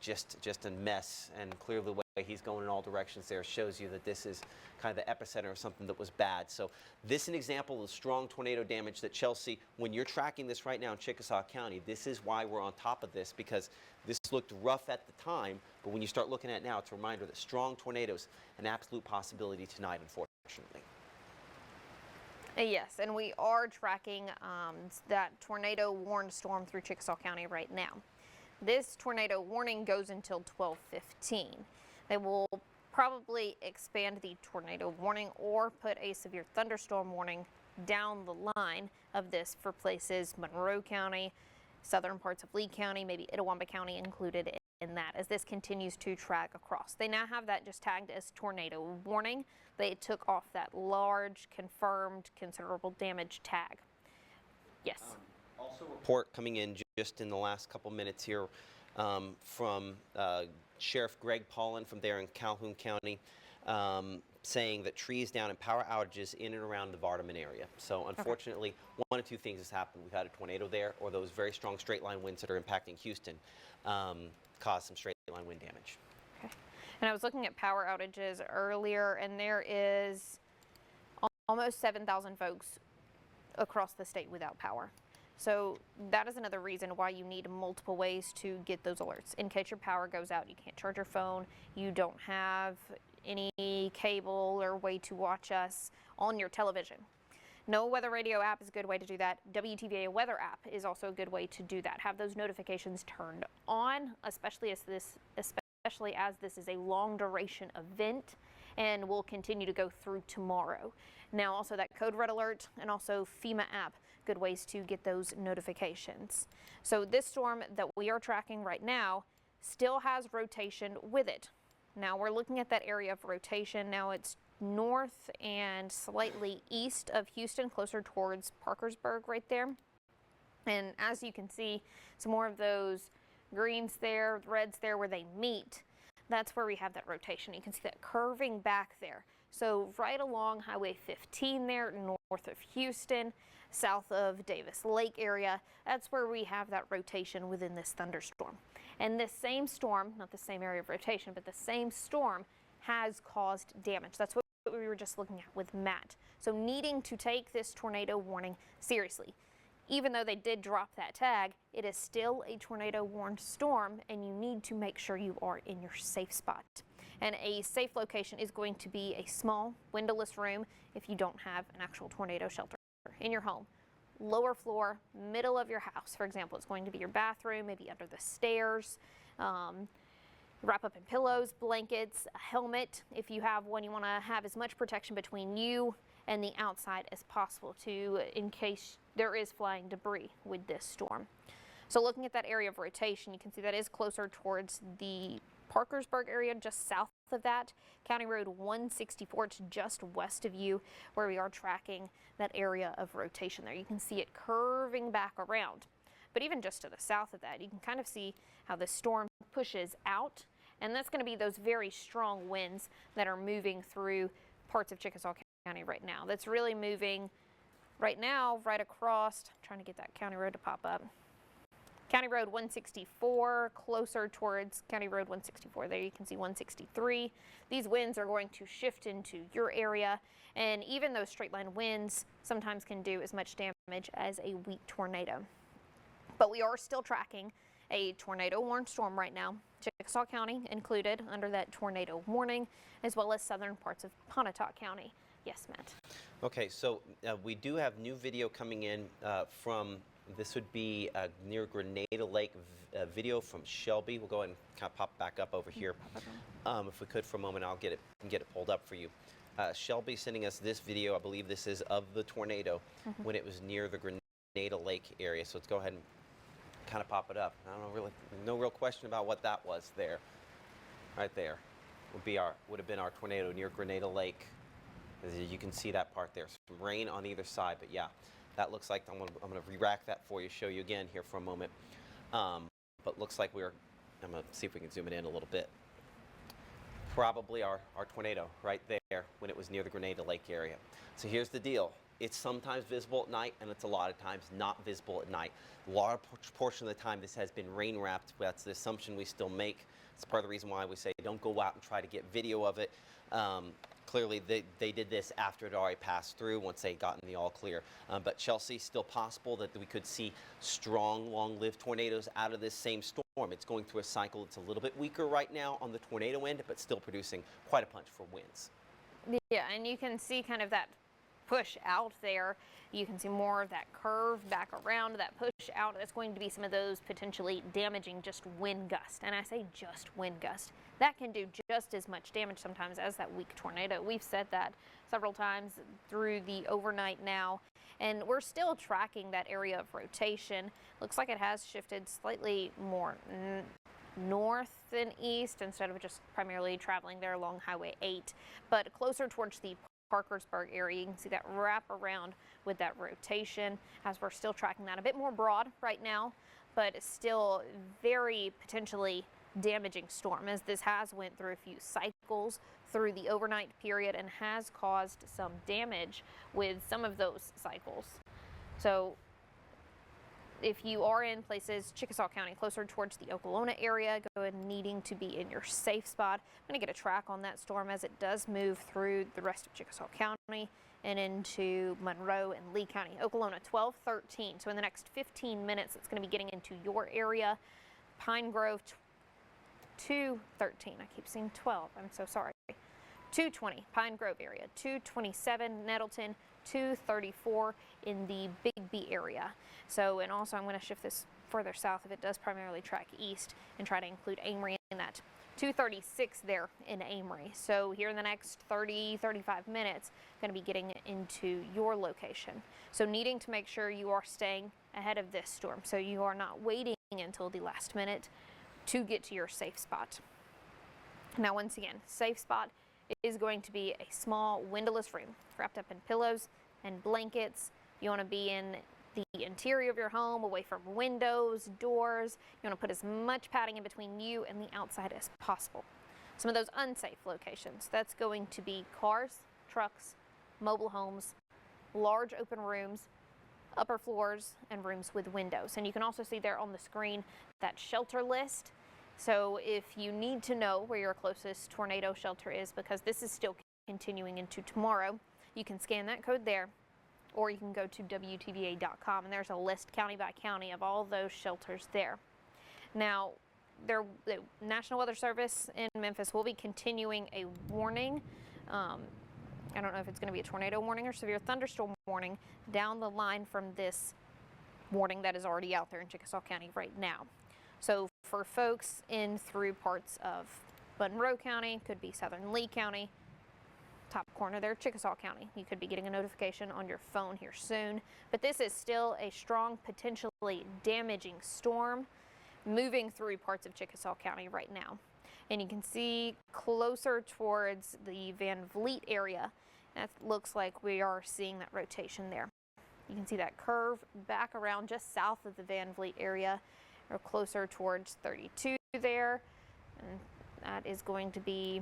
Just a mess, and clearly the way he's going in all directions there shows you that this is kind of the epicenter of something that was bad. So this is an example of strong tornado damage that Chelsea, when you're tracking this right now in Chickasaw County, this is why we're on top of this, because this looked rough at the time, but when you start looking at it now, it's a reminder that strong tornadoes, an absolute possibility tonight, unfortunately.
Yes, and we are tracking that tornado warned storm through Chickasaw County right now. This tornado warning goes until 12:15. They will probably expand the tornado warning or put a severe thunderstorm warning down the line of this for places Monroe County, southern parts of Lee County, maybe Itawamba County included in that, as this continues to track across. They now have that just tagged as tornado warning. They took off that large confirmed considerable damage tag. Yes.
Also a report coming in just in the last couple minutes here from Sheriff Greg Paulin from there in Calhoun County, saying that trees down and power outages in and around the Vardaman area. So unfortunately, one of two things has happened. We've had a tornado there, or those very strong straight line winds that are impacting Houston caused some straight line wind damage.
Okay. And I was looking at power outages earlier, and there is almost 7,000 folks across the state without power. So that is another reason why you need multiple ways to get those alerts. In case your power goes out, you can't charge your phone, you don't have any cable or way to watch us on your television. No Weather Radio app is a good way to do that. WTVA Weather app is also a good way to do that. Have those notifications turned on, especially as this is a long duration event and will continue to go through tomorrow. Now also that code red alert and also FEMA app, good ways to get those notifications. So this storm that we are tracking right now still has rotation with it. Now we're looking at that area of rotation. Now it's north and slightly east of Houston, closer towards Parkersburg right there. And as you can see, some more of those greens there, reds there where they meet, that's where we have that rotation. You can see that curving back there. So right along Highway 15 there, north of Houston, south of Davis Lake area, that's where we have that rotation within this thunderstorm. And this same storm, not the same area of rotation, but the same storm has caused damage. That's what we were just looking at with Matt. So needing to take this tornado warning seriously. Even though they did drop that tag, it is still a tornado warned storm, and you need to make sure you are in your safe spot. And a safe location is going to be a small windowless room if you don't have an actual tornado shelter in your home. Lower floor, middle of your house, for example, it's going to be your bathroom, maybe under the stairs. Wrap up in pillows, blankets, a helmet. If you have one, you want to have as much protection between you and the outside as possible in case there is flying debris with this storm. So looking at that area of rotation, you can see that is closer towards the Parkersburg area, just south of that. County Road 164, it's just west of you, where we are tracking that area of rotation there. You can see it curving back around. But even just to the south of that, you can kind of see how the storm pushes out, and that's going to be those very strong winds that are moving through parts of Chickasaw County right now. That's really moving right now right across, I'm trying to get that county road to pop up. County Road 164, closer towards County Road 164. There you can see 163. These winds are going to shift into your area, and even those straight line winds sometimes can do as much damage as a weak tornado. But we are still tracking a tornado warned storm right now, Chickasaw County included under that tornado warning, as well as southern parts of Pontotoc County. Yes, Matt.
Okay, so we do have new video coming in from, this would be near Grenada Lake video from Shelby. We'll go ahead and kind of pop back up over here. If we could for a moment, I'll get it pulled up for you. Shelby sending us this video. I believe this is of the tornado when it was near the Grenada Lake area. So let's go ahead and kind of pop it up. I don't know, really, no real question about what that was there. Right there would have been our tornado near Grenada Lake. As you can see that part there. Some rain on either side, but yeah, that looks like, I'm gonna re-rack that for you, show you again here for a moment. But looks like I'm gonna see if we can zoom it in a little bit. Probably our tornado right there when it was near the Grenada Lake area. So here's the deal. It's sometimes visible at night, and it's a lot of times not visible at night. A large portion of the time this has been rain wrapped. That's the assumption we still make. It's part of the reason why we say don't go out and try to get video of it. Clearly, they did this after it already passed through, once they gotten the all clear. But Chelsea, still possible that we could see strong, long-lived tornadoes out of this same storm. It's going through a cycle. It's a little bit weaker right now on the tornado end, but still producing quite a punch for winds.
Yeah, and you can see kind of that push out there. You can see more of that curve back around, that push out. That's going to be some of those potentially damaging just wind gust. And I say just wind gust. That can do just as much damage sometimes as that weak tornado. We've said that several times through the overnight now. And we're still tracking that area of rotation. Looks like it has shifted slightly more north than east instead of just primarily traveling there along Highway 8, but closer towards the Parkersburg area. You can see that wrap around with that rotation as we're still tracking that a bit more broad right now, but still very potentially damaging storm, as this has went through a few cycles through the overnight period and has caused some damage with some of those cycles. So if you are in places, Chickasaw County, closer towards the Okolona area, go ahead and needing to be in your safe spot. I'm going to get a track on that storm as it does move through the rest of Chickasaw County and into Monroe and Lee County. Okolona 1213. So in the next 15 minutes, it's going to be getting into your area. Pine Grove 213. I keep saying 12. I'm so sorry. 220 Pine Grove area. 227 Nettleton. 234 in the Big B area. So, and also I'm going to shift this further south if it does primarily track east and try to include Amory in that. 236 there in Amory. So here in the next 30-35 minutes, going to be getting into your location. So needing to make sure you are staying ahead of this storm, so you are not waiting until the last minute to get to your safe spot. Now, once again, safe spot is going to be a small windowless room wrapped up in pillows and blankets. You want to be in the interior of your home, away from windows, doors. You want to put as much padding in between you and the outside as possible. Some of those unsafe locations, that's going to be cars, trucks, mobile homes, large open rooms, upper floors, and rooms with windows. And you can also see there on the screen that shelter list. So if you need to know where your closest tornado shelter is, because this is still continuing into tomorrow, you can scan that code there, or you can go to WTVA.com, and there's a list county by county of all those shelters there. Now, the National Weather Service in Memphis will be continuing a warning. I don't know if it's going to be a tornado warning or severe thunderstorm warning down the line from this warning that is already out there in Chickasaw County right now. So for folks in through parts of Monroe County, could be southern Lee County, top corner there, Chickasaw County, you could be getting a notification on your phone here soon. But this is still a strong, potentially damaging storm moving through parts of Chickasaw County right now. And you can see closer towards the Van Vliet area, that looks like we are seeing that rotation there. You can see that curve back around just south of the Van Vliet area, or closer towards 32 there. And that is going to be,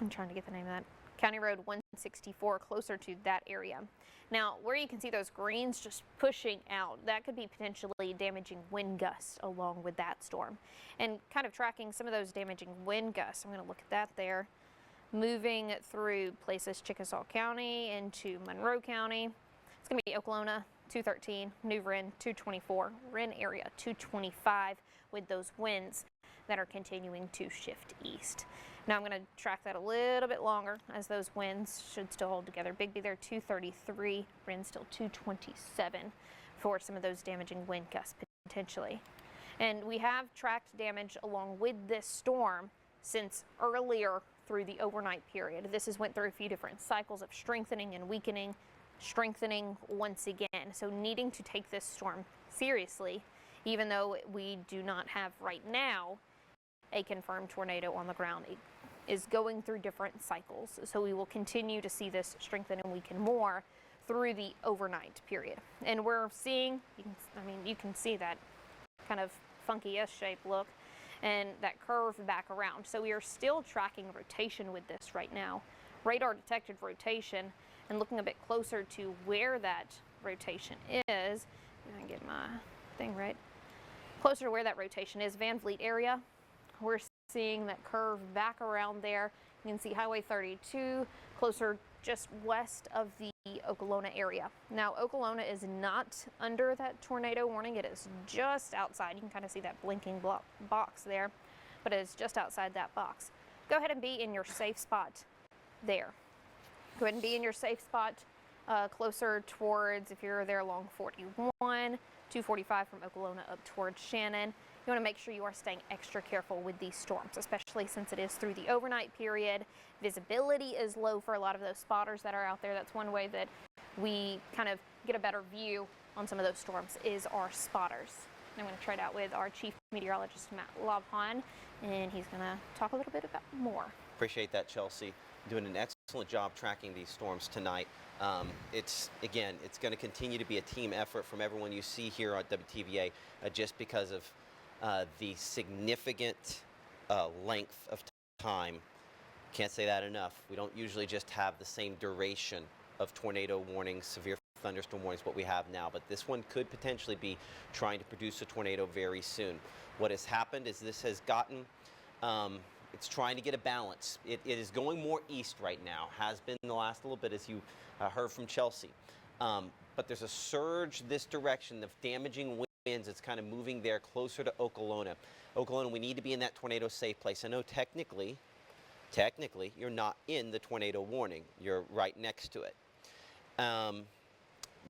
I'm trying to get the name of that, County Road 164, closer to that area. Now, where you can see those greens just pushing out, that could be potentially damaging wind gusts along with that storm. And kind of tracking some of those damaging wind gusts, I'm going to look at that there. Moving through places Chickasaw County into Monroe County. It's going to be Okolona 213, New Wren 224, Wren area 225, with those winds that are continuing to shift east. Now I'm going to track that a little bit longer, as those winds should still hold together. Bigby there 233, Wren still 227 for some of those damaging wind gusts potentially. And we have tracked damage along with this storm since earlier through the overnight period. This has went through a few different cycles of strengthening and weakening, strengthening once again. So needing to take this storm seriously, even though we do not have right now a confirmed tornado on the ground. It is going through different cycles. So we will continue to see this strengthen and weaken more through the overnight period. And we're seeing, you can see that kind of funky S-shape look and that curve back around. So we are still tracking rotation with this right now. Radar detected rotation, and looking a bit closer to where that rotation is. I'm gonna get my thing right. Closer to where that rotation is, Van Vliet area. We're seeing that curve back around there. You can see Highway 32 closer just west of the Okolona area. Now, Okolona is not under that tornado warning. It is just outside. You can kind of see that blinking box there, but it is just outside that box. Go ahead and be in your safe spot there. Go ahead and be in your safe spot closer towards, if you're there along 41, 245 from Okolona up towards Shannon. You want to make sure you are staying extra careful with these storms, especially since it is through the overnight period. Visibility is low for a lot of those spotters that are out there. That's one way that we kind of get a better view on some of those storms is our spotters. I'm going to trade out with our chief meteorologist, Matt Lobhan, and he's going to talk a little bit about more.
Appreciate that, Chelsea. Doing an excellent job tracking these storms tonight. It's going to continue to be a team effort from everyone you see here on WTVA, just because of the significant length of time. Can't say that enough. We don't usually just have the same duration of tornado warnings, severe thunderstorm warnings, what we have now, but this one could potentially be trying to produce a tornado very soon. What has happened is this has gotten, it's trying to get a balance. It is going more east right now, has been the last little bit, as you heard from Chelsea. But there's a surge this direction of damaging winds. It's kind of moving there closer to Okolona. Okolona, we need to be in that tornado safe place. I know technically you're not in the tornado warning. You're right next to it.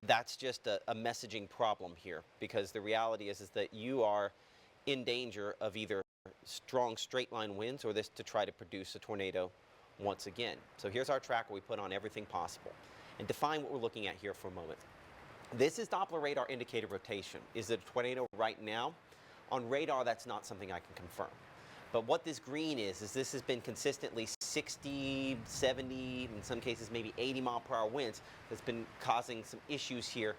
That's just a messaging problem here, because the reality is that you are in danger of either strong straight line winds or this to try to produce a tornado once again. So here's our tracker we put on everything possible. And define what we're looking at here for a moment. This is Doppler radar indicated rotation. Is it a tornado right now? On radar, that's not something I can confirm. But what this green is this has been consistently 60, 70, in some cases maybe 80 mile per hour winds that's been causing some issues here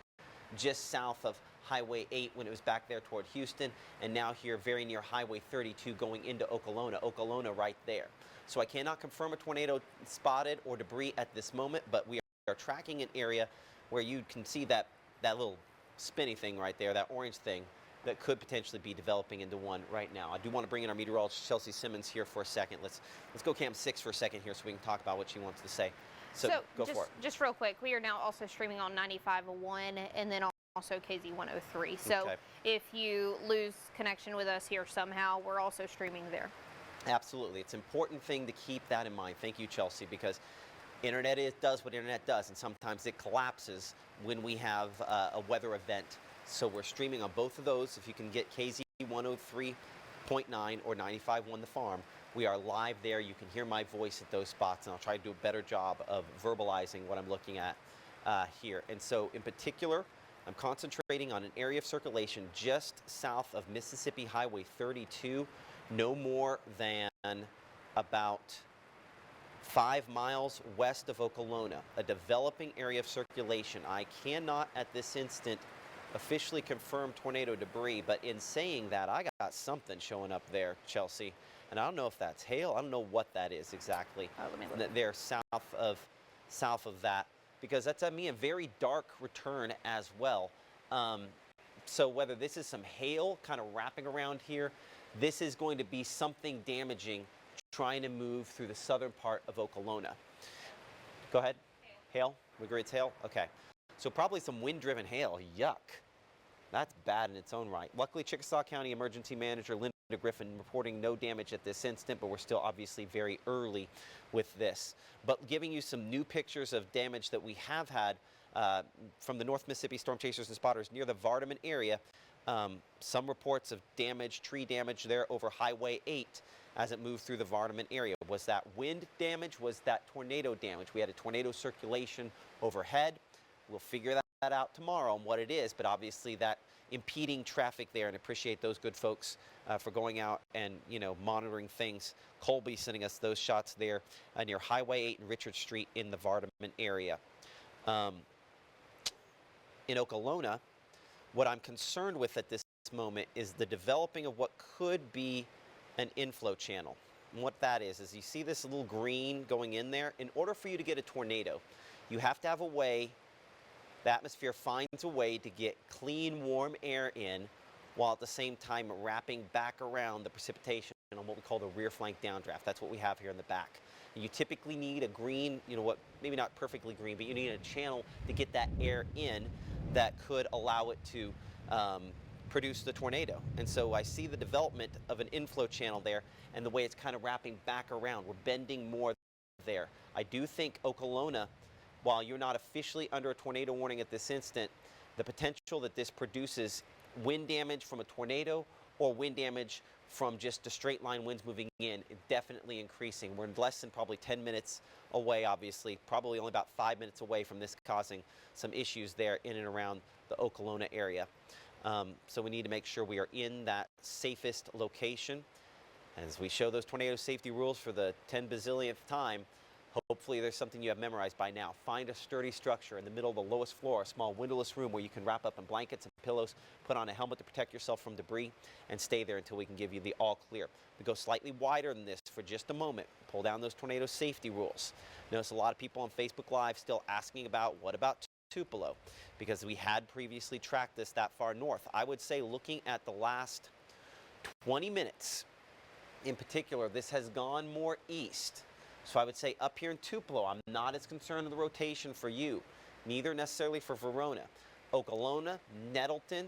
just south of Highway 8 when it was back there toward Houston, and now here very near Highway 32 going into Okolona right there. So I cannot confirm a tornado spotted or debris at this moment, but we are tracking an area where you can see that little spinny thing right there, that orange thing, that could potentially be developing into one right now. I do want to bring in our meteorologist Chelsea Simmons here for a second. Let's go Cam 6 for a second here so we can talk about what she wants to say. So go for it.
Just real quick, we are now also streaming on 95.1 and then also KZ 103. So
Okay.
if you lose connection with us here somehow, we're also streaming there.
Absolutely. It's an important thing to keep that in mind. Thank you, Chelsea, because internet does what internet does, and sometimes it collapses when we have a weather event. So we're streaming on both of those. If you can get KZ 103.9 or 95.1 The Farm, we are live there. You can hear my voice at those spots, and I'll try to do a better job of verbalizing what I'm looking at here. And so in particular, I'm concentrating on an area of circulation just south of Mississippi Highway 32, no more than about 5 miles west of Okolona, a developing area of circulation. I cannot at this instant officially confirm tornado debris, but in saying that, I got something showing up there, Chelsea. And I don't know if that's hail. I don't know what that is exactly.
Let me look.
They're south of that, because that's, I mean, a very dark return as well. So whether this is some hail kind of wrapping around here, this is going to be something damaging trying to move through the southern part of Okolona. Go ahead. Hail? We agree it's hail? Okay. So probably some wind-driven hail. Yuck. That's bad in its own right. Luckily, Chickasaw County Emergency Manager Linda Griffin reporting no damage at this instant, but we're still obviously very early with this. But giving you some new pictures of damage that we have had from the North Mississippi Storm Chasers and Spotters near the Vardaman area. Some reports of damage, tree damage there over Highway 8 as it moved through the Vardaman area. Was that wind damage? Was that tornado damage? We had a tornado circulation overhead. We'll figure that out tomorrow on what it is, but obviously that impeding traffic there, and appreciate those good folks for going out and, you know, monitoring things. Colby sending us those shots there near Highway 8 and Richard Street in the Vardaman area. In Okolona, what I'm concerned with at this moment is the developing of what could be an inflow channel. And what that is you see this little green going in there. In order for you to get a tornado, you have to have a way, the atmosphere finds a way to get clean, warm air in, while at the same time wrapping back around the precipitation on what we call the rear flank downdraft. That's what we have here in the back. You typically need a green, you know what, maybe not perfectly green, but you need a channel to get that air in that could allow it to produce the tornado. And so I see the development of an inflow channel there, and the way it's kind of wrapping back around. We're bending more there. I do think Okolona, while you're not officially under a tornado warning at this instant, the potential that this produces wind damage from a tornado or wind damage from just the straight line winds moving in is definitely increasing. We're less than probably 10 minutes away, obviously, probably only about 5 minutes away from this causing some issues there in and around the Okolona area. So we need to make sure we are in that safest location. As we show those tornado safety rules for the 10 bazillionth time, hopefully there's something you have memorized by now. Find a sturdy structure in the middle of the lowest floor, a small windowless room where you can wrap up in blankets and pillows, put on a helmet to protect yourself from debris, and stay there until we can give you the all clear. We go slightly wider than this for just a moment. Pull down those tornado safety rules. Notice a lot of people on Facebook Live still asking about, what about Tupelo? Because we had previously tracked this that far north. I would say, looking at the last 20 minutes in particular, this has gone more east. So I would say up here in Tupelo, I'm not as concerned with the rotation for you, neither necessarily for Verona. Okolona, Nettleton,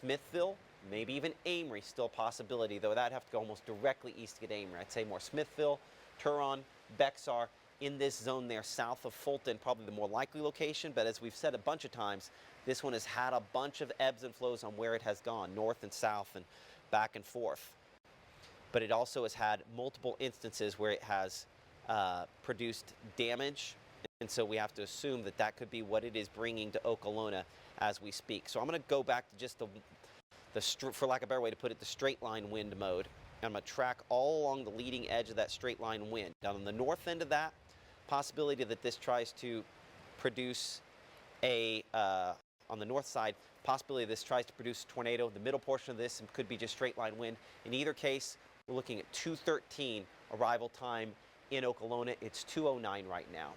Smithville, maybe even Amory, still a possibility, though that'd have to go almost directly east to get Amory. I'd say more Smithville, Turon, Bexar, in this zone there south of Fulton, probably the more likely location. But as we've said a bunch of times, this one has had a bunch of ebbs and flows on where it has gone, north and south and back and forth. But it also has had multiple instances where it has produced damage, and so we have to assume that that could be what it is bringing to Okolona as we speak. So I'm going to go back to just for lack of a better way to put it, the straight line wind mode. I'm going to track all along the leading edge of that straight line wind. Down on the north end of that, possibility that this tries to produce a, on the north side, possibility this tries to produce a tornado. The middle portion of this could be just straight line wind. In either case, we're looking at 2:13 arrival time in Okolona. It's 2:09 right now.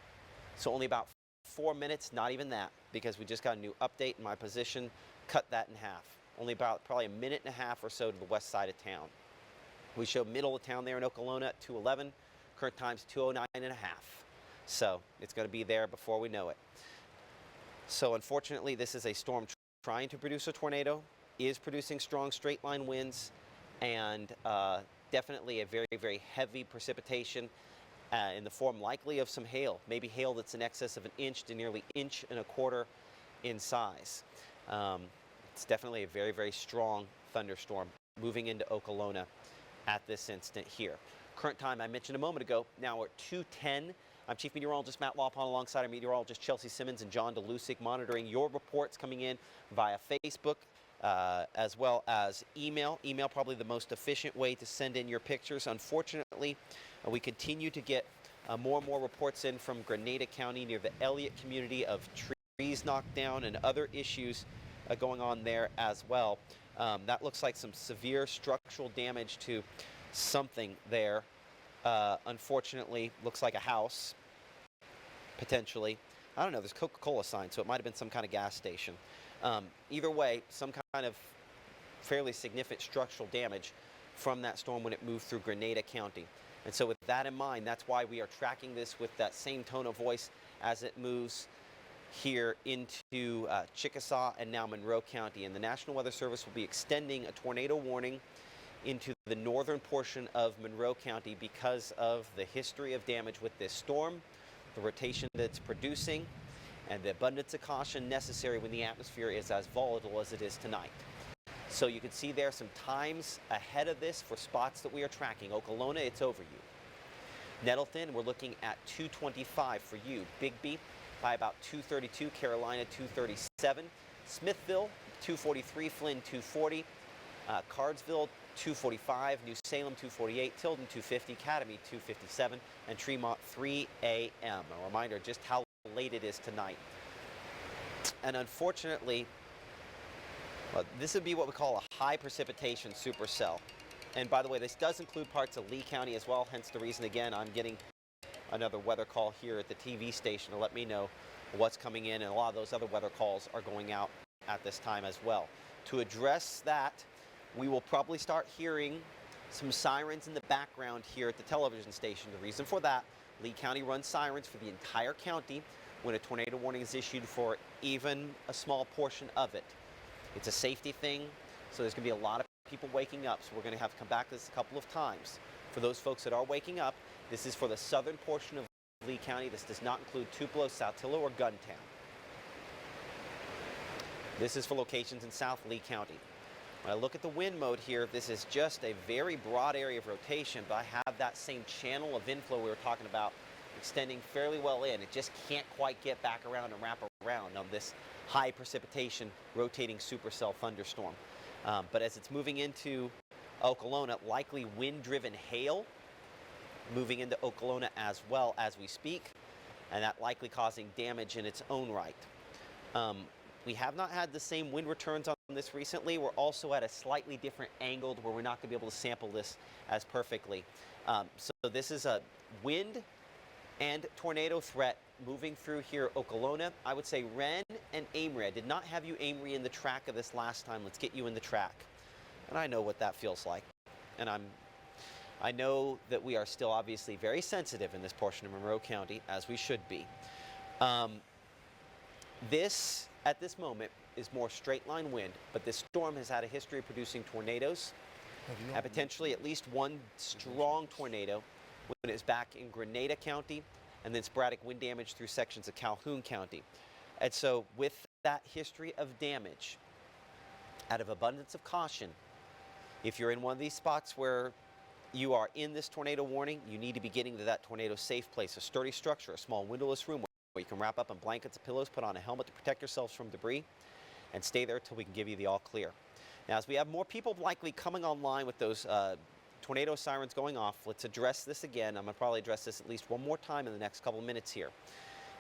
So only about 4 minutes, not even that, because we just got a new update in my position, cut that in half. only about probably a minute and a half or so to the west side of town. We show middle of town there in Okolona at 211. Current time's 209 and a half. So it's going to be there before we know it. So unfortunately, this is a storm trying to produce a tornado, is producing strong straight line winds, and definitely a very, very heavy precipitation in the form likely of some hail, maybe hail that's in excess of an inch to nearly inch and a quarter in size. It's definitely a very, very strong thunderstorm moving into Okolona at this instant here. Current time I mentioned a moment ago, now we're at 2:10. I'm Chief Meteorologist Matt Walpon alongside our meteorologist Chelsea Simmons and John DeLusick, monitoring your reports coming in via Facebook as well as email. Email probably the most efficient way to send in your pictures. Unfortunately, we continue to get more and more reports in from Grenada County near the Elliot community of trees knocked down and other issues going on there as well. That looks like some severe structural damage to something there. Unfortunately, looks like a house, potentially. I don't know, there's Coca-Cola signs, so it might have been some kind of gas station. Either way, some kind of fairly significant structural damage from that storm when it moved through Grenada County. And so with that in mind, that's why we are tracking this with that same tone of voice as it moves here into Chickasaw and now Monroe County. And the National Weather Service will be extending a tornado warning into the northern portion of Monroe County because of the history of damage with this storm, the rotation that it's producing, and the abundance of caution necessary when the atmosphere is as volatile as it is tonight. So you can see there some times ahead of this for spots that we are tracking. Okolona, it's over you. Nettleton, we're looking at 225 for you. Bigby by about 232, Carolina 237, Smithville 243, Flynn 240, Cardsville 245, New Salem 248, Tilden 250, Academy 257, and Tremont 3 a.m. A reminder just how late it is tonight. And unfortunately, this would be what we call a high precipitation supercell. And by the way, this does include parts of Lee County as well, hence the reason, again, I'm getting another weather call here at the TV station to let me know what's coming in, and a lot of those other weather calls are going out at this time as well. To address that, we will probably start hearing some sirens in the background here at the television station. The reason for that, Lee County runs sirens for the entire county when a tornado warning is issued for even a small portion of it. It's a safety thing, so there's going to be a lot of people waking up, so we're going to have to come back to this a couple of times. For those folks that are waking up, this is for the southern portion of Lee County. This does not include Tupelo, Saltillo, or Guntown. This is for locations in South Lee County. When I look at the wind mode here, this is just a very broad area of rotation, but I have that same channel of inflow we were talking about extending fairly well in. It just can't quite get back around and wrap around on this high precipitation rotating supercell thunderstorm. But as it's moving into Okolona, likely wind-driven hail moving into Okolona as well as we speak, and that likely causing damage in its own right. We have not had the same wind returns on this recently. We're also at a slightly different angle where we're not going to be able to sample this as perfectly. So this is a wind and tornado threat moving through here, Okolona. I would say Wren and Amory. I did not have you, Amory, in the track of this last time. Let's get you in the track. And I know what that feels like. And I know that we are still obviously very sensitive in this portion of Monroe County, as we should be. This, at this moment, is more straight line wind, but this storm has had a history of producing tornadoes, and potentially at least one strong tornado when it's back in Grenada County, and then sporadic wind damage through sections of Calhoun County. And so with that history of damage, out of abundance of caution, if you're in one of these spots where you are in this tornado warning, you need to be getting to that tornado safe place, a sturdy structure, a small windowless room where you can wrap up in blankets and pillows, put on a helmet to protect yourselves from debris, and stay there till we can give you the all clear. Now, as we have more people likely coming online with those tornado sirens going off, let's address this again. I'm going to probably address this at least one more time in the next couple minutes here.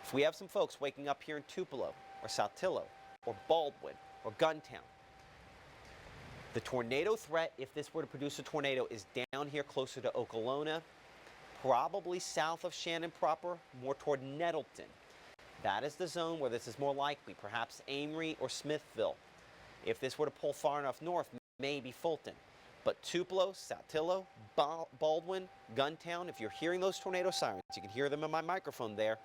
If we have some folks waking up here in Tupelo or Saltillo or Baldwin or Guntown, the tornado threat, if this were to produce a tornado, is down here closer to Okolona, probably south of Shannon proper, more toward Nettleton. That is the zone where this is more likely, perhaps Amory or Smithville. If this were to pull far enough north, maybe Fulton. But Tupelo, Saltillo, Baldwin, Guntown, if you're hearing those tornado sirens, you can hear them in my microphone there.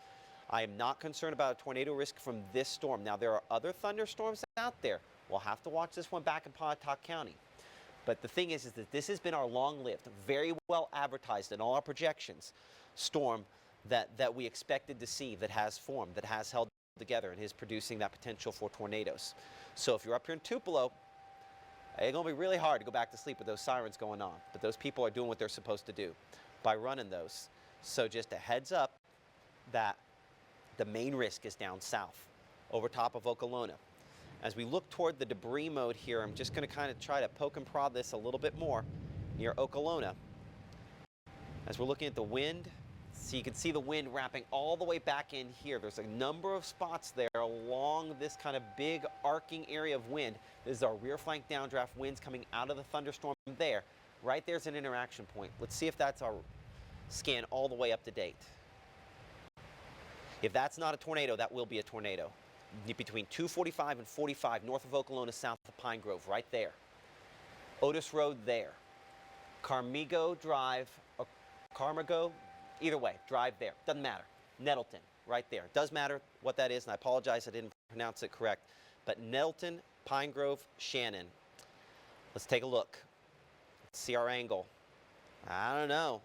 I am not concerned about a tornado risk from this storm. Now, there are other thunderstorms out there. We'll have to watch this one back in Pontotoc County. But the thing is that this has been our long-lived, very well advertised in all our projections, storm that we expected to see, that has formed, that has held together and is producing that potential for tornadoes. So if you're up here in Tupelo, it's going to be really hard to go back to sleep with those sirens going on. But those people are doing what they're supposed to do by running those. So just a heads up that the main risk is down south, over top of Okolona. As we look toward the debris mode here, I'm just going to kind of try to poke and prod this a little bit more near Okolona. As we're looking at the wind, so you can see the wind wrapping all the way back in here. There's a number of spots there along this kind of big arcing area of wind. This is our rear flank downdraft winds coming out of the thunderstorm there. Right there's an interaction point. Let's see if that's our scan all the way up to date. If that's not a tornado, that will be a tornado. Between 245 and 45 north of Okolona, south of Pine Grove, right there. Otis Road there. Carmigo Drive, or Carmigo, either way, drive there. Doesn't matter. Nettleton, right there. It does matter what that is, and I apologize I didn't pronounce it correct. But Nettleton, Pine Grove, Shannon. Let's take a look. Let's see our angle. I don't know.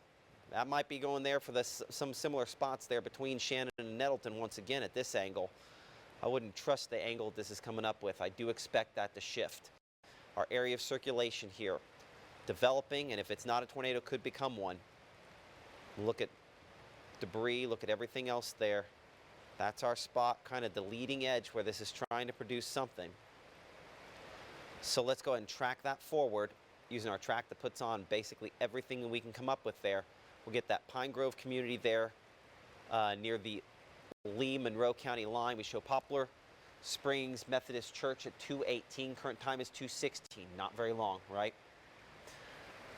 That might be going there for some similar spots there between Shannon and Nettleton once again at this angle. I wouldn't trust the angle this is coming up with. I do expect that to shift. Our area of circulation here developing, and if it's not a tornado, could become one. Look at debris, look at everything else there. That's our spot, kind of the leading edge where this is trying to produce something. So let's go ahead and track that forward using our track that puts on basically everything that we can come up with there. We'll get that Pine Grove community there near the Lee-Monroe County line. We show Poplar Springs Methodist Church at 2:18. Current time is 2:16. Not very long, right?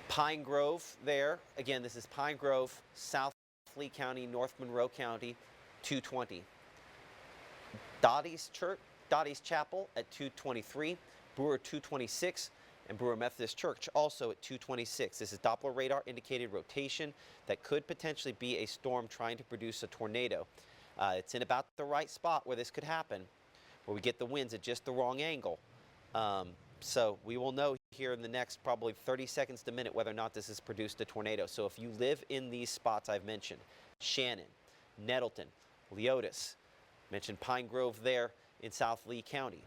Pine Grove there. Again, this is Pine Grove, South Lee County, North Monroe County, 2:20. Dottie's Chapel at 2:23. Brewer 2:26. And Brewer Methodist Church also at 2:26. This is Doppler radar indicated rotation that could potentially be a storm trying to produce a tornado. It's in about the right spot where this could happen, where we get the winds at just the wrong angle. So we will know here in the next probably 30 seconds to a minute whether or not this has produced a tornado. So if you live in these spots I've mentioned, Shannon, Nettleton, Leotis, mentioned Pine Grove there in South Lee County,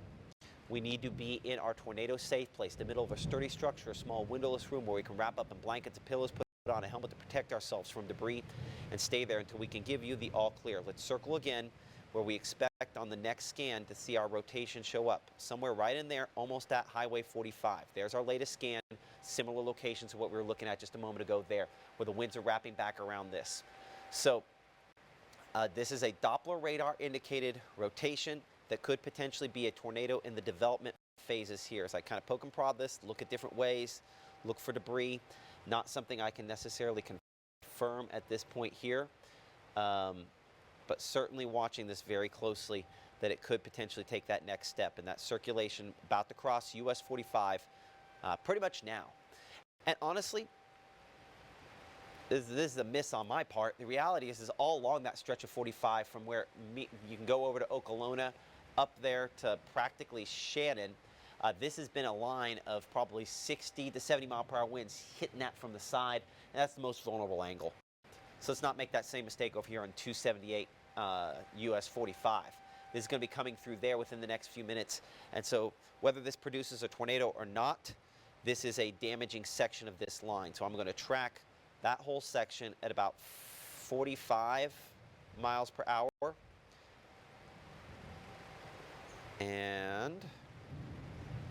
we need to be in our tornado safe place, the middle of a sturdy structure, a small windowless room where we can wrap up in blankets and pillows, put on a helmet to protect ourselves from debris, and stay there until we can give you the all clear. Let's circle again where we expect on the next scan to see our rotation show up. Somewhere right in there, almost at Highway 45. There's our latest scan, similar locations to what we were looking at just a moment ago there, where the winds are wrapping back around this. So this is a Doppler radar indicated rotation that could potentially be a tornado in the development phases here. As I kind of poke and prod this, look at different ways, look for debris. Not something I can necessarily confirm at this point here, but certainly watching this very closely that it could potentially take that next step, and that circulation about to cross US 45 pretty much now. And honestly, this is a miss on my part. The reality is all along that stretch of 45 from where you can go over to Okolona, up there to practically Shannon. This has been a line of probably 60 to 70 mile per hour winds hitting that from the side, and that's the most vulnerable angle. So let's not make that same mistake over here on 278 US 45. This is going to be coming through there within the next few minutes, and so whether this produces a tornado or not, this is a damaging section of this line. So I'm going to track that whole section at about 45 miles per hour. And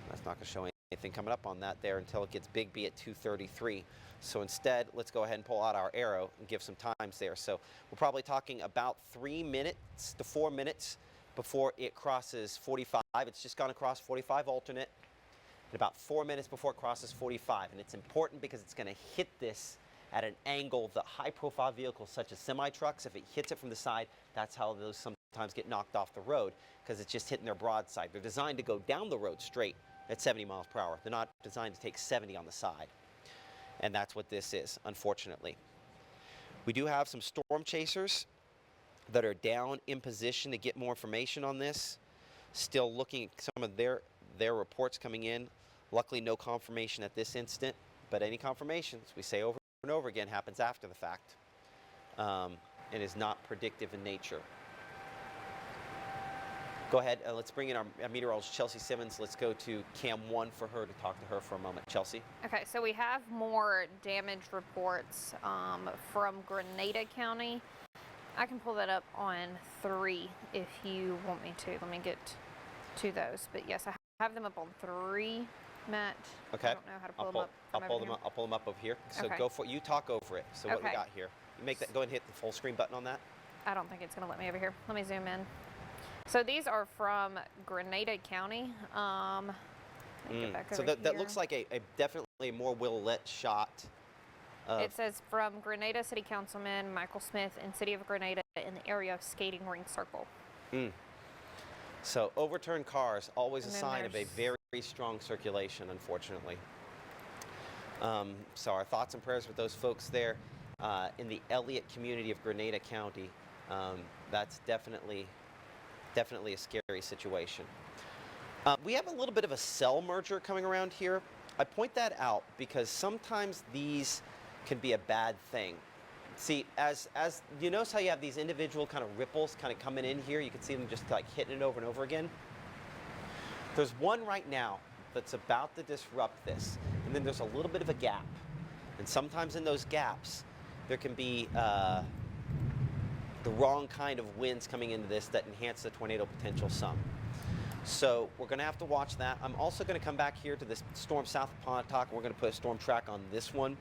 that's not going to show anything coming up on that there until it gets Big B at 233. So instead, let's go ahead and pull out our arrow and give some times there. So we're probably talking about 3 minutes to 4 minutes before it crosses 45. It's just gone across 45 alternate. And about 4 minutes before it crosses 45. And it's important because it's going to hit this at an angle that high-profile vehicles such as semi-trucks, if it hits it from the side, that's how those sometimes get knocked off the road, because it's just hitting their broadside. They're designed to go down the road straight, at 70 miles per hour. They're not designed to take 70 on the side. And that's what this is, unfortunately. We do have some storm chasers that are down in position to get more information on this. Still looking at some of their reports coming in. Luckily, no confirmation at this instant, but any confirmation, as we say over and over again, happens after the fact and is not predictive in nature. Go ahead, let's bring in our meteorologist, Chelsea Simmons. Let's go to Cam 1 for her to talk to her for a moment. Chelsea?
Okay, so we have more damage reports from Grenada County. I can pull that up on 3 if you want me to. Let me get to those. But yes, I have them up on 3, Matt.
Okay.
I don't know how to pull them up.
I'll pull them up over here. So
Okay.
Go for it. You talk over it. So what we
Okay.
got here? You make that. Go ahead and hit the full screen button on that.
I don't think it's going to let me over here. Let me zoom in. So these are from Grenada County. Let me get back
So
over
that
here.
looks like a definitely more Willette shot.
It says from Grenada City Councilman Michael Smith in City of Grenada in the area of Skating Ring Circle.
So overturned cars, always a
And then
sign of a
there's-
very strong circulation, unfortunately. So our thoughts and prayers with those folks there in the Elliot community of Grenada County. That's definitely a scary situation. We have a little bit of a cell merger coming around here. I point that out because sometimes these can be a bad thing. See, as you notice how you have these individual kind of ripples kind of coming in here, you can see them just like hitting it over and over again. There's one right now that's about to disrupt this, and then there's a little bit of a gap. And sometimes in those gaps, there can be the wrong kind of winds coming into this that enhance the tornado potential some. So we're going to have to watch that. I'm also going to come back here to this storm south of Pontotoc, and we're going to put a storm track on this one.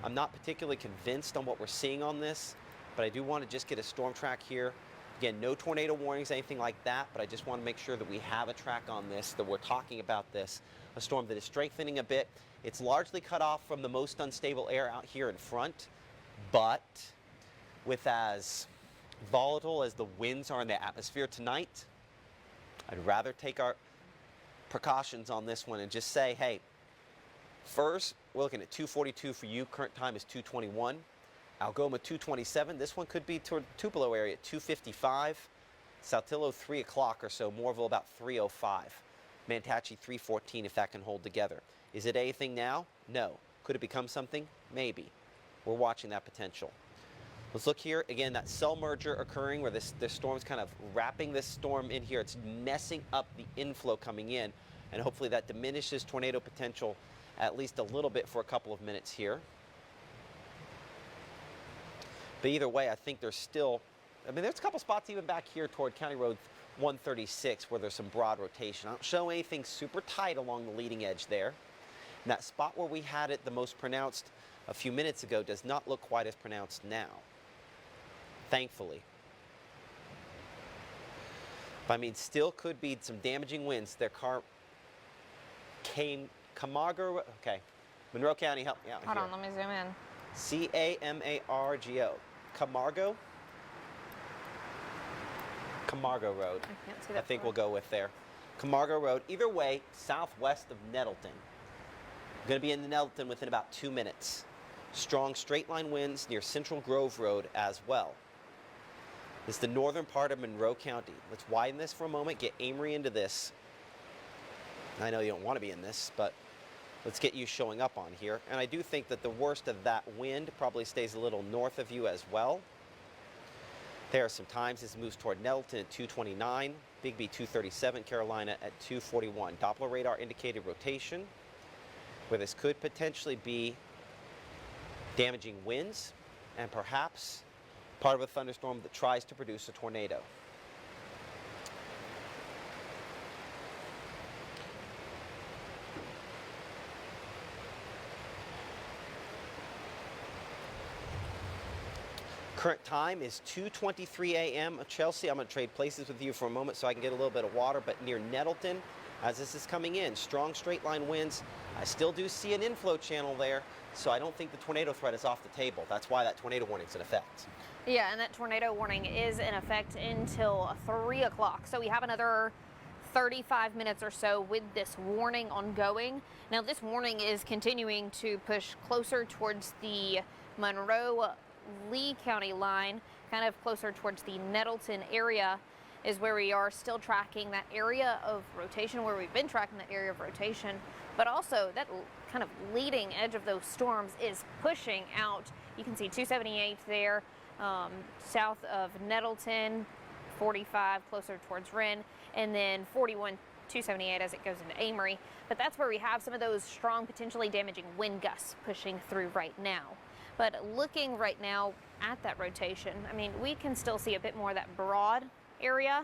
I'm not particularly convinced on what we're seeing on this, but I do want to just get a storm track here. Again, no tornado warnings, anything like that, but I just want to make sure that we have a track on this, that we're talking about this. A storm that is strengthening a bit. It's largely cut off from the most unstable air out here in front, but with as volatile as the winds are in the atmosphere tonight, I'd rather take our precautions on this one and just say, hey, first, we're looking at 242 for you. Current time is 221. Algoma 227. This one could be toward Tupelo area at 255. Saltillo 3 o'clock or so. Morville about 305. Manatee 314 if that can hold together. Is it anything now? No. Could it become something? Maybe. We're watching that potential. Let's look here. Again, that cell merger occurring where this storm's kind of wrapping this storm in here. It's messing up the inflow coming in, and hopefully that diminishes tornado potential at least a little bit for a couple of minutes here. But either way, I think there's still, there's a couple spots even back here toward County Road 136 where there's some broad rotation. I don't show anything super tight along the leading edge there. And that spot where we had it the most pronounced a few minutes ago does not look quite as pronounced now, thankfully. But still could be some damaging winds. Their car Camargo, okay. Monroe County, help me out here.
Hold on, let me zoom in.
Camargo. Camargo? Camargo Road.
I can't see that.
I think we'll go with there. Camargo Road. Either way, southwest of Nettleton. Going to be in Nettleton within about 2 minutes. Strong straight line winds near Central Grove Road as well. This is the northern part of Monroe County. Let's widen this for a moment, get Amory into this. I know you don't want to be in this, but let's get you showing up on here. And I do think that the worst of that wind probably stays a little north of you as well. There are some times this moves toward Nettleton at 229, Bigby 237, Carolina at 241. Doppler radar indicated rotation, where this could potentially be damaging winds and perhaps part of a thunderstorm that tries to produce a tornado. Current time is 2:23 a.m. Chelsea, I'm going to trade places with you for a moment so I can get a little bit of water, but near Nettleton, as this is coming in, strong straight line winds. I still do see an inflow channel there, so I don't think the tornado threat is off the table. That's why that tornado warning is in effect.
Yeah, and that tornado warning is in effect until 3 o'clock. So we have another 35 minutes or so with this warning ongoing. Now this warning is continuing to push closer towards the Monroe-Lee County line, kind of closer towards the Nettleton area is where we are still tracking that area of rotation, where we've been tracking that area of rotation, but also that kind of leading edge of those storms is pushing out. You can see 278 there, south of Nettleton, 45 closer towards Wren, and then 41 278 as it goes into Amory. But that's where we have some of those strong, potentially damaging wind gusts pushing through right now. But looking right now at that rotation, I mean, we can still see a bit more of that broad area.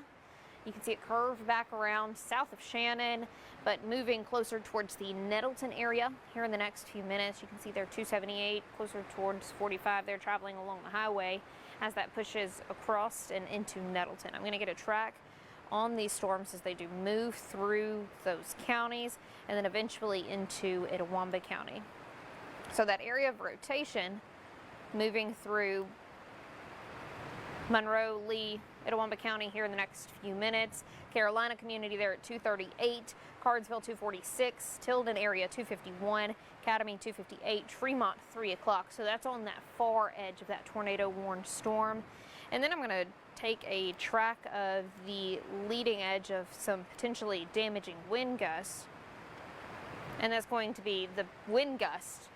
You can see it curve back around south of Shannon, but moving closer towards the Nettleton area here in the next few minutes. You can see there 278 closer towards 45. They're traveling along the highway as that pushes across and into Nettleton. I'm going to get a track on these storms as they do move through those counties and then eventually into Itawamba County. So that area of rotation moving through Monroe, Lee, Itawamba County here in the next few minutes. Carolina community there at 238, Cardsville 246, Tilden area 251, Academy 258, Fremont 3 o'clock. So that's on that far edge of that tornado warned storm. And then I'm going to take a track of the leading edge of some potentially damaging wind gusts. And that's going to be the wind gust.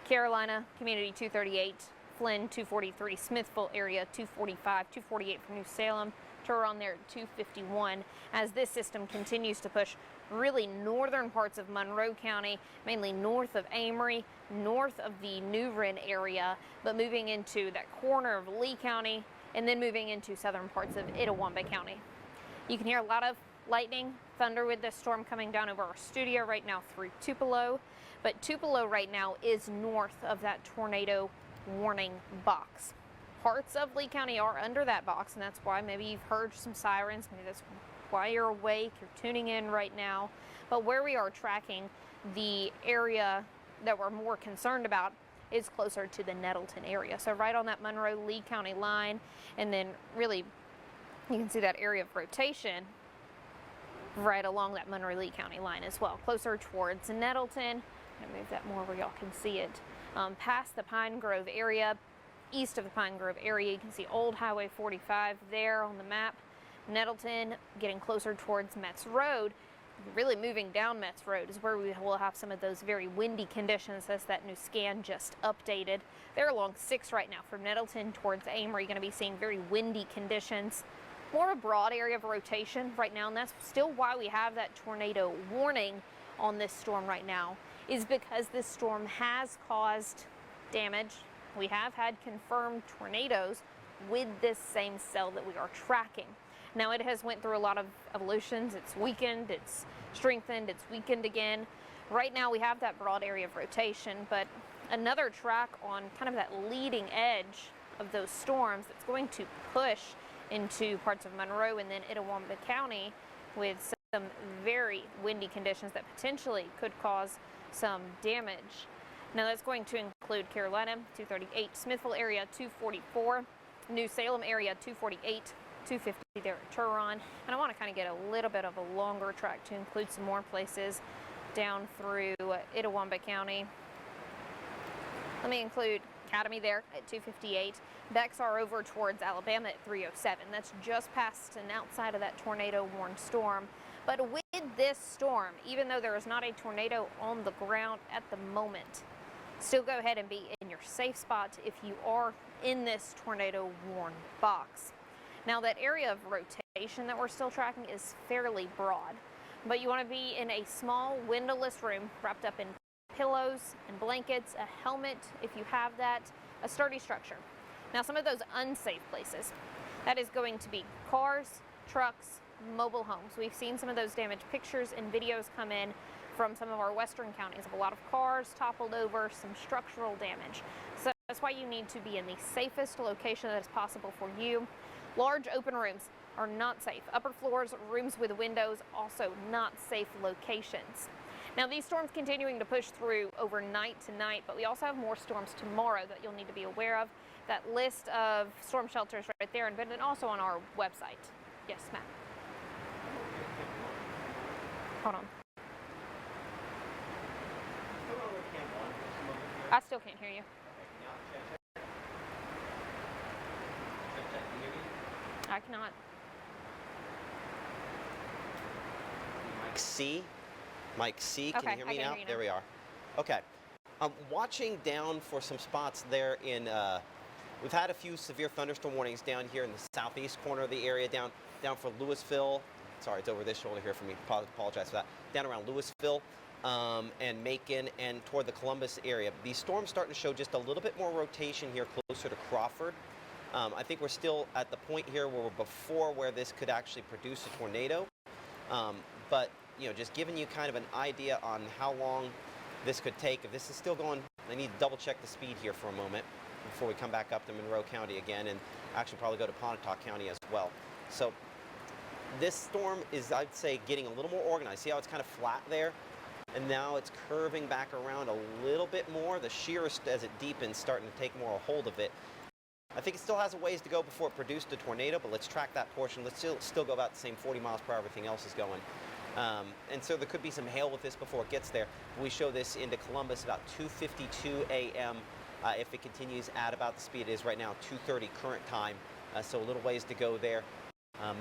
Carolina community 238, Flynn 243, Smithville area 245, 248 from New Salem, Turon there at 251 as this system continues to push really northern parts of Monroe County, mainly north of Amory, north of the New Wren area, but moving into that corner of Lee County and then moving into southern parts of Itawamba County. You can hear a lot of lightning, thunder with this storm coming down over our studio right now through Tupelo, but Tupelo right now is north of that tornado warning box. Parts of Lee County are under that box, and that's why maybe you've heard some sirens. Maybe that's why you're awake, you're tuning in right now. But where we are tracking the area that we're more concerned about is closer to the Nettleton area. So right on that Monroe-Lee County line, and then really you can see that area of rotation right along that Monroe-Lee County line as well, closer towards Nettleton. I'm gonna move that more where y'all can see it. Past the Pine Grove area, east of the Pine Grove area, you can see Old Highway 45 there on the map. Nettleton getting closer towards Metz Road, really moving down Metz Road is where we will have some of those very windy conditions as that new scan just updated. They're along 6 right now from Nettleton towards Amory, going to be seeing very windy conditions. More of a broad area of rotation right now, and that's still why we have that tornado warning on this storm right now, is because this storm has caused damage. We have had confirmed tornadoes with this same cell that we are tracking. Now it has went through a lot of evolutions. It's weakened, it's strengthened, it's weakened again. Right now we have that broad area of rotation, but another track on kind of that leading edge of those storms that's going to push into parts of Monroe and then Itawamba County with some very windy conditions that potentially could cause some damage. Now that's going to include Carolina 238, Smithville area 244, New Salem area 248, 250 there at Turon, and I want to kind of get a little bit of a longer track to include some more places down through Itawamba County. Let me include Academy there at 258, Bexar over towards Alabama at 307. That's just past and outside of that tornado warned storm. But with this storm, even though there is not a tornado on the ground at the moment, still go ahead and be in your safe spot if you are in this tornado warned box. Now that area of rotation that we're still tracking is fairly broad, but you want to be in a small windowless room wrapped up in pillows and blankets, a helmet if you have that, a sturdy structure. Now some of those unsafe places, that is going to be cars, trucks, mobile homes. We've seen some of those damaged pictures and videos come in from some of our western counties of a lot of cars toppled over, some structural damage. So that's why you need to be in the safest location that is possible for you. Large open rooms are not safe. Upper floors, rooms with windows, also not safe locations. Now these storms continuing to push through overnight tonight, but we also have more storms tomorrow that you'll need to be aware of. That list of storm shelters right there, and then also on our website. Yes, Matt. Hold on. I still can't hear you. I cannot.
Mike C. Mike C. Can
Okay,
you hear me
I can
now?
hear you
There
now.
we are. Okay. I'm watching down for some spots there in. We've had a few severe thunderstorm warnings down here in the southeast corner of the area, down for Louisville. Sorry, it's over this shoulder here for me. Apologize for that. Down around Louisville and Macon and toward the Columbus area. These storms starting to show just a little bit more rotation here closer to Crawford. I think we're still at the point here where we're before where this could actually produce a tornado. But you know, just giving you kind of an idea on how long this could take. If this is still going, I need to double check the speed here for a moment before we come back up to Monroe County again, and actually probably go to Pontotoc County as well. So this storm is, I'd say, getting a little more organized. See how it's kind of flat there? And now it's curving back around a little bit more. The shear, as it deepens, starting to take more a hold of it. I think it still has a ways to go before it produced a tornado, but let's track that portion. Let's still go about the same 40 miles per hour everything else is going. And so there could be some hail with this before it gets there. We show this into Columbus about 2:52 a.m. If it continues at about the speed it is right now, 2:30 current time. So a little ways to go there.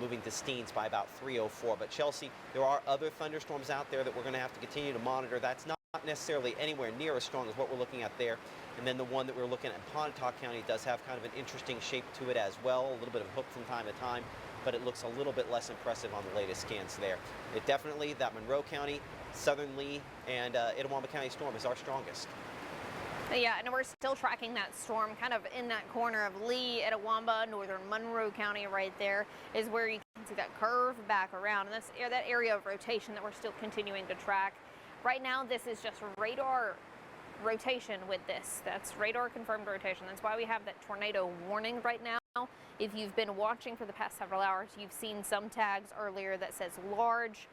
Moving to Steens by about 3:04. But Chelsea, there are other thunderstorms out there that we're going to have to continue to monitor. That's not necessarily anywhere near as strong as what we're looking at there. And then the one that we're looking at in Pontotoc County does have kind of an interesting shape to it as well. A little bit of hook from time to time, but it looks a little bit less impressive on the latest scans there. It definitely, that Monroe County, Southern Lee, and Itawamba County storm is our strongest.
Yeah, and we're still tracking that storm kind of in that corner of Lee, Itawamba, northern Monroe County right there is where you can see that curve back around. And that's that area of rotation that we're still continuing to track. Right now, this is just radar rotation with this. That's radar confirmed rotation. That's why we have that tornado warning right now. If you've been watching for the past several hours, you've seen some tags earlier that says large,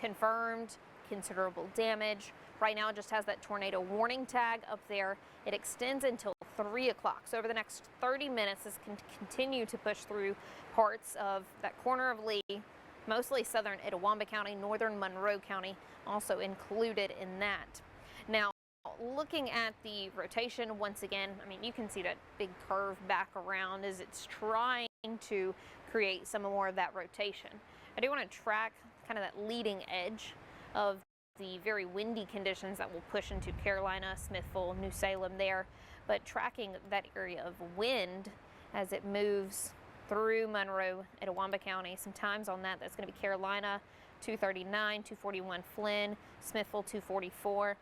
confirmed, considerable damage. Right now it just has that tornado warning tag up there. It extends until 3 o'clock. So over the next 30 minutes, this can continue to push through parts of that corner of Lee, mostly southern Itawamba County, northern Monroe County, also included in that. Now, looking at the rotation once again, I mean, you can see that big curve back around as it's trying to create some more of that rotation. I do want to track kind of that leading edge of the very windy conditions that will push into Carolina, Smithville, New Salem there, but tracking that area of wind as it moves through Monroe, Itawamba County. Sometimes on that, that's going to be Carolina, 239, 241 Flynn, Smithville, 244.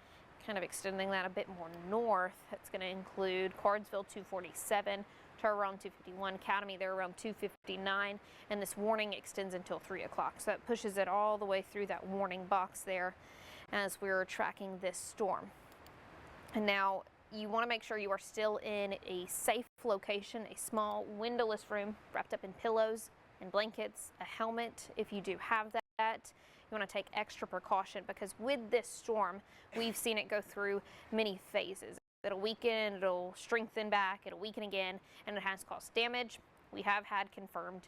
Kind of extending that a bit more north. It's going to include Cardsville, 247, Tyrone, 251, Academy, they're around 259, and this warning extends until 3 o'clock. So that pushes it all the way through that warning box there as we're tracking this storm. And now you want to make sure you are still in a safe location, a small windowless room wrapped up in pillows and blankets, a helmet if you do have that. You want to take extra precaution because with this storm, we've seen it go through many phases. It'll weaken, it'll strengthen back, it'll weaken again, and it has caused damage. We have had confirmed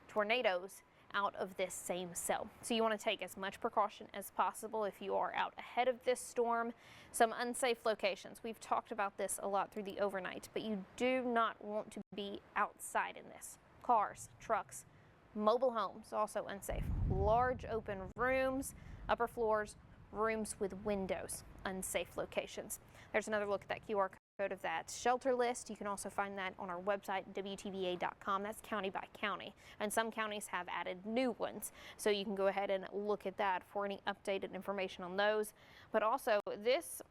tornadoes out of this same cell. So you want to take as much precaution as possible if you are out ahead of this storm. Some unsafe locations. We've talked about this a lot through the overnight, but you do not want to be outside in this. Cars, trucks, mobile homes, also unsafe. Large open rooms, upper floors, rooms with windows, unsafe locations. There's another look at that QR code of that shelter list. You can also find that on our website, WTVA.com. That's county by county. And some counties have added new ones. So you can go ahead and look at that for any updated information on those. But also, this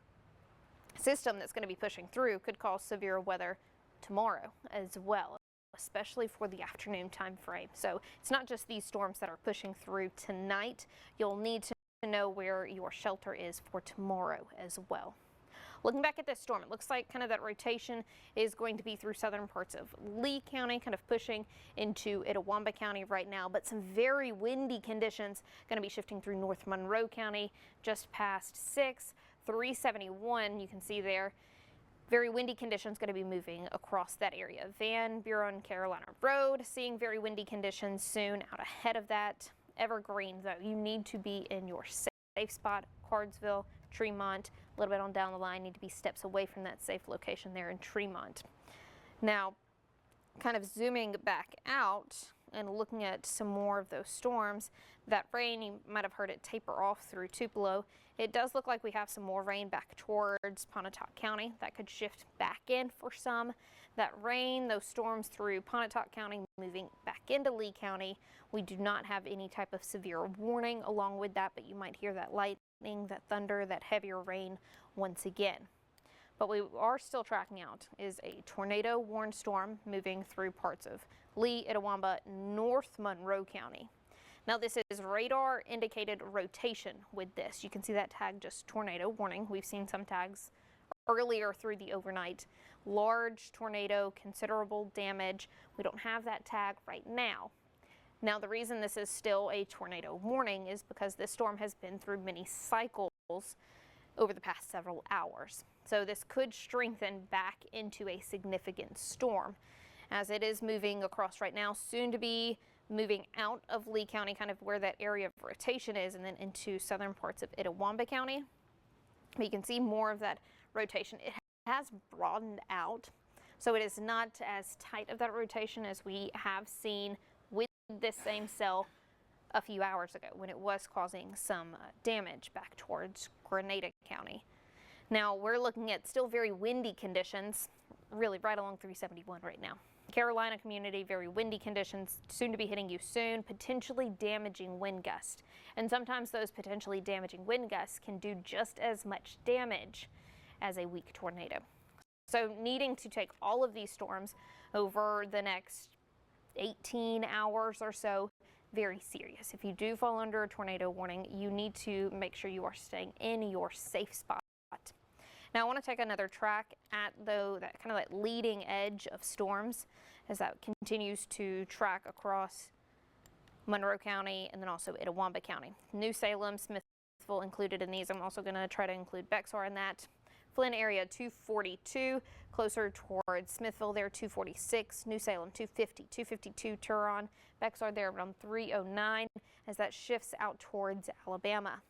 system that's going to be pushing through could cause severe weather tomorrow as well, especially for the afternoon time frame. So it's not just these storms that are pushing through tonight. You'll need to know where your shelter is for tomorrow as well. Looking back at this storm, it looks like kind of that rotation is going to be through southern parts of Lee County, kind of pushing into Itawamba County right now, but some very windy conditions going to be shifting through North Monroe County just past 6, 371, you can see there. Very windy conditions going to be moving across that area. Van Buren, Carolina Road, seeing very windy conditions soon. Out ahead of that, Evergreen, though, you need to be in your safe safe spot, Cardsville, Tremont, a little bit on down the line, need to be steps away from that safe location there in Tremont. Now, kind of zooming back out and looking at some more of those storms, that rain, you might have heard it taper off through Tupelo. It does look like we have some more rain back towards Pontotoc County. That could shift back in for some. That rain, those storms through Pontotoc County moving back into Lee County. We do not have any type of severe warning along with that, but you might hear that lightning, that thunder, that heavier rain once again. But we are still tracking out is a tornado warned storm moving through parts of Lee, Itawamba, North Monroe County. Now this is radar indicated rotation with this. You can see that tag just tornado warning. We've seen some tags earlier through the overnight. Large tornado, considerable damage. We don't have that tag right now. Now the reason this is still a tornado warning is because this storm has been through many cycles over the past several hours. So this could strengthen back into a significant storm as it is moving across right now, soon to be moving out of Lee County, kind of where that area of rotation is, and then into southern parts of Itawamba County. But you can see more of that rotation. It has broadened out, so it is not as tight of that rotation as we have seen with this same cell a few hours ago when it was causing some damage back towards Grenada County. Now we're looking at still very windy conditions, really right along 371 right now. Carolina community, very windy conditions, soon to be hitting you soon, potentially damaging wind gusts. And sometimes those potentially damaging wind gusts can do just as much damage as a weak tornado. So needing to take all of these storms over the next 18 hours or so, very serious. If you do fall under a tornado warning, you need to make sure you are staying in your safe spot. Now I want to take another track at that kind of that leading edge of storms as that continues to track across Monroe County and then also Itawamba County. New Salem, Smithville included in these. I'm also going to try to include Bexar in that. Flynn area 242, closer towards Smithville there 246, New Salem 250, 252 Turon, Bexar there around 309 as that shifts out towards Alabama.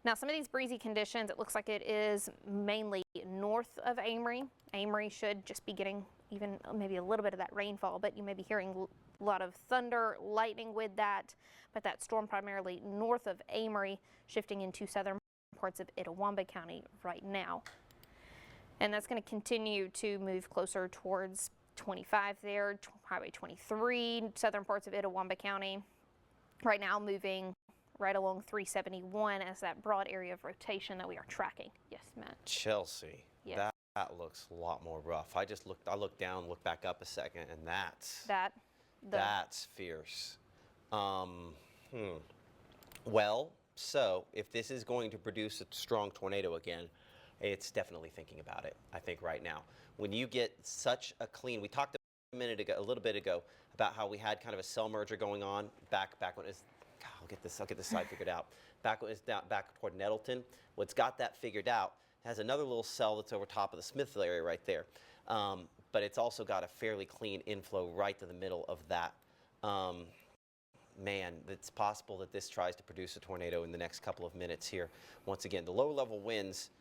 Now some of these breezy conditions, it looks like it is mainly north of Amory. Amory should just be getting even maybe a little bit of that rainfall, but you may be hearing a lot of thunder, lightning with that. But that storm primarily north of Amory, shifting into southern parts of Itawamba County right now. And that's going to continue to move closer towards 25 there, Highway 23, southern parts of Itawamba County. Right now moving right along 371 as that broad area of rotation that we are tracking. Yes, Matt.
Chelsea,
yes.
That looks a lot more rough. I looked down, looked back up a second, and that's fierce. Well, so if this is going to produce a strong tornado again, it's definitely thinking about it, I think, right now. When you get such a clean, we talked a little bit ago, about how we had kind of a cell merger going on back when it was, God, I'll get this side figured out. Back when it was back toward Nettleton, what's got that figured out has another little cell that's over top of the Smithville area right there. But it's also got a fairly clean inflow right to the middle of that. Man, it's possible that this tries to produce a tornado in the next couple of minutes here. Once again, the low level winds,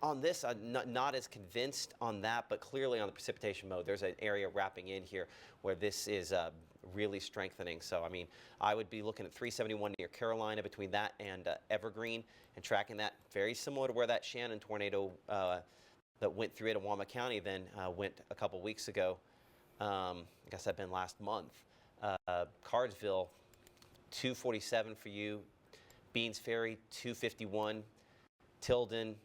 on this, I'm not as convinced on that, but clearly on the precipitation mode, there's an area wrapping in here where this is really strengthening. So, I mean, I would be looking at 371 near Carolina between that and Evergreen and tracking that very similar to where that Shannon tornado that went through Itawamba County then went a couple weeks ago. I guess that'd been last month. Cardsville, 247 for you. Beans Ferry, 251. Tilden,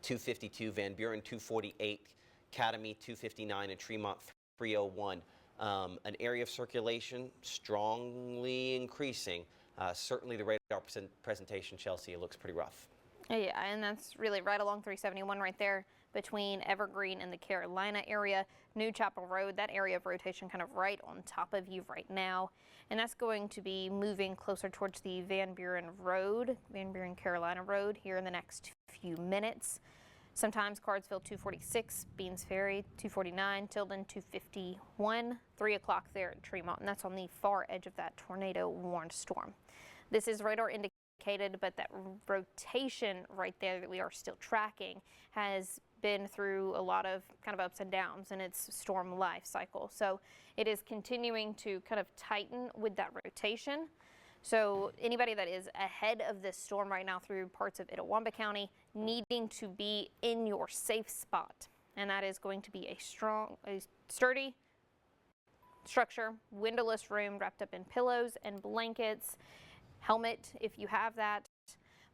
252, Van Buren, 248, Academy, 259, and Tremont, 301. An area of circulation strongly increasing. Certainly the radar presentation, Chelsea, it looks pretty rough.
Yeah, and that's really right along 371 right there between Evergreen and the Carolina area. New Chapel Road, that area of rotation kind of right on top of you right now. And that's going to be moving closer towards the Van Buren Road, Van Buren Carolina Road here in the next few minutes. Sometimes Cardsville 246, Beans Ferry 249, Tilden 251, 3 o'clock there at Tremont, and that's on the far edge of that tornado warned storm. This is radar indicated but that rotation right there that we are still tracking has been through a lot of kind of ups and downs in its storm life cycle. So it is continuing to kind of tighten with that rotation. So anybody that is ahead of this storm right now through parts of Itawamba County needing to be in your safe spot. And that is going to be a sturdy structure, windowless room wrapped up in pillows and blankets, helmet if you have that,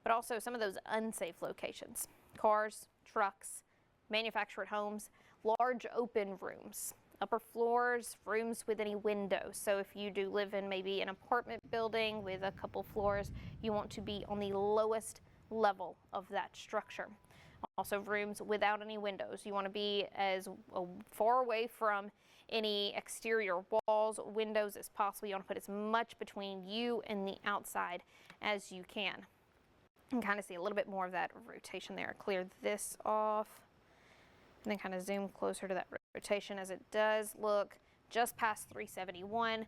but also some of those unsafe locations, cars, trucks, manufactured homes, large open rooms, upper floors, rooms with any windows. So if you do live in maybe an apartment building with a couple floors, you want to be on the lowest level of that structure. Also rooms without any windows. You want to be as far away from any exterior walls, windows as possible. You want to put as much between you and the outside as you can. You can kind of see a little bit more of that rotation there. Clear this off and then kind of zoom closer to that rotation as it does look just past 371,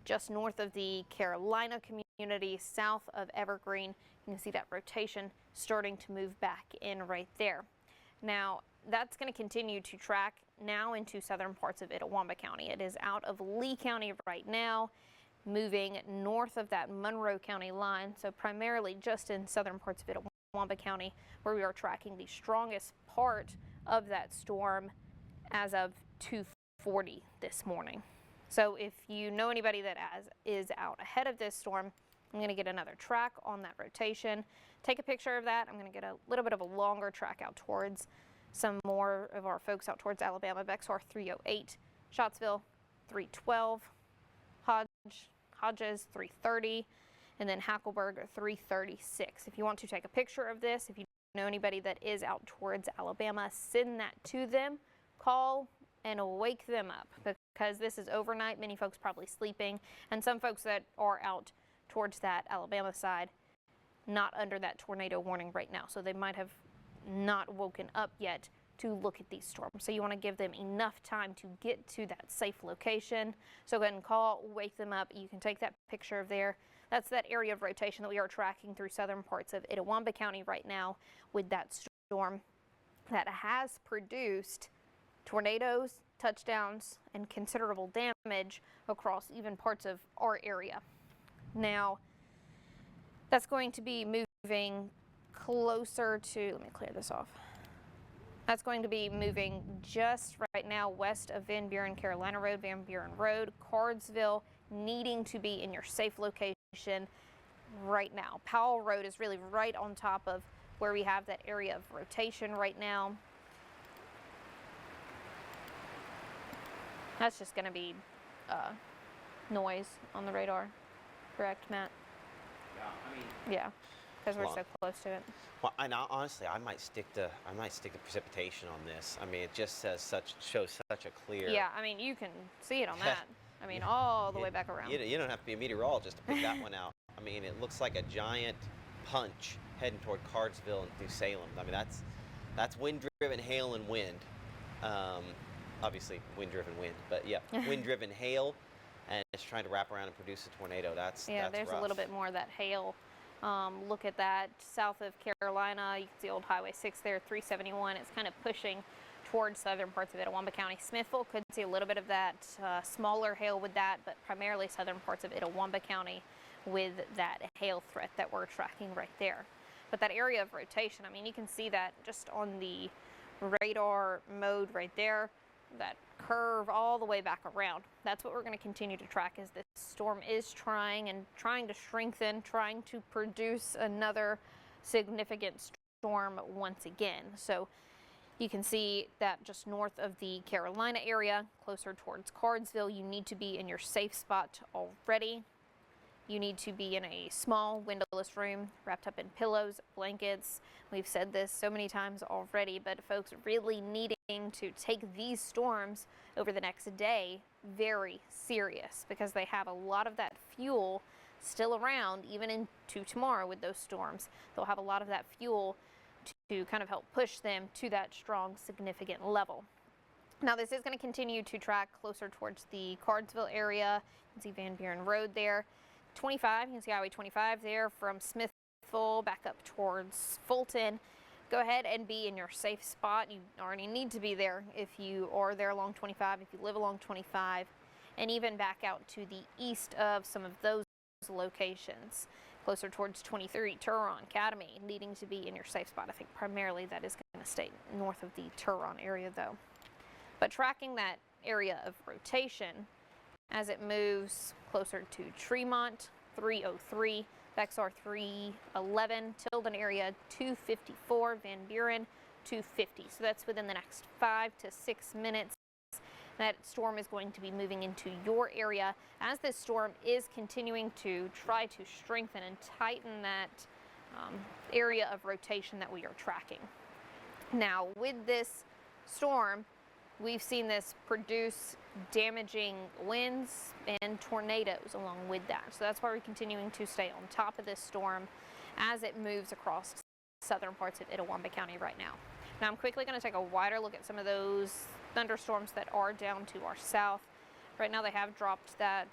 just north of the Carolina community, south of Evergreen. You can see that rotation starting to move back in right there. Now, that's going to continue to track now into southern parts of Itawamba County. It is out of Lee County right now, moving north of that Monroe County line, so primarily just in southern parts of Itawamba County, where we are tracking the strongest part of that storm as of 2:40 this morning. So if you know anybody that is out ahead of this storm, I'm going to get another track on that rotation, take a picture of that. I'm going to get a little bit of a longer track out towards some more of our folks out towards Alabama. Bexar 308, Scottsville 312, Hodges 330, and then Hackleburg 336. If you want to take a picture of this, if you know anybody that is out towards Alabama, send that to them, call and wake them up, because this is overnight. Many folks probably sleeping, and some folks that are out towards that Alabama side not under that tornado warning right now, so they might have not woken up yet to look at these storms. So you want to give them enough time to get to that safe location. So go ahead and call, wake them up. You can take that picture of there. That's that area of rotation that we are tracking through southern parts of Itawamba County right now with that storm that has produced tornadoes, touchdowns, and considerable damage across even parts of our area. Now, that's going to be moving closer to, let me clear this off. That's going to be moving just right now west of Van Buren, Carolina Road, Van Buren Road, Cardsville, needing to be in your safe location right now. Powell Road is really right on top of where we have that area of rotation right now. That's just going to be noise on the radar, correct, Matt?
Yeah, I mean,
yeah, because we're so close to it.
Well, and honestly, I might stick to precipitation on this. I mean, it just shows such a clear.
Yeah, I mean, you can see it on that. I mean, all the way back around.
You don't have to be a meteorologist to pick that one out. I mean, it looks like a giant punch heading toward Cardsville and through Salem. I mean, that's wind-driven hail and wind. Obviously, wind-driven wind, but yeah, wind-driven hail, and it's trying to wrap around and produce a tornado. That's
there's
rough.
A little bit more of that hail. Look at that south of Carolina. You can see old Highway 6 there, 371. It's kind of pushing towards southern parts of Itawamba County. Smithville could see a little bit of that smaller hail with that, but primarily southern parts of Itawamba County with that hail threat that we're tracking right there. But that area of rotation, I mean, you can see that just on the radar mode right there, that curve all the way back around. That's what we're going to continue to track as this storm is trying to strengthen, trying to produce another significant storm once again. So you can see that just north of the Carolina area, closer towards Cardsville, you need to be in your safe spot already. You need to be in a small windowless room wrapped up in pillows, blankets. We've said this so many times already, but folks really needing to take these storms over the next day very serious, because they have a lot of that fuel still around even into tomorrow with those storms. They'll have a lot of that fuel to kind of help push them to that strong, significant level. Now, this is going to continue to track closer towards the Cardsville area. You can see Van Buren Road there. 25, you can see Highway 25 there from Smithville Smithville, back up towards Fulton. Go ahead and be in your safe spot. You already need to be there if you are there along 25, if you live along 25, and even back out to the east of some of those locations, closer towards 23, Turon, Academy, needing to be in your safe spot. I think primarily that is going to stay north of the Turon area though. But tracking that area of rotation as it moves closer to Tremont, 303, Bexar 311, Tilden area 254, Van Buren 250. So that's within the next 5 to 6 minutes. That storm is going to be moving into your area as this storm is continuing to try to strengthen and tighten that area of rotation that we are tracking. Now, with this storm, we've seen this produce damaging winds and tornadoes along with that. So that's why we're continuing to stay on top of this storm as it moves across southern parts of Itawamba County right now. Now I'm quickly going to take a wider look at some of those thunderstorms that are down to our south. Right now they have dropped that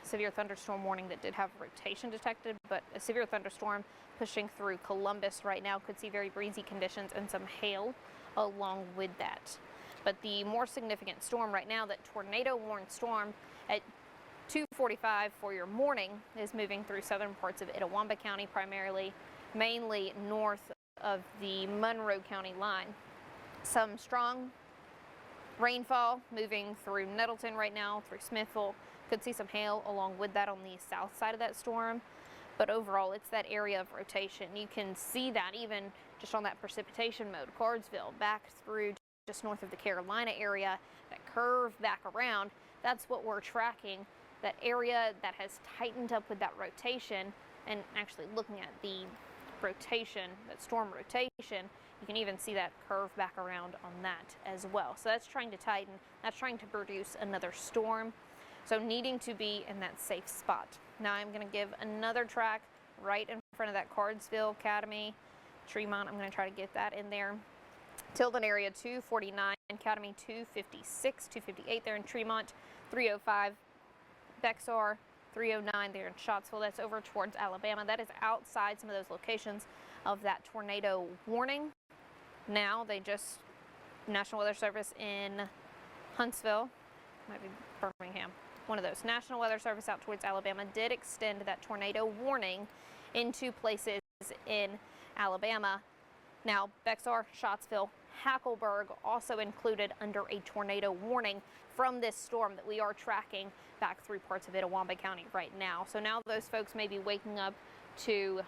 severe thunderstorm warning that did have rotation detected, but a severe thunderstorm pushing through Columbus right now could see very breezy conditions and some hail along with that. But the more significant storm right now, that tornado warned storm at 2:45 for your morning, is moving through southern parts of Itawamba County, primarily, mainly north of the Monroe County line. Some strong rainfall moving through Nettleton right now, through Smithville. Could see some hail along with that on the south side of that storm. But overall, it's that area of rotation. You can see that even just on that precipitation mode. Cardsville back through just north of the Carolina area, that curve back around, that's what we're tracking. That area that has tightened up with that rotation, and actually looking at the rotation, that storm rotation, you can even see that curve back around on that as well. So that's trying to tighten, that's trying to produce another storm. So needing to be in that safe spot. Now I'm going to give another track right in front of that Cardsville, Academy, Tremont. I'm going to try to get that in there. Tilden area 249, Academy 256, 258 there in Tremont, 305, Bexar, 309 there in Scottsville. That's over towards Alabama. That is outside some of those locations of that tornado warning. Now they just, National Weather Service in Huntsville, might be Birmingham, one of those. National Weather Service out towards Alabama did extend that tornado warning into places in Alabama. Now, Bexar, Scottsville, Hackleburg also included under a tornado warning from this storm that we are tracking back through parts of Itawamba County right now. So now those folks may be waking up to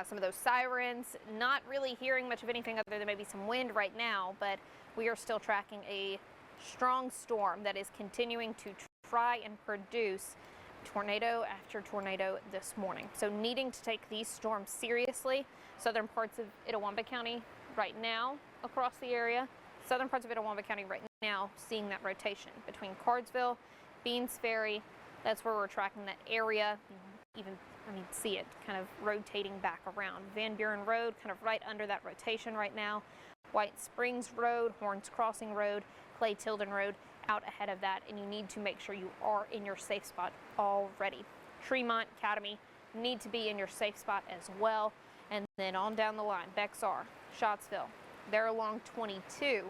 some of those sirens, not really hearing much of anything other than maybe some wind right now, but we are still tracking a strong storm that is continuing to try and produce tornado after tornado this morning. So needing to take these storms seriously. Southern parts of Itawamba County right now across the area. Southern parts of Itawamba County right now seeing that rotation between Cardsville, Beans Ferry. That's where we're tracking that area. Even, see it kind of rotating back around. Van Buren Road kind of right under that rotation right now. White Springs Road, Horns Crossing Road, Clay Tilden Road out ahead of that, and you need to make sure you are in your safe spot already. Tremont, Academy need to be in your safe spot as well. And then on down the line, Bexar, Scottsville, they're along 22.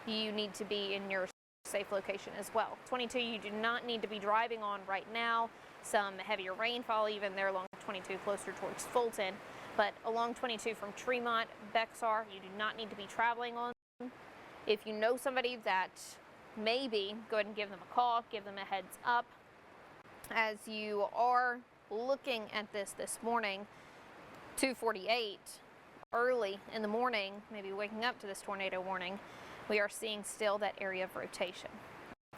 You need to be in your safe location as well. 22 you do not need to be driving on right now. Some heavier rainfall even there along 22 closer towards Fulton. But along 22 from Tremont, Bexar, you do not need to be traveling on. If you know somebody that maybe, go ahead and give them a call, give them a heads up. As you are looking at this morning, 2:48, early in the morning, maybe waking up to this tornado warning, we are seeing still that area of rotation.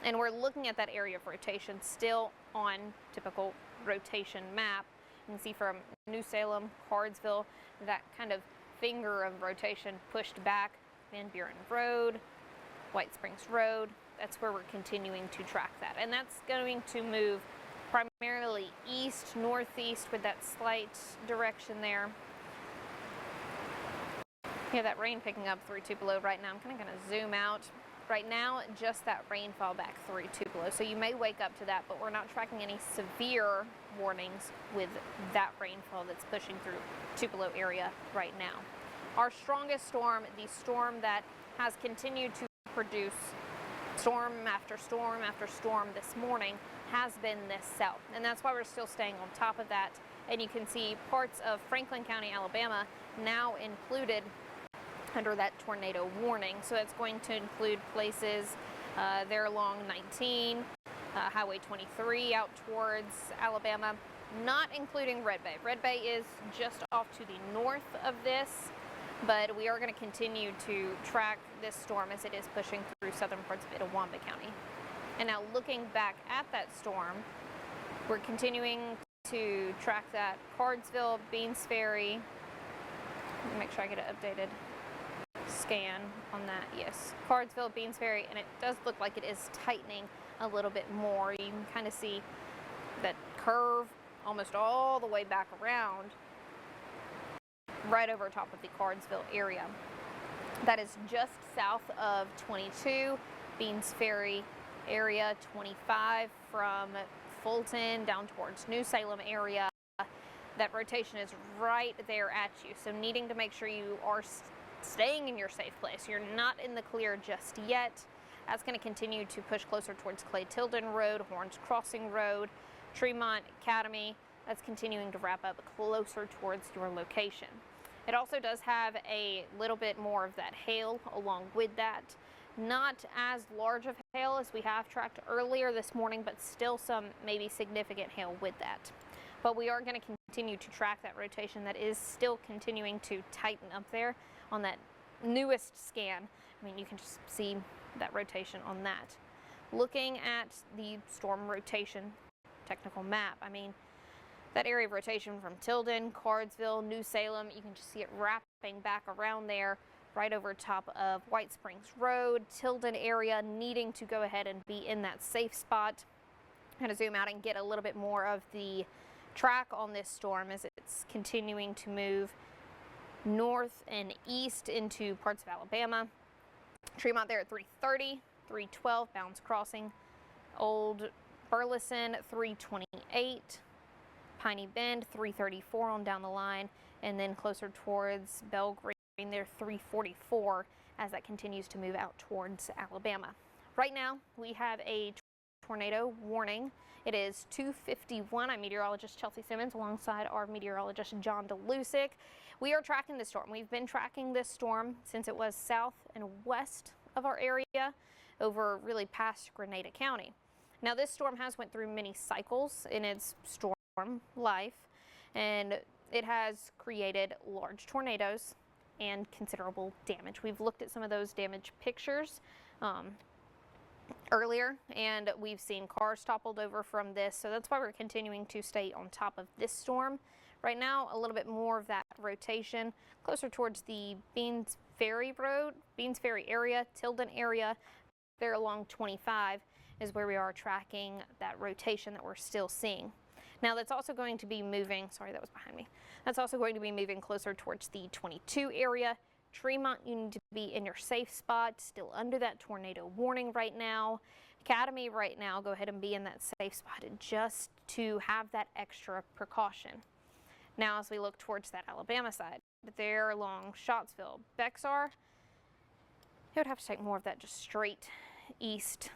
And we're looking at that area of rotation still on typical rotation map. You can see from New Salem, Cardsville, that kind of finger of rotation pushed back. Van Buren Road, White Springs Road, that's where we're continuing to track that. And that's going to move primarily east, northeast with that slight direction there. You have that rain picking up through Tupelo right now. I'm kind of going to zoom out. Right now, just that rainfall back through Tupelo. So you may wake up to that, but we're not tracking any severe warnings with that rainfall that's pushing through Tupelo area right now. Our strongest storm, the storm that has continued to produce storm after storm after storm this morning, has been this cell, and that's why we're still staying on top of that. And you can see parts of Franklin County, Alabama now included under that tornado warning. So it's going to include places there along 19, Highway 23 out towards Alabama, not including Red Bay. Red Bay is just off to the north of this, but we are going to continue to track this storm as it is pushing through southern parts of Itawamba County. And now looking back at that storm, we're continuing to track that Cardsville, Beans Ferry. Let me make sure I get an updated scan on that. Yes, Cardsville, Beans Ferry, and it does look like it is tightening a little bit more. You can kind of see that curve almost all the way back around right over top of the Cardsville area. That is just south of 22, Beans Ferry area, 25 from Fulton down towards New Salem area. That rotation is right there at you, so needing to make sure you are staying in your safe place. You're not in the clear just yet. That's going to continue to push closer towards Clay-Tilden Road, Horns Crossing Road, Tremont Academy. That's continuing to wrap up closer towards your location. It also does have a little bit more of that hail along with that. Not as large of hail as we have tracked earlier this morning, but still some maybe significant hail with that. But we are going to continue to track that rotation that is still continuing to tighten up there on that newest scan. I mean, you can just see that rotation on that. Looking at the storm rotation technical map, I mean, that area of rotation from Tilden, Cardsville, New Salem, you can just see it wrapping back around there right over top of White Springs Road, Tilden area, needing to go ahead and be in that safe spot. I'm going to zoom out and get a little bit more of the track on this storm as it's continuing to move north and east into parts of Alabama. Tremont there at 3:30, 3:12, Bounds Crossing, Old Burleson 3:28, Piney Bend 3:34 on down the line, and then closer towards Belgrade there 3:44 as that continues to move out towards Alabama. Right now we have a tornado warning. It is 2:51. I'm meteorologist Chelsea Simmons alongside our meteorologist John DeLusick. We are tracking this storm. We've been tracking this storm since it was south and west of our area over really past Grenada County. Now this storm has went through many cycles in its storm life, and it has created large tornadoes and considerable damage. We've looked at some of those damage pictures earlier, and we've seen cars toppled over from this, so that's why we're continuing to stay on top of this storm. Right now, a little bit more of that rotation closer towards the Beans Ferry Road, Beans Ferry area, Tilden area, there along 25 is where we are tracking that rotation that we're still seeing. Now that's also going to be moving, sorry, that was behind me. That's also going to be moving closer towards the 22 area. Tremont, you need to be in your safe spot, still under that tornado warning right now. Academy right now, go ahead and be in that safe spot just to have that extra precaution. Now as we look towards that Alabama side, there along Scottsville, Bexar, it would have to take more of that just straight east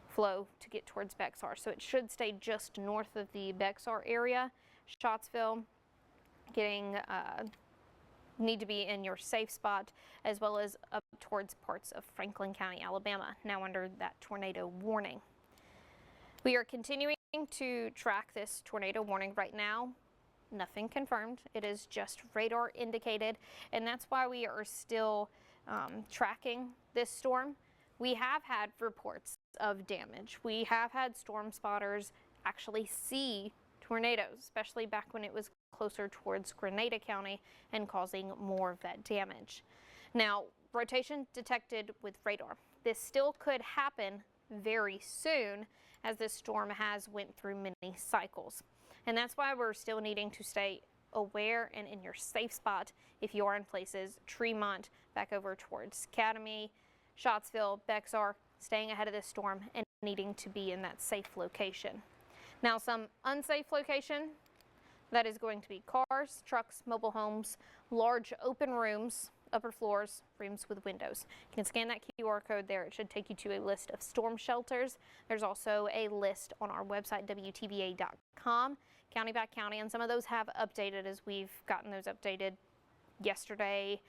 flow to get towards Bexar. So it should stay just north of the Bexar area. Scottsville, getting need to be in your safe spot, as well as up towards parts of Franklin County, Alabama, now under that tornado warning. We are continuing to track this tornado warning right now. Nothing confirmed. It is just radar indicated, and that's why we are still tracking this storm. We have had reports of damage. We have had storm spotters actually see tornadoes, especially back when it was closer towards Grenada County and causing more of that damage. Now, rotation detected with radar. This still could happen very soon as this storm has went through many cycles. And that's why we're still needing to stay aware and in your safe spot if you are in places Tremont, back over towards Academy, Scottsville, Bexar, staying ahead of this storm and needing to be in that safe location. Now, some unsafe location, that is going to be cars, trucks, mobile homes, large open rooms, upper floors, rooms with windows. You can scan that QR code there. It should take you to a list of storm shelters. There's also a list on our website, WTVA.com, county by county, and some of those have updated as we've gotten those updated yesterday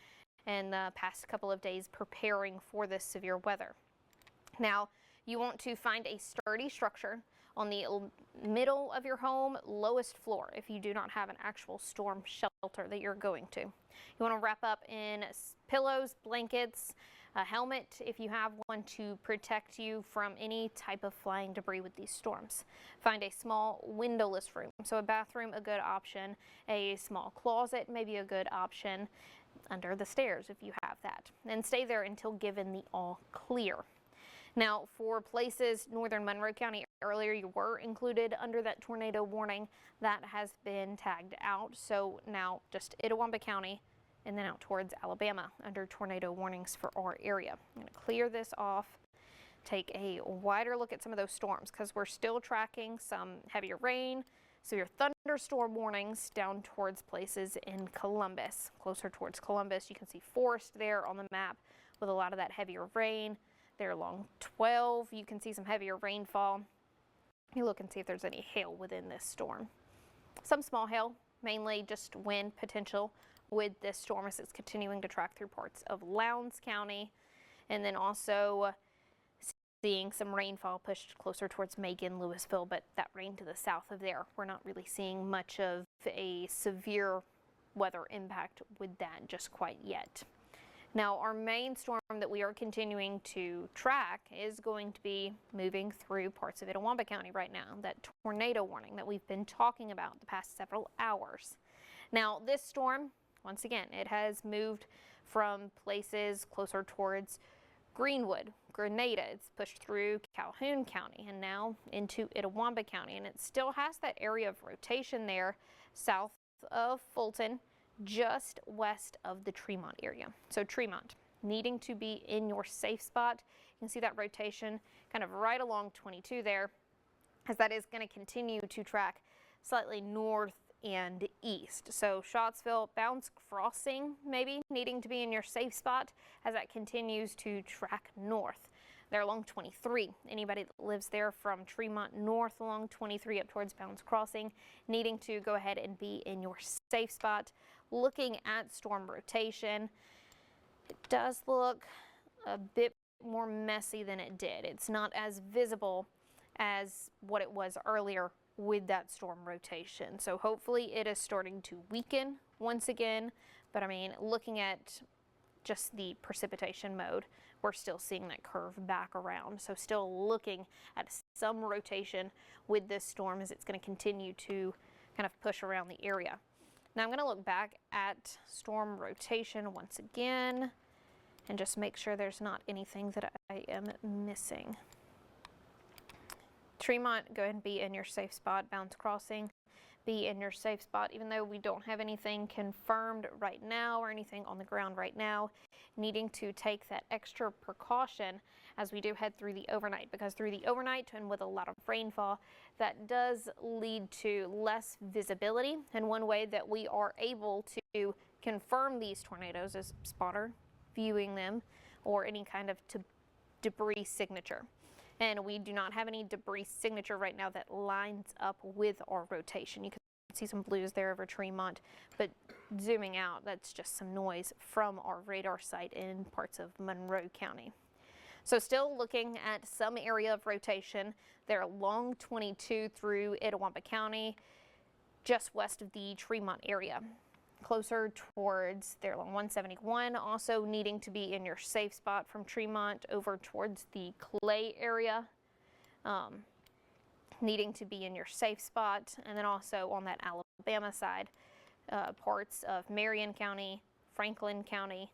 and the past couple of days preparing for this severe weather. Now, you want to find a sturdy structure on the middle of your home, lowest floor, if you do not have an actual storm shelter that you're going to. You want to wrap up in pillows, blankets, a helmet if you have one to protect you from any type of flying debris with these storms. Find a small windowless room. So a bathroom, a good option. A small closet, maybe a good option under the stairs if you have that. And stay there until given the all clear. Now, for places northern Monroe County, earlier you were included under that tornado warning. That has been tagged out. So now just Itawamba County and then out towards Alabama under tornado warnings for our area. I'm going to clear this off, take a wider look at some of those storms because we're still tracking some heavier rain, severe thunderstorm warnings down towards places in Columbus. Closer towards Columbus, you can see forest there on the map with a lot of that heavier rain. There along 12, you can see some heavier rainfall. You look and see if there's any hail within this storm. Some small hail, mainly just wind potential with this storm as it's continuing to track through parts of Lowndes County, and then also seeing some rainfall pushed closer towards Macon, Louisville, but that rain to the south of there, we're not really seeing much of a severe weather impact with that just quite yet. Now, our main storm that we are continuing to track is going to be moving through parts of Itawamba County right now, that tornado warning that we've been talking about the past several hours. Now, this storm, once again, it has moved from places closer towards Greenwood, Grenada. It's pushed through Calhoun County and now into Itawamba County, and it still has that area of rotation there south of Fulton, just west of the Tremont area. So Tremont, needing to be in your safe spot. You can see that rotation kind of right along 22 there, as that is going to continue to track slightly north and east. So Scottsville, Bounds Crossing, maybe needing to be in your safe spot as that continues to track north. They're along 23. Anybody that lives there from Tremont north along 23 up towards Bounds Crossing, needing to go ahead and be in your safe spot. Looking at storm rotation, it does look a bit more messy than it did. It's not as visible as what it was earlier with that storm rotation. So hopefully it is starting to weaken once again. But I mean, looking at just the precipitation mode, we're still seeing that curve back around. So still looking at some rotation with this storm as it's going to continue to kind of push around the area. Now I'm going to look back at storm rotation once again and just make sure there's not anything that I am missing. Tremont, go ahead and be in your safe spot. Bounds Crossing, be in your safe spot. Even though we don't have anything confirmed right now or anything on the ground right now, needing to take that extra precaution as we do head through the overnight, because through the overnight and with a lot of rainfall, that does lead to less visibility. And one way that we are able to confirm these tornadoes is spotter viewing them or any kind of debris signature. And we do not have any debris signature right now that lines up with our rotation. You can see some blues there over Tremont, but zooming out, that's just some noise from our radar site in parts of Monroe County. So still looking at some area of rotation there along 22 through Itawamba County, just west of the Tremont area. Closer towards there along 171, also needing to be in your safe spot from Tremont over towards the Clay area, needing to be in your safe spot. And then also on that Alabama side, parts of Marion County, Franklin County,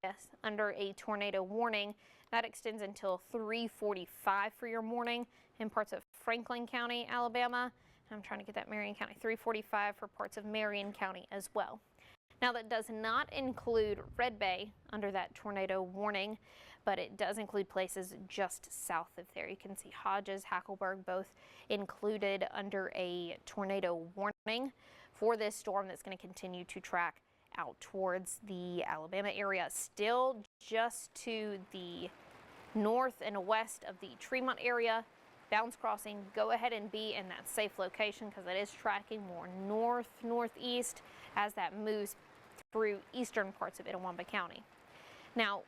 yes, under a tornado warning. That extends until 3:45 for your morning in parts of Franklin County, Alabama. I'm trying to get that Marion County, 3:45 for parts of Marion County as well. Now that does not include Red Bay under that tornado warning, but it does include places just south of there. You can see Hodges, Hackleburg, both included under a tornado warning for this storm that's going to continue to track out towards the Alabama area. Still just to the north and west of the Tremont area. Bounds crossing, go ahead and be in that safe location because it is tracking more northeast as that moves through eastern parts of Itawamba County. Now,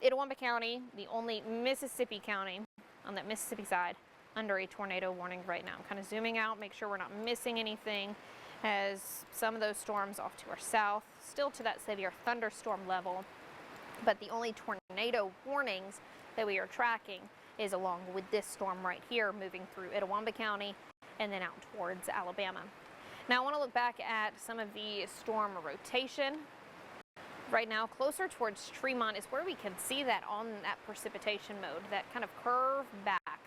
Itawamba County, the only Mississippi county on that Mississippi side under a tornado warning right now. I'm kind of zooming out, make sure we're not missing anything as some of those storms off to our south, still to that severe thunderstorm level, but the only tornado warnings that we are tracking is along with this storm right here moving through Itawamba County and then out towards Alabama. Now I want to look back at some of the storm rotation. Right now, closer towards Tremont is where we can see that on that precipitation mode, that kind of curve back.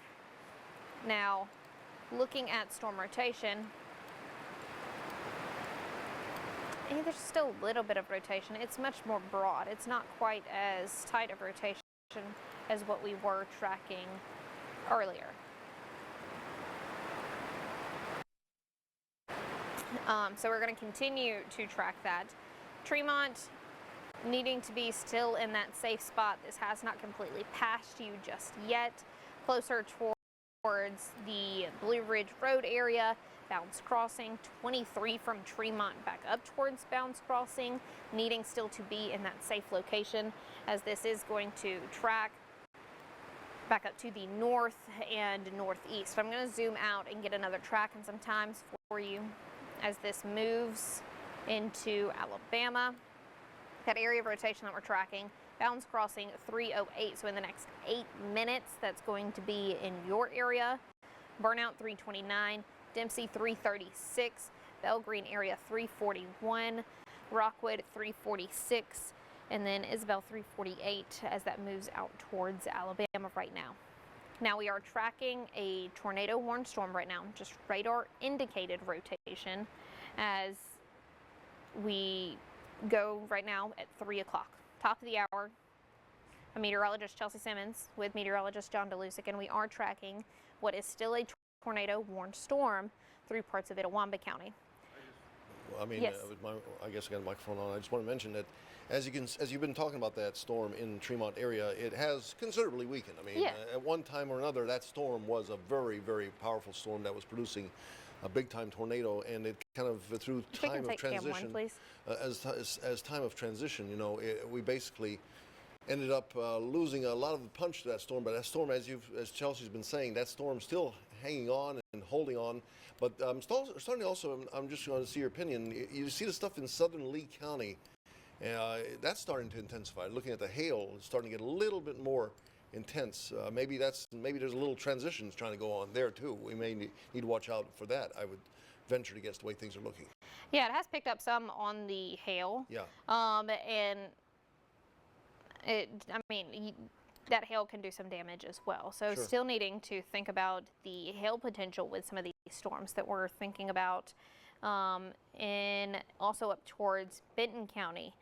Now, looking at storm rotation, there's still a little bit of rotation. It's much more broad. It's not quite as tight of rotation as what we were tracking earlier. So we're going to continue to track that. Tremont needing to be still in that safe spot. This has not completely passed you just yet. Closer towards the Blue Ridge Road area. Bounds Crossing, 23 from Tremont back up towards Bounds Crossing, needing still to be in that safe location as this is going to track back up to the north and northeast. I'm going to zoom out and get another track and some times for you as this moves into Alabama. That area of rotation that we're tracking, Bounds Crossing 308, so in the next 8 minutes that's going to be in your area. Burnout 329. Dempsey 336, Bell Green area 341, Rockwood 346, and then Isabel 348 as that moves out towards Alabama right now. Now we are tracking a tornado warned storm right now, just radar indicated rotation as we go right now at 3 o'clock. Top of the hour, I'm meteorologist Chelsea Simmons with meteorologist John DeLusick, and we are tracking what is still a tornado warned storm through parts of Itawamba County.
I mean,
yes.
I guess I got a microphone on. I just want to mention that as you've been talking about that storm in Tremont area, it has considerably weakened. I mean,
Yeah.
At one time or another, that storm was a very, very powerful storm that was producing a big-time tornado, and it kind of through time of transition, as time of transition, you know, we basically ended up losing a lot of the punch to that storm. But that storm, as Chelsea's been saying, that storm's still hanging on and holding on. But I'm starting to also, I'm just going to see your opinion. You see the stuff in southern Lee County, that's starting to intensify. Looking at the hail, it's starting to get a little bit more intense. Maybe there's a little transitions trying to go on there too. We may need to watch out for that. I would venture to guess the way things are looking.
Yeah, it has picked up some on the hail.
Yeah.
And that hail can do some damage as well. So
Sure.
Still needing to think about the hail potential with some of these storms that we're thinking about. And also up towards Benton County,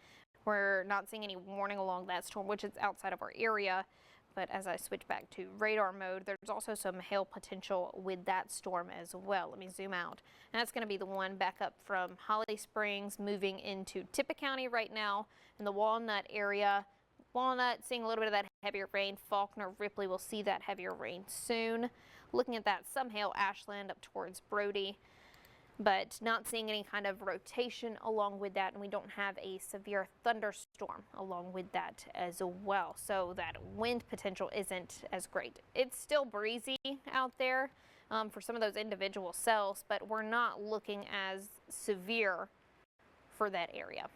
we're not seeing any warning along that storm, which is outside of our area. But as I switch back to radar mode, there's also some hail potential with that storm as well. Let me zoom out. And that's going to be the one back up from Holly Springs, moving into Tippah County right now in the Walnut area. Walnut seeing a little bit of that heavier rain. Faulkner, Ripley will see that heavier rain soon. Looking at that, some hail Ashland up towards Brody, but not seeing any kind of rotation along with that, and we don't have a severe thunderstorm along with that as well. So that wind potential isn't as great. It's still breezy out there for some of those individual cells, but we're not looking as severe for that area.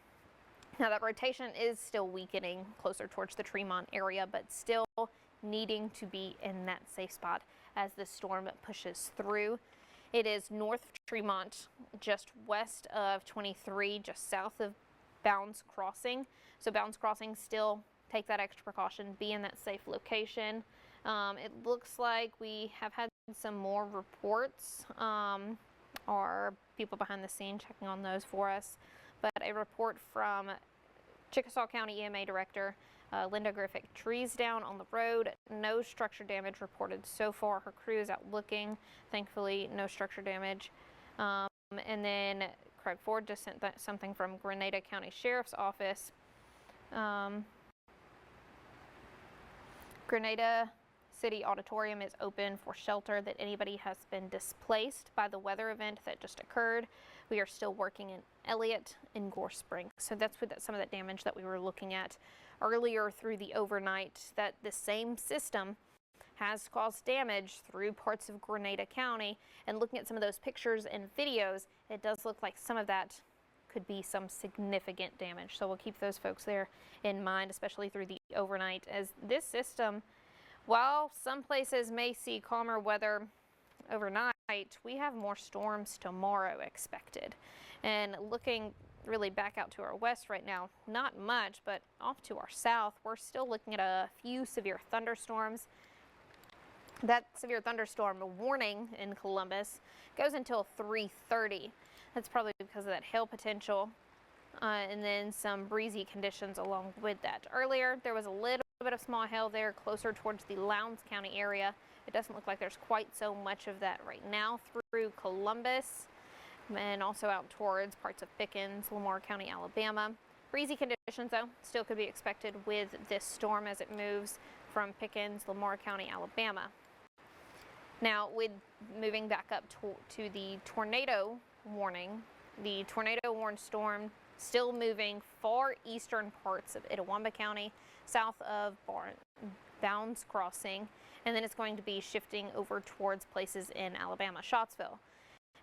Now that rotation is still weakening closer towards the Tremont area, but still needing to be in that safe spot as the storm pushes through. It is north of Tremont, just west of 23, just south of Bounds Crossing. So Bounds Crossing, still take that extra precaution, be in that safe location. It looks like we have had some more reports, or people behind the scene checking on those for us. But a report from Chickasaw County EMA Director Linda Griffith, trees down on the road, no structure damage reported so far. Her crew is out looking, thankfully no structure damage. And then Craig Ford just sent something from Grenada County Sheriff's Office. Grenada City Auditorium is open for shelter that anybody has been displaced by the weather event that just occurred. We are still working in Elliot and Gore Spring. So that's some of that damage that we were looking at earlier through the overnight, that the same system has caused damage through parts of Grenada County. And looking at some of those pictures and videos, it does look like some of that could be some significant damage. So we'll keep those folks there in mind, especially through the overnight, as this system, while some places may see calmer weather overnight, we have more storms tomorrow expected. And looking really back out to our west right now, not much, but off to our south, we're still looking at a few severe thunderstorms. That severe thunderstorm warning in Columbus goes until 3:30. That's probably because of that hail potential, and then some breezy conditions along with that. Earlier, there was a little bit of small hail there closer towards the Lowndes County area. It doesn't look like there's quite so much of that right now through Columbus and also out towards parts of Pickens, Lamar County, Alabama. Breezy conditions, though, still could be expected with this storm as it moves from Pickens, Lamar County, Alabama. Now, with moving back up to the tornado warning, the tornado warned storm still moving far eastern parts of Itawamba County, south of Bounds Crossing, and then it's going to be shifting over towards places in Alabama, Scottsville,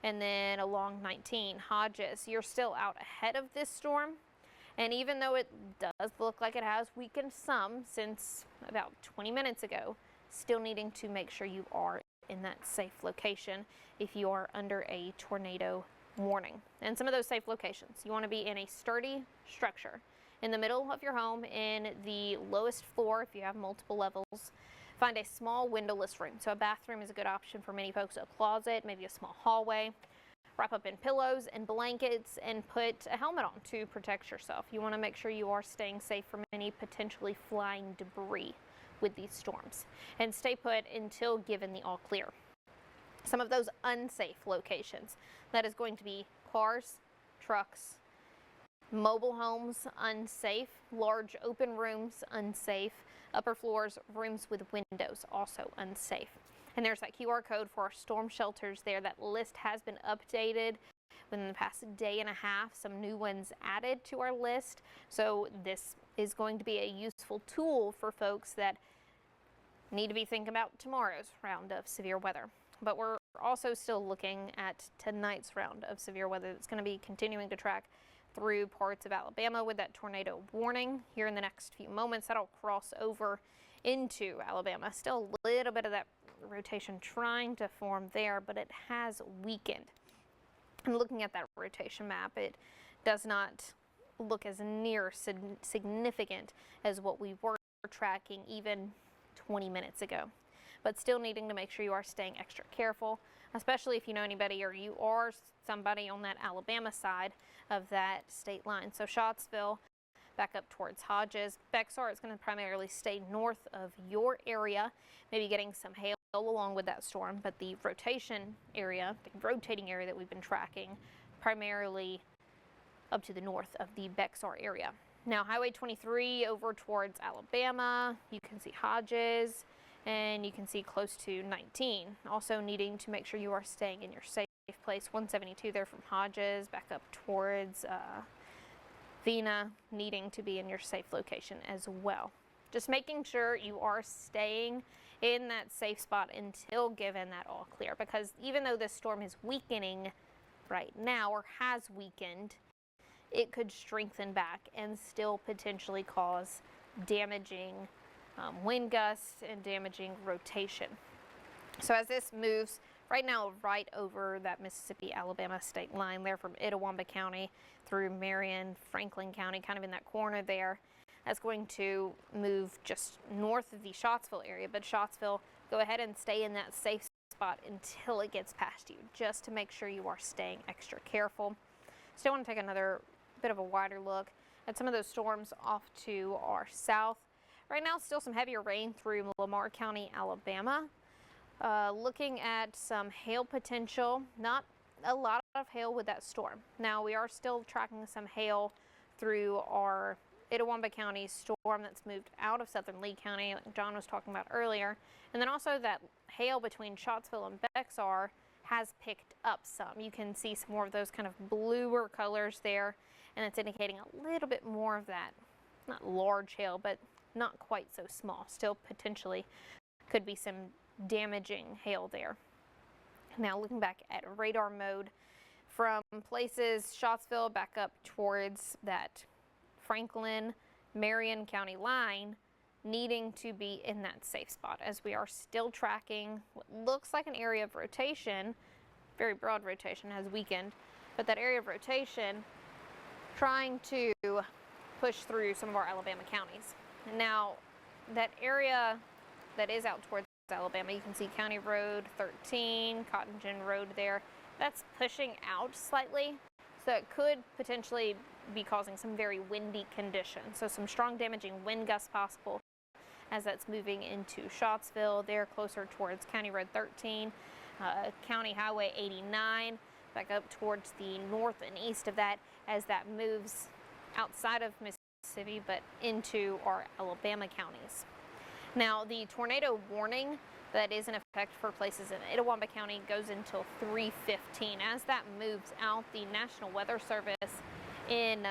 and then along 19, Hodges. You're still out ahead of this storm, and even though it does look like it has weakened some since about 20 minutes ago, still needing to make sure you are in that safe location if you are under a tornado warning. And some of those safe locations, you want to be in a sturdy structure in the middle of your home, in the lowest floor if you have multiple levels. Find a small windowless room. So a bathroom is a good option for many folks. A closet, maybe a small hallway. Wrap up in pillows and blankets and put a helmet on to protect yourself. You want to make sure you are staying safe from any potentially flying debris with these storms, and stay put until given the all clear. Some of those unsafe locations, that is going to be cars, trucks, mobile homes, unsafe, large open rooms, unsafe, upper floors, rooms with windows, also unsafe. And there's that QR code for our storm shelters there. That list has been updated within the past day and a half, some new ones added to our list. So this is going to be a useful tool for folks that need to be thinking about tomorrow's round of severe weather. But we're also still looking at tonight's round of severe weather that's going to be continuing to track through parts of Alabama with that tornado warning here in the next few moments. That'll cross over into Alabama. Still a little bit of that rotation trying to form there, but it has weakened. And looking at that rotation map, it does not look as near significant as what we were tracking even 20 minutes ago. But still needing to make sure you are staying extra careful, especially if you know anybody or you are somebody on that Alabama side of that state line. So Scottsville, back up towards Hodges. Bexar is going to primarily stay north of your area, maybe getting some hail along with that storm, but the rotating area that we've been tracking primarily up to the north of the Bexar area. Now Highway 23 over towards Alabama, you can see Hodges, and you can see close to 19. Also needing to make sure you are staying in your safe place. 172 there from Hodges, back up towards Vena, needing to be in your safe location as well. Just making sure you are staying in that safe spot until given that all clear, because even though this storm is weakening right now or has weakened, it could strengthen back and still potentially cause damaging wind gusts and damaging rotation. So as this moves right now right over that Mississippi-Alabama state line there from Itawamba County through Marion, Franklin County, kind of in that corner there, that's going to move just north of the Scottsville area. But Scottsville, go ahead and stay in that safe spot until it gets past you, just to make sure you are staying extra careful. Still want to take another bit of a wider look at some of those storms off to our south. right now, still some heavier rain through Lamar County, Alabama. Looking at some hail potential, not a lot of hail with that storm. Now, we are still tracking some hail through our Itawamba County storm that's moved out of southern Lee County, like John was talking about earlier. And then also that hail between Scottsville and Bexar has picked up some. You can see some more of those kind of bluer colors there, and it's indicating a little bit more of that, not large hail, but not quite so small. Still potentially could be some damaging hail there. Now looking back at radar mode from places Scottsville back up towards that Franklin, Marion County line, needing to be in that safe spot as we are still tracking what looks like an area of rotation. Very broad rotation has weakened, but that area of rotation trying to push through some of our Alabama counties. And now that area that is out towards Alabama, you can see County Road 13, Cotton Gin Road there. That's pushing out slightly, so it could potentially be causing some very windy conditions. So some strong damaging wind gusts possible as that's moving into Scottsville. They're closer towards County Road 13, County Highway 89, back up towards the north and east of that as that moves outside of Mississippi but into our Alabama counties. Now, the tornado warning that is in effect for places in Itawamba County goes until 3:15. As that moves out, the National Weather Service in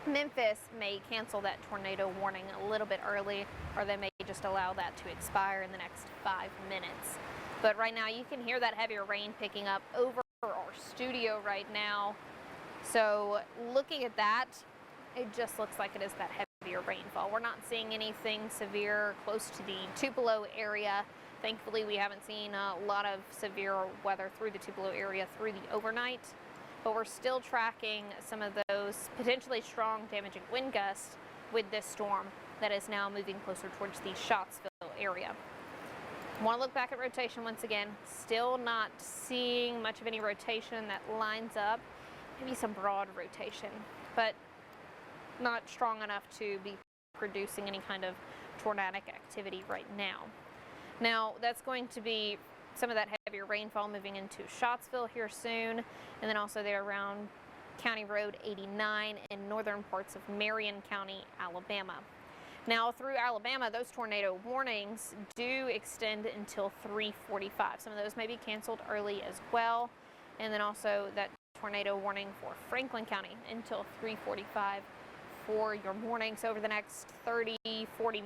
Memphis may cancel that tornado warning a little bit early, or they may just allow that to expire in the next 5 minutes. But right now, you can hear that heavier rain picking up over our studio right now. So looking at that, it just looks like it is that heavier rainfall. We're not seeing anything severe close to the Tupelo area. Thankfully, we haven't seen a lot of severe weather through the Tupelo area through the overnight, but we're still tracking some of those potentially strong damaging wind gusts with this storm that is now moving closer towards the Scottsville area. Want to look back at rotation once again. Still not seeing much of any rotation that lines up. Maybe some broad rotation, but not strong enough to be producing any kind of tornadic activity right now. Now, that's going to be some of that heavier rainfall moving into Scottsville here soon, and then also there around County Road 89 in northern parts of Marion County, Alabama. Now, through Alabama, those tornado warnings do extend until 3:45. Some of those may be canceled early as well, and then also that tornado warning for Franklin County until 3:45 for your morning. So over the next 30-40